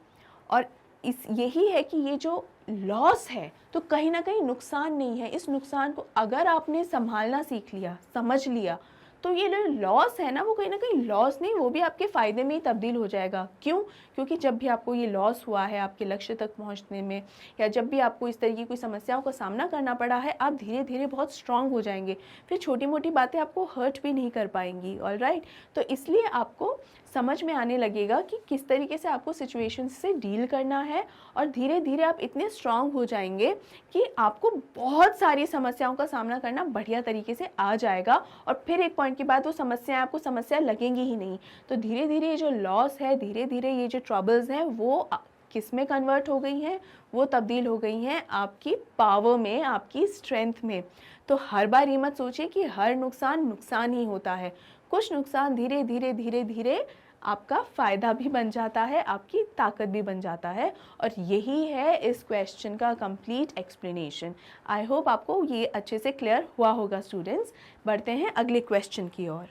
और यही है कि ये जो लॉस है तो कहीं ना कहीं नुकसान नहीं है. इस नुकसान को अगर आपने संभालना सीख लिया, समझ लिया, तो ये जो लॉस है ना, वो कहीं ना कहीं लॉस नहीं, वो भी आपके फ़ायदे में ही तब्दील हो जाएगा. क्यों? क्योंकि जब भी आपको ये लॉस हुआ है आपके लक्ष्य तक पहुंचने में, या जब भी आपको इस तरह की कोई समस्याओं का सामना करना पड़ा है, आप धीरे धीरे बहुत स्ट्रांग हो जाएंगे. फिर छोटी मोटी बातें आपको हर्ट भी नहीं कर पाएंगी. All right. तो इसलिए आपको समझ में आने लगेगा कि किस तरीके से आपको सिचुएशन से डील करना है, और धीरे धीरे आप इतने स्ट्रांग हो जाएंगे कि आपको बहुत सारी समस्याओं का सामना करना बढ़िया तरीके से आ जाएगा. और फिर एक पॉइंट के बाद वो समस्याएं आपको समस्या लगेंगी ही नहीं. तो धीरे धीरे ये जो लॉस है, धीरे धीरे ये जो ट्रबल्स हैं, वो किस में कन्वर्ट हो गई हैं? वो तब्दील हो गई हैं आपकी पावर में, आपकी स्ट्रेंथ में. तो हर बार ये मत सोचिए कि हर नुकसान नुकसान ही होता है. कुछ नुकसान धीरे धीरे धीरे धीरे आपका फ़ायदा भी बन जाता है, आपकी ताकत भी बन जाता है. और यही है इस क्वेश्चन का कंप्लीट एक्सप्लेनेशन. आई होप आपको ये अच्छे से क्लियर हुआ होगा स्टूडेंट्स. बढ़ते हैं अगले क्वेश्चन की ओर.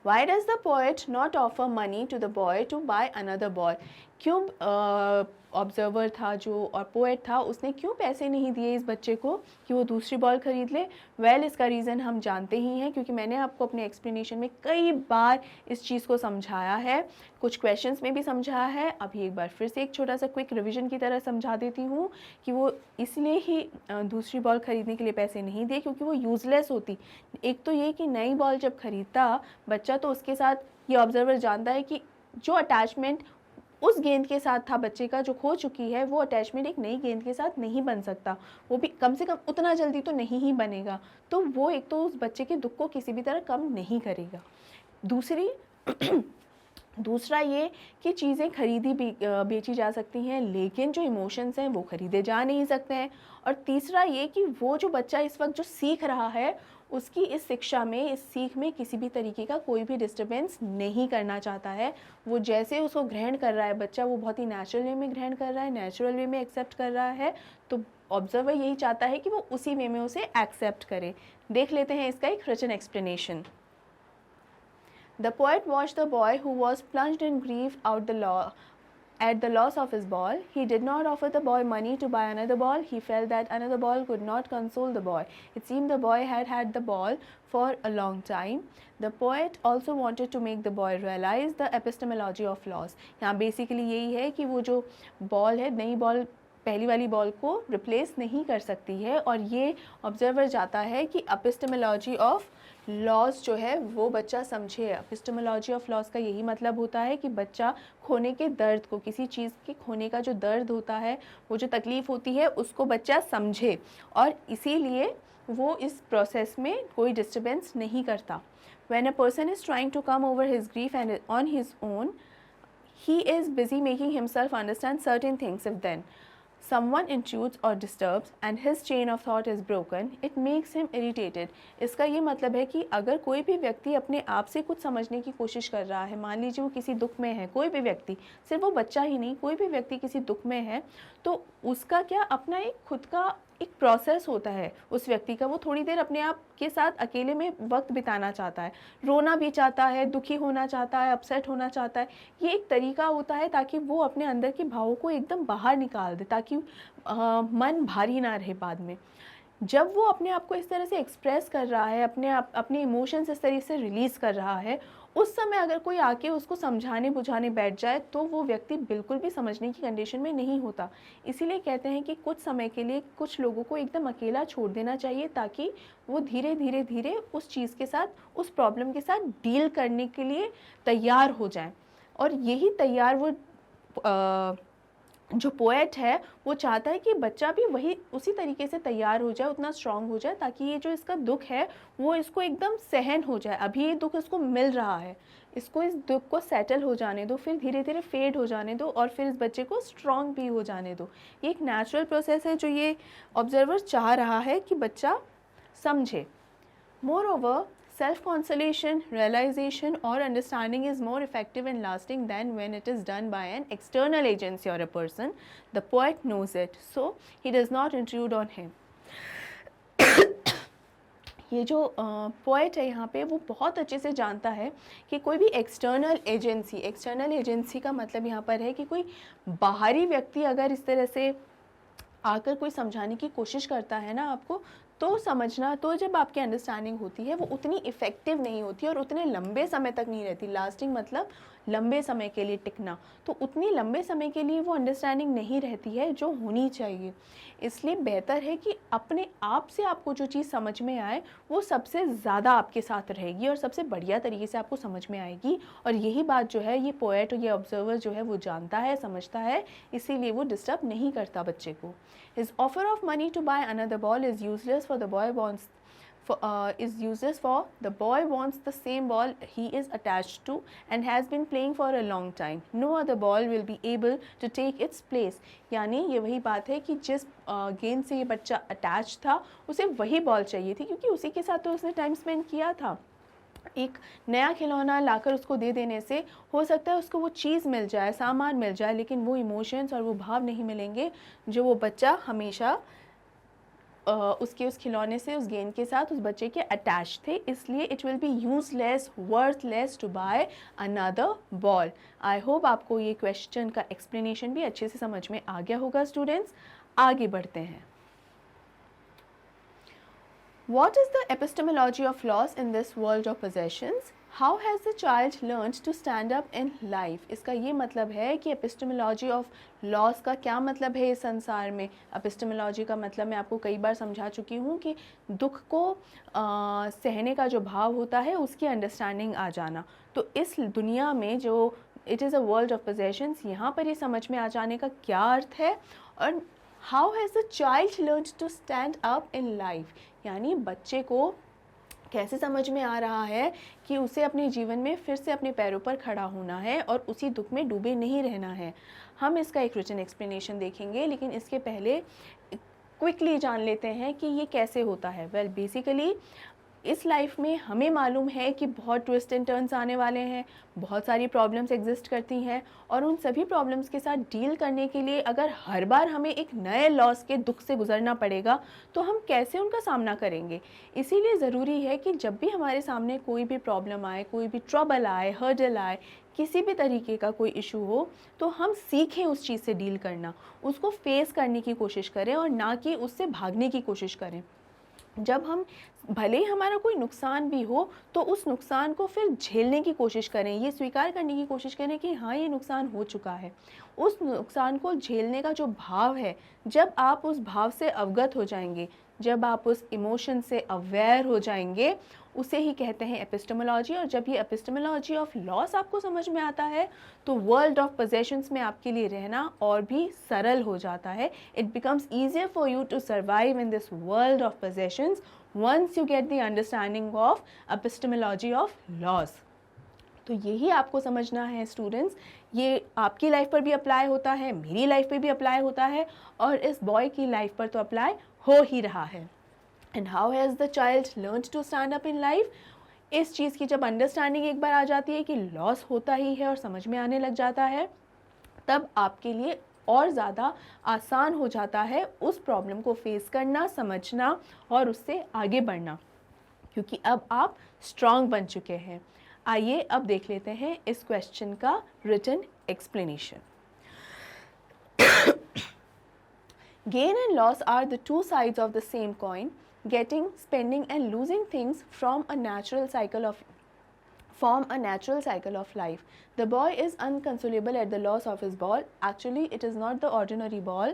Why does the poet not offer money to the boy to buy another ball? क्यों ऑब्जर्वर था जो और पोएट था, उसने क्यों पैसे नहीं दिए इस बच्चे को कि वो दूसरी बॉल ख़रीद ले? वेल, इसका रीज़न हम जानते ही हैं, क्योंकि मैंने आपको अपने एक्सप्लेनेशन में कई बार इस चीज़ को समझाया है, कुछ क्वेश्चंस में भी समझाया है. अभी एक बार फिर से एक छोटा सा क्विक रिवीजन की तरह समझा देती हूँ कि वो इसलिए ही दूसरी बॉल ख़रीदने के लिए पैसे नहीं दिए क्योंकि वो यूज़लेस होती. एक तो ये कि नई बॉल जब ख़रीदता बच्चा, तो उसके साथ ये ऑब्जर्वर जानता है कि जो अटैचमेंट उस गेंद के साथ था बच्चे का जो खो चुकी है, वो अटैचमेंट एक नई गेंद के साथ नहीं बन सकता. वो भी कम से कम उतना जल्दी तो नहीं ही बनेगा. तो वो एक तो उस बच्चे के दुख को किसी भी तरह कम नहीं करेगा. दूसरा ये कि चीज़ें खरीदी बेची जा सकती हैं, लेकिन जो इमोशंस हैं वो खरीदे जा नहीं सकते हैं. और तीसरा ये कि वो जो बच्चा इस वक्त जो सीख रहा है, उसकी इस शिक्षा में, इस सीख में किसी भी तरीके का कोई भी डिस्टर्बेंस नहीं करना चाहता है. वो जैसे उसको ग्रहण कर रहा है बच्चा, वो बहुत ही नेचुरल वे में ग्रहण कर रहा है, नेचुरल वे में एक्सेप्ट कर रहा है. तो ऑब्जर्वर यही चाहता है कि वो उसी वे में उसे एक्सेप्ट करे. देख लेते हैं इसका एक written explanation. The poet watched the boy who was plunged in grief at the loss of his ball. He did not offer the boy money to buy another ball. He felt that another ball could not console the boy. It seemed the boy had had the ball for a long time. The poet also wanted to make the boy realize the epistemology of loss. यहाँ basically यही है कि वो जो ball है, नई ball पहली वाली बॉल को रिप्लेस नहीं कर सकती है. और ये ऑब्जर्वर चाहता है कि एपिस्टेमोलॉजी ऑफ लॉस जो है वो बच्चा समझे. एपिस्टेमोलॉजी ऑफ लॉस का यही मतलब होता है कि बच्चा खोने के दर्द को, किसी चीज़ के खोने का जो दर्द होता है, वो जो तकलीफ़ होती है, उसको बच्चा समझे, और इसीलिए वो इस प्रोसेस में कोई डिस्टर्बेंस नहीं करता. When a person is trying to come over his grief and on his own, he is busy making himself understand certain things. If then someone intrudes or disturbs and his chain of thought is broken, it makes him irritated. इसका ये मतलब है कि अगर कोई भी व्यक्ति अपने आप से कुछ समझने की कोशिश कर रहा है, मान लीजिए वो किसी दुख में है, कोई भी व्यक्ति, सिर्फ वो बच्चा ही नहीं, कोई भी व्यक्ति किसी दुख में है, तो उसका क्या अपना एक खुद का एक प्रोसेस होता है उस व्यक्ति का. वो थोड़ी देर अपने आप के साथ अकेले में वक्त बिताना चाहता है, रोना भी चाहता है, दुखी होना चाहता है, अपसेट होना चाहता है. ये एक तरीका होता है ताकि वो अपने अंदर के भावों को एकदम बाहर निकाल दे, ताकि मन भारी ना रहे बाद में. जब वो अपने आप को इस तरह से एक्सप्रेस कर रहा है, अपने इमोशंस इस तरह से रिलीज़ कर रहा है, उस समय अगर कोई आके उसको समझाने बुझाने बैठ जाए तो वो व्यक्ति बिल्कुल भी समझने की कंडीशन में नहीं होता। इसीलिए कहते हैं कि कुछ समय के लिए कुछ लोगों को एकदम अकेला छोड़ देना चाहिए, ताकि वो धीरे धीरे धीरे उस चीज़ के साथ, उस प्रॉब्लम के साथ डील करने के लिए तैयार हो जाएं। और यही तैयार वो जो पोएट है वो चाहता है कि बच्चा भी वही उसी तरीके से तैयार हो जाए, उतना स्ट्रांग हो जाए, ताकि ये जो इसका दुख है वो इसको एकदम सहन हो जाए। अभी ये दुख इसको मिल रहा है, इसको इस दुख को सेटल हो जाने दो, फिर धीरे धीरे फेड हो जाने दो, और फिर इस बच्चे को स्ट्रांग भी हो जाने दो। ये एक नेचुरल प्रोसेस है जो ये ऑब्जर्वर चाह रहा है कि बच्चा समझे। Moreover, self-consolation, realization or understanding is more effective and lasting than when it is done by an external agency or a person. The poet knows it, so he does not intrude on him. ये जो poet है यहाँ पे वो बहुत अच्छे से जानता है कि कोई भी एक्सटर्नल एजेंसी का मतलब यहाँ पर है कि कोई बाहरी व्यक्ति अगर इस तरह से आकर कोई समझाने की कोशिश करता है ना आपको, तो समझना, तो जब आपकी अंडरस्टैंडिंग होती है वो उतनी इफ़ेक्टिव नहीं होती और उतने लंबे समय तक नहीं रहती। लास्टिंग मतलब लंबे समय के लिए टिकना, तो उतनी लंबे समय के लिए वो अंडरस्टैंडिंग नहीं रहती है जो होनी चाहिए। इसलिए बेहतर है कि अपने आप से आपको जो चीज़ समझ में आए वो सबसे ज़्यादा आपके साथ रहेगी और सबसे बढ़िया तरीके से आपको समझ में आएगी। और यही बात जो है ये पोएट, ये ऑब्जर्वर जो है वो जानता है, समझता है, इसीलिए वो डिस्टर्ब नहीं करता बच्चे को। His offer of money to buy another ball is useless for the boy wants the boy wants the same ball he is attached to and has been playing for a long time. No other ball will be able to take its place. यानी ये वही बात है कि जिस गेंद से ये बच्चा अटैच था उसे वही बॉल चाहिए थी, क्योंकि उसी के साथ तो उसने टाइम स्पेंड किया था। एक नया खिलौना लाकर उसको दे देने से हो सकता है उसको वो चीज़ मिल जाए, सामान मिल जाए, लेकिन वो इमोशंस और वो भाव नहीं मिलेंगे जो वो बच्चा हमेशा उसके उस खिलौने से, उस गेंद के साथ उस बच्चे के अटैच थे। इसलिए it will be useless, worthless to buy another ball. I hope आपको ये क्वेश्चन का एक्सप्लेनेशन भी अच्छे से समझ में आ गया होगा स्टूडेंट्स। आगे बढ़ते हैं। What is the epistemology of loss in this world of possessions? How has the child learned to stand up in life? इसका ये मतलब है कि epistemology of loss का क्या मतलब है इस संसार में। epistemology का मतलब मैं आपको कई बार समझा चुकी हूँ कि दुख को सहने का जो भाव होता है उसकी अंडरस्टैंडिंग आ जाना। तो इस दुनिया में जो it is a world of possessions, यहाँ पर ये समझ में आ जाने का क्या अर्थ है, और how has the child learned to stand up in life, यानी बच्चे को कैसे समझ में आ रहा है कि उसे अपने जीवन में फिर से अपने पैरों पर खड़ा होना है और उसी दुख में डूबे नहीं रहना है। हम इसका एक रिटन एक्सप्लेनेशन देखेंगे, लेकिन इसके पहले क्विकली जान लेते हैं कि ये कैसे होता है। वेल, बेसिकली इस लाइफ में हमें मालूम है कि बहुत ट्विस्ट एंड टर्न्स आने वाले हैं, बहुत सारी प्रॉब्लम्स एग्जिस्ट करती हैं, और उन सभी प्रॉब्लम्स के साथ डील करने के लिए अगर हर बार हमें एक नए लॉस के दुख से गुजरना पड़ेगा तो हम कैसे उनका सामना करेंगे। इसीलिए ज़रूरी है कि जब भी हमारे सामने कोई भी प्रॉब्लम आए, कोई भी ट्रबल आए, हर्डल आए, किसी भी तरीके का कोई इशू हो, तो हम सीखें उस चीज़ से डील करना, उसको फेस करने की कोशिश करें और ना कि उससे भागने की कोशिश करें। जब हम, भले ही हमारा कोई नुकसान भी हो, तो उस नुकसान को फिर झेलने की कोशिश करें, ये स्वीकार करने की कोशिश करें कि हाँ ये नुकसान हो चुका है। उस नुकसान को झेलने का जो भाव है, जब आप उस भाव से अवगत हो जाएंगे, जब आप उस इमोशन से अवेयर हो जाएंगे, उसे ही कहते हैं एपिस्टेमोलॉजी। और जब ये एपिस्टेमोलॉजी ऑफ लॉस आपको समझ में आता है तो वर्ल्ड ऑफ पोजेशंस में आपके लिए रहना और भी सरल हो जाता है। It becomes easier for you to survive in this world of possessions once you get the understanding of epistemology of loss। तो यही आपको समझना है स्टूडेंट्स, ये आपकी लाइफ पर भी अप्लाई होता है, मेरी लाइफ पे भी अप्लाई होता है, और इस बॉय की लाइफ पर तो अप्लाई हो ही रहा है। And how has the child learned to stand up in life? इस चीज़ की जब अंडरस्टैंडिंग एक बार आ जाती है कि लॉस होता ही है और समझ में आने लग जाता है, तब आपके लिए और ज़्यादा आसान हो जाता है उस प्रॉब्लम को फेस करना, समझना और उससे आगे बढ़ना, क्योंकि अब आप स्ट्रांग बन चुके हैं। आइए अब देख लेते हैं इस क्वेश्चन का written explanation. Gain and loss are the two sides of the same coin. Getting, spending and losing things from a natural cycle of form a natural cycle of life. The boy is inconsolable at the loss of his ball. Actually, it is not the ordinary ball,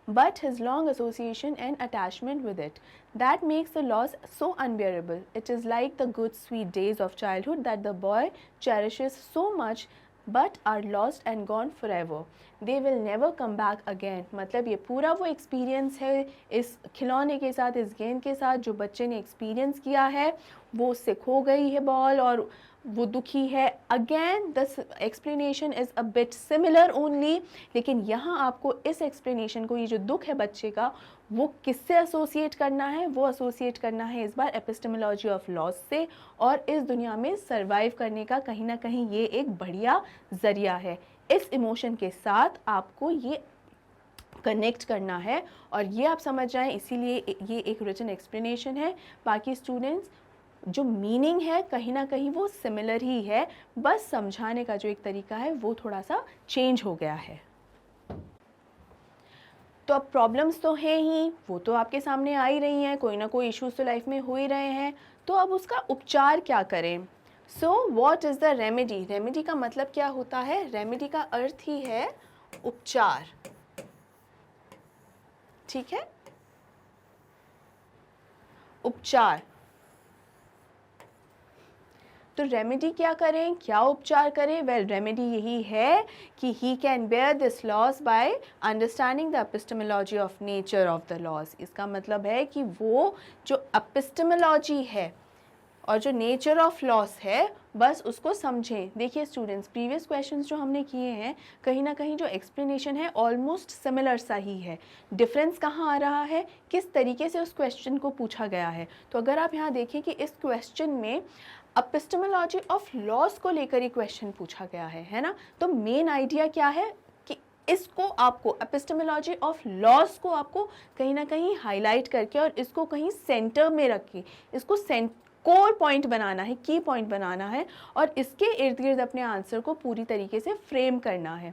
but his long association and attachment with it that makes the loss so unbearable. It is like the good sweet days of childhood that the boy cherishes so much but are lost and gone forever. They will never come back again. मतलब ये पूरा वो experience है इस खिलौने के साथ, इस गेंद के साथ जो बच्चे ने एक्सपीरियंस किया है, वो उससे खो गई है बॉल और वो दुखी है. Again the explanation is a bit similar only, लेकिन यहाँ आपको इस एक्सप्लेनेशन को, ये जो दुख है बच्चे का, वो किससे एसोसिएट करना है? वो एसोसिएट करना है इस बार एपिस्टेमोलॉजी ऑफ लॉस से, और इस दुनिया में सरवाइव करने का कहीं ना कहीं ये एक बढ़िया ज़रिया है. इस इमोशन के साथ आपको ये कनेक्ट करना है और ये आप समझ जाएं, इसीलिए ये एक रिटन एक्सप्लेनेशन है. बाकी स्टूडेंट्स जो मीनिंग है कहीं ना कहीं वो सिमिलर ही है, बस समझाने का जो एक तरीका है वो थोड़ा सा चेंज हो गया है. तो अब प्रॉब्लम्स तो हैं ही, वो तो आपके सामने आ ही रही हैं, कोई ना कोई इश्यूज तो लाइफ में हो ही रहे हैं. तो अब उसका उपचार क्या करें? So what is the remedy? Remedy का मतलब क्या होता है? रेमेडी का अर्थ ही है उपचार. ठीक है, उपचार. तो रेमेडी क्या करें, क्या उपचार करें? वेल, रेमेडी यही है कि he can bear this loss by understanding the epistemology of nature of the loss. इसका मतलब है कि वो जो एपिस्टेमोलॉजी है और जो नेचर ऑफ लॉस है, बस उसको समझें. देखिए स्टूडेंट्स, प्रीवियस क्वेश्चंस जो हमने किए हैं, कहीं ना कहीं जो एक्सप्लेनेशन है ऑलमोस्ट सिमिलर सा ही है. डिफरेंस कहाँ आ रहा है? किस तरीके से उस क्वेश्चन को पूछा गया है. तो अगर आप यहाँ देखें कि इस क्वेश्चन में एपिस्टेमोलॉजी ऑफ लॉस को लेकर ही क्वेश्चन पूछा गया है ना. तो मेन आइडिया क्या है कि इसको आपको, एपिस्टेमोलॉजी ऑफ लॉस को आपको कहीं ना कहीं हाईलाइट करके और इसको कहीं सेंटर में रख के इसको कोर पॉइंट बनाना है, की पॉइंट बनाना है, और इसके इर्द गिर्द अपने आंसर को पूरी तरीके से फ्रेम करना है.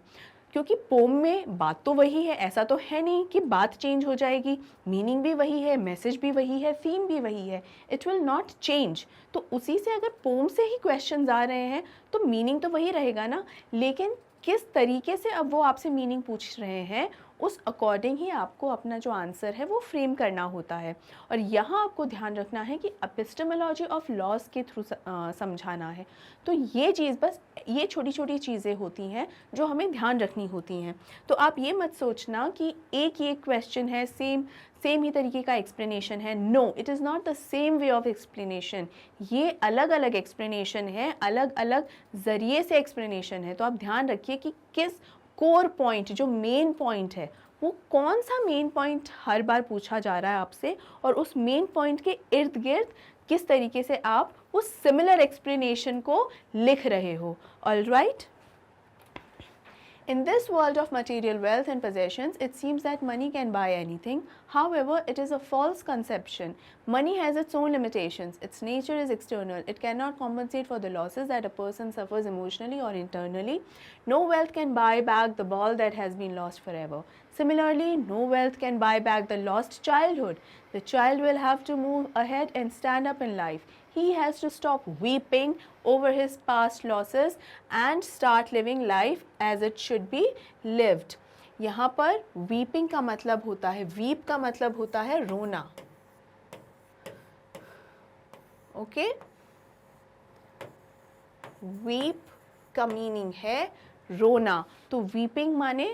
क्योंकि पोम में बात तो वही है, ऐसा तो है नहीं कि बात चेंज हो जाएगी. मीनिंग भी वही है, मैसेज भी वही है, थीम भी वही है. It will not change. तो उसी से अगर पोम से ही क्वेश्चंस आ रहे हैं तो मीनिंग तो वही रहेगा ना, लेकिन किस तरीके से अब वो आपसे मीनिंग पूछ रहे हैं उस अकॉर्डिंग ही आपको अपना जो आंसर है वो फ्रेम करना होता है. और यहाँ आपको ध्यान रखना है कि एपिस्टेमोलॉजी ऑफ लॉस के थ्रू समझाना है. तो ये चीज़, बस ये छोटी छोटी चीज़ें होती हैं जो हमें ध्यान रखनी होती हैं. तो आप ये मत सोचना कि एक ही एक क्वेश्चन है, सेम ही तरीके का एक्सप्लेनेशन है. No, it is not the same way of explanation. ये अलग अलग एक्सप्लेनेशन है, अलग अलग ज़रिए से एक्सप्लेनेशन है. तो आप ध्यान रखिए कि किस कोर पॉइंट, जो मेन पॉइंट है, वो कौन सा मेन पॉइंट हर बार पूछा जा रहा है आपसे, और उस मेन पॉइंट के इर्द गिर्द किस तरीके से आप उस सिमिलर एक्सप्लेनेशन को लिख रहे हो. Alright. In this world of material wealth and possessions, it seems that money can buy anything. However, it is a false conception. Money has its own limitations. Its nature is external. It cannot compensate for the losses that a person suffers emotionally or internally. No wealth can buy back the ball that has been lost forever. Similarly, no wealth can buy back the lost childhood. The child will have to move ahead and stand up in life. He has to stop weeping over his past losses and start living life as it should be lived. यहाँ पर weeping का मतलब होता है, weep का मतलब होता है रोना. ओके, weep का मीनिंग है रोना. तो weeping माने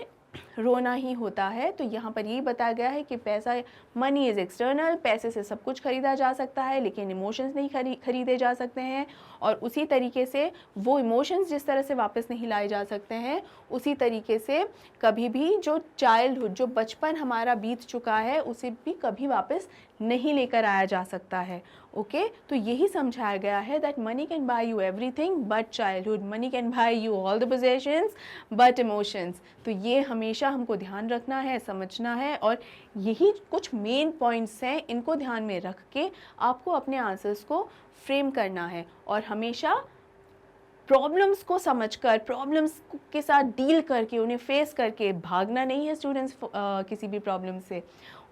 रोना ही होता है. तो यहाँ पर यही बताया गया है कि पैसा, मनी इज़ एक्सटर्नल, पैसे से सब कुछ खरीदा जा सकता है, लेकिन इमोशंस नहीं खरीदे जा सकते हैं. और उसी तरीके से वो इमोशंस जिस तरह से वापस नहीं लाए जा सकते हैं, उसी तरीके से कभी भी जो चाइल्डहुड, जो बचपन हमारा बीत चुका है, उसे भी कभी वापस नहीं लेकर आया जा सकता है. ओके, तो यही समझाया गया है that money can buy you everything but childhood. Money can buy you all the possessions but emotions. तो ये हमेशा हमको ध्यान रखना है, समझना है, और यही कुछ मेन पॉइंट्स हैं, इनको ध्यान में रख के आपको अपने आंसर्स को फ्रेम करना है. और हमेशा प्रॉब्लम्स को समझकर, प्रॉब्लम्स के साथ डील करके, उन्हें फेस करके भागना नहीं है स्टूडेंट्स किसी भी प्रॉब्लम से.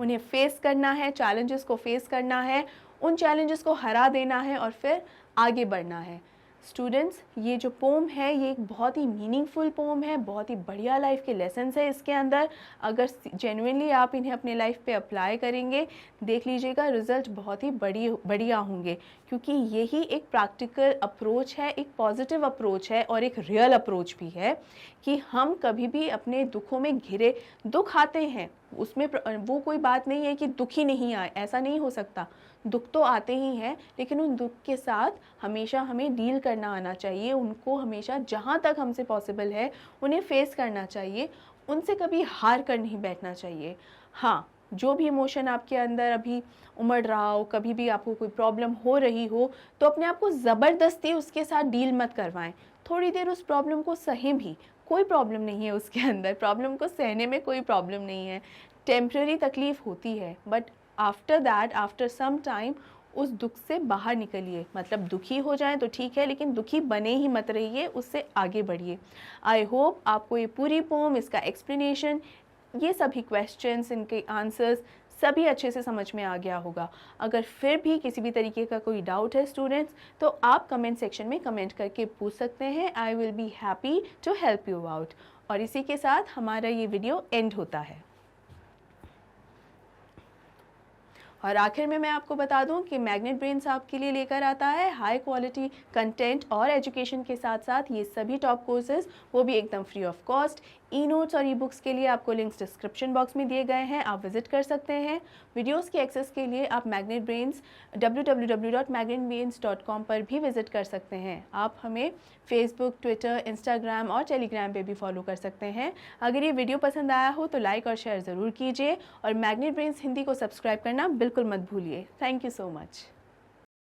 उन्हें फेस करना है, चैलेंजेस को फेस करना है, उन चैलेंजेस को हरा देना है और फिर आगे बढ़ना है. स्टूडेंट्स, ये जो पोम है ये एक बहुत ही मीनिंगफुल पोम है, बहुत ही बढ़िया लाइफ के लेसन्स है इसके अंदर। अगर जेन्युइनली आप इन्हें अपने लाइफ पे अप्लाई करेंगे, देख लीजिएगा रिज़ल्ट बहुत ही बढ़िया होंगे, क्योंकि यही एक प्रैक्टिकल अप्रोच है, एक पॉजिटिव अप्रोच है और एक रियल अप्रोच भी है कि हम कभी भी अपने दुखों में घिरे, दुख आते हैं उसमें वो कोई बात नहीं है कि दुख ही नहीं आए, ऐसा नहीं हो सकता। दुख तो आते ही हैं, लेकिन उन दुख के साथ हमेशा हमें डील करना आना चाहिए, उनको हमेशा जहाँ तक हमसे पॉसिबल है उन्हें फेस करना चाहिए, उनसे कभी हार कर नहीं बैठना चाहिए। हाँ, जो भी इमोशन आपके अंदर अभी उमड़ रहा हो, कभी भी आपको कोई प्रॉब्लम हो रही हो, तो अपने आप को ज़बरदस्ती उसके साथ डील मत करवाएं। थोड़ी देर उस प्रॉब्लम को सहें भी, कोई प्रॉब्लम नहीं है उसके अंदर, प्रॉब्लम को सहने में कोई प्रॉब्लम नहीं है। टेम्परेरी तकलीफ़ होती है, but after that, after some time उस दुख से बाहर निकलिए। मतलब दुखी हो जाएं तो ठीक है, लेकिन दुखी बने ही मत रहिए, उससे आगे बढ़िए। आई होप आपको ये पूरी पोम, इसका एक्सप्लेनेशन, ये सभी क्वेश्चंस, इनके आंसर्स सभी अच्छे से समझ में आ गया होगा। अगर फिर भी किसी भी तरीके का कोई डाउट है स्टूडेंट्स, तो आप कमेंट सेक्शन में कमेंट करके पूछ सकते हैं। I will be happy to help you out. और इसी के साथ हमारा ये वीडियो एंड होता है। और आखिर में मैं आपको बता दूं कि मैग्नेट ब्रेन्स आपके लिए लेकर आता है हाई क्वालिटी कंटेंट और एजुकेशन के साथ साथ ये सभी टॉप कोर्सेज, वो भी एकदम free of cost. E notes और ई बुक्स के लिए आपको लिंक्स डिस्क्रिप्शन बॉक्स में दिए गए हैं, आप विजिट कर सकते हैं। वीडियोस की एक्सेस के लिए आप मैग्नेट ब्रेन्स www.magnetbrains.com पर भी विजिट कर सकते हैं। आप हमें फेसबुक, ट्विटर, इंस्टाग्राम और टेलीग्राम पे भी फॉलो कर सकते हैं। अगर ये वीडियो पसंद आया हो तो लाइक और शेयर ज़रूर कीजिए और मैग्नेट ब्रेन्स हिंदी को सब्सक्राइब करना बिल्कुल मत भूलिए। Thank you so much.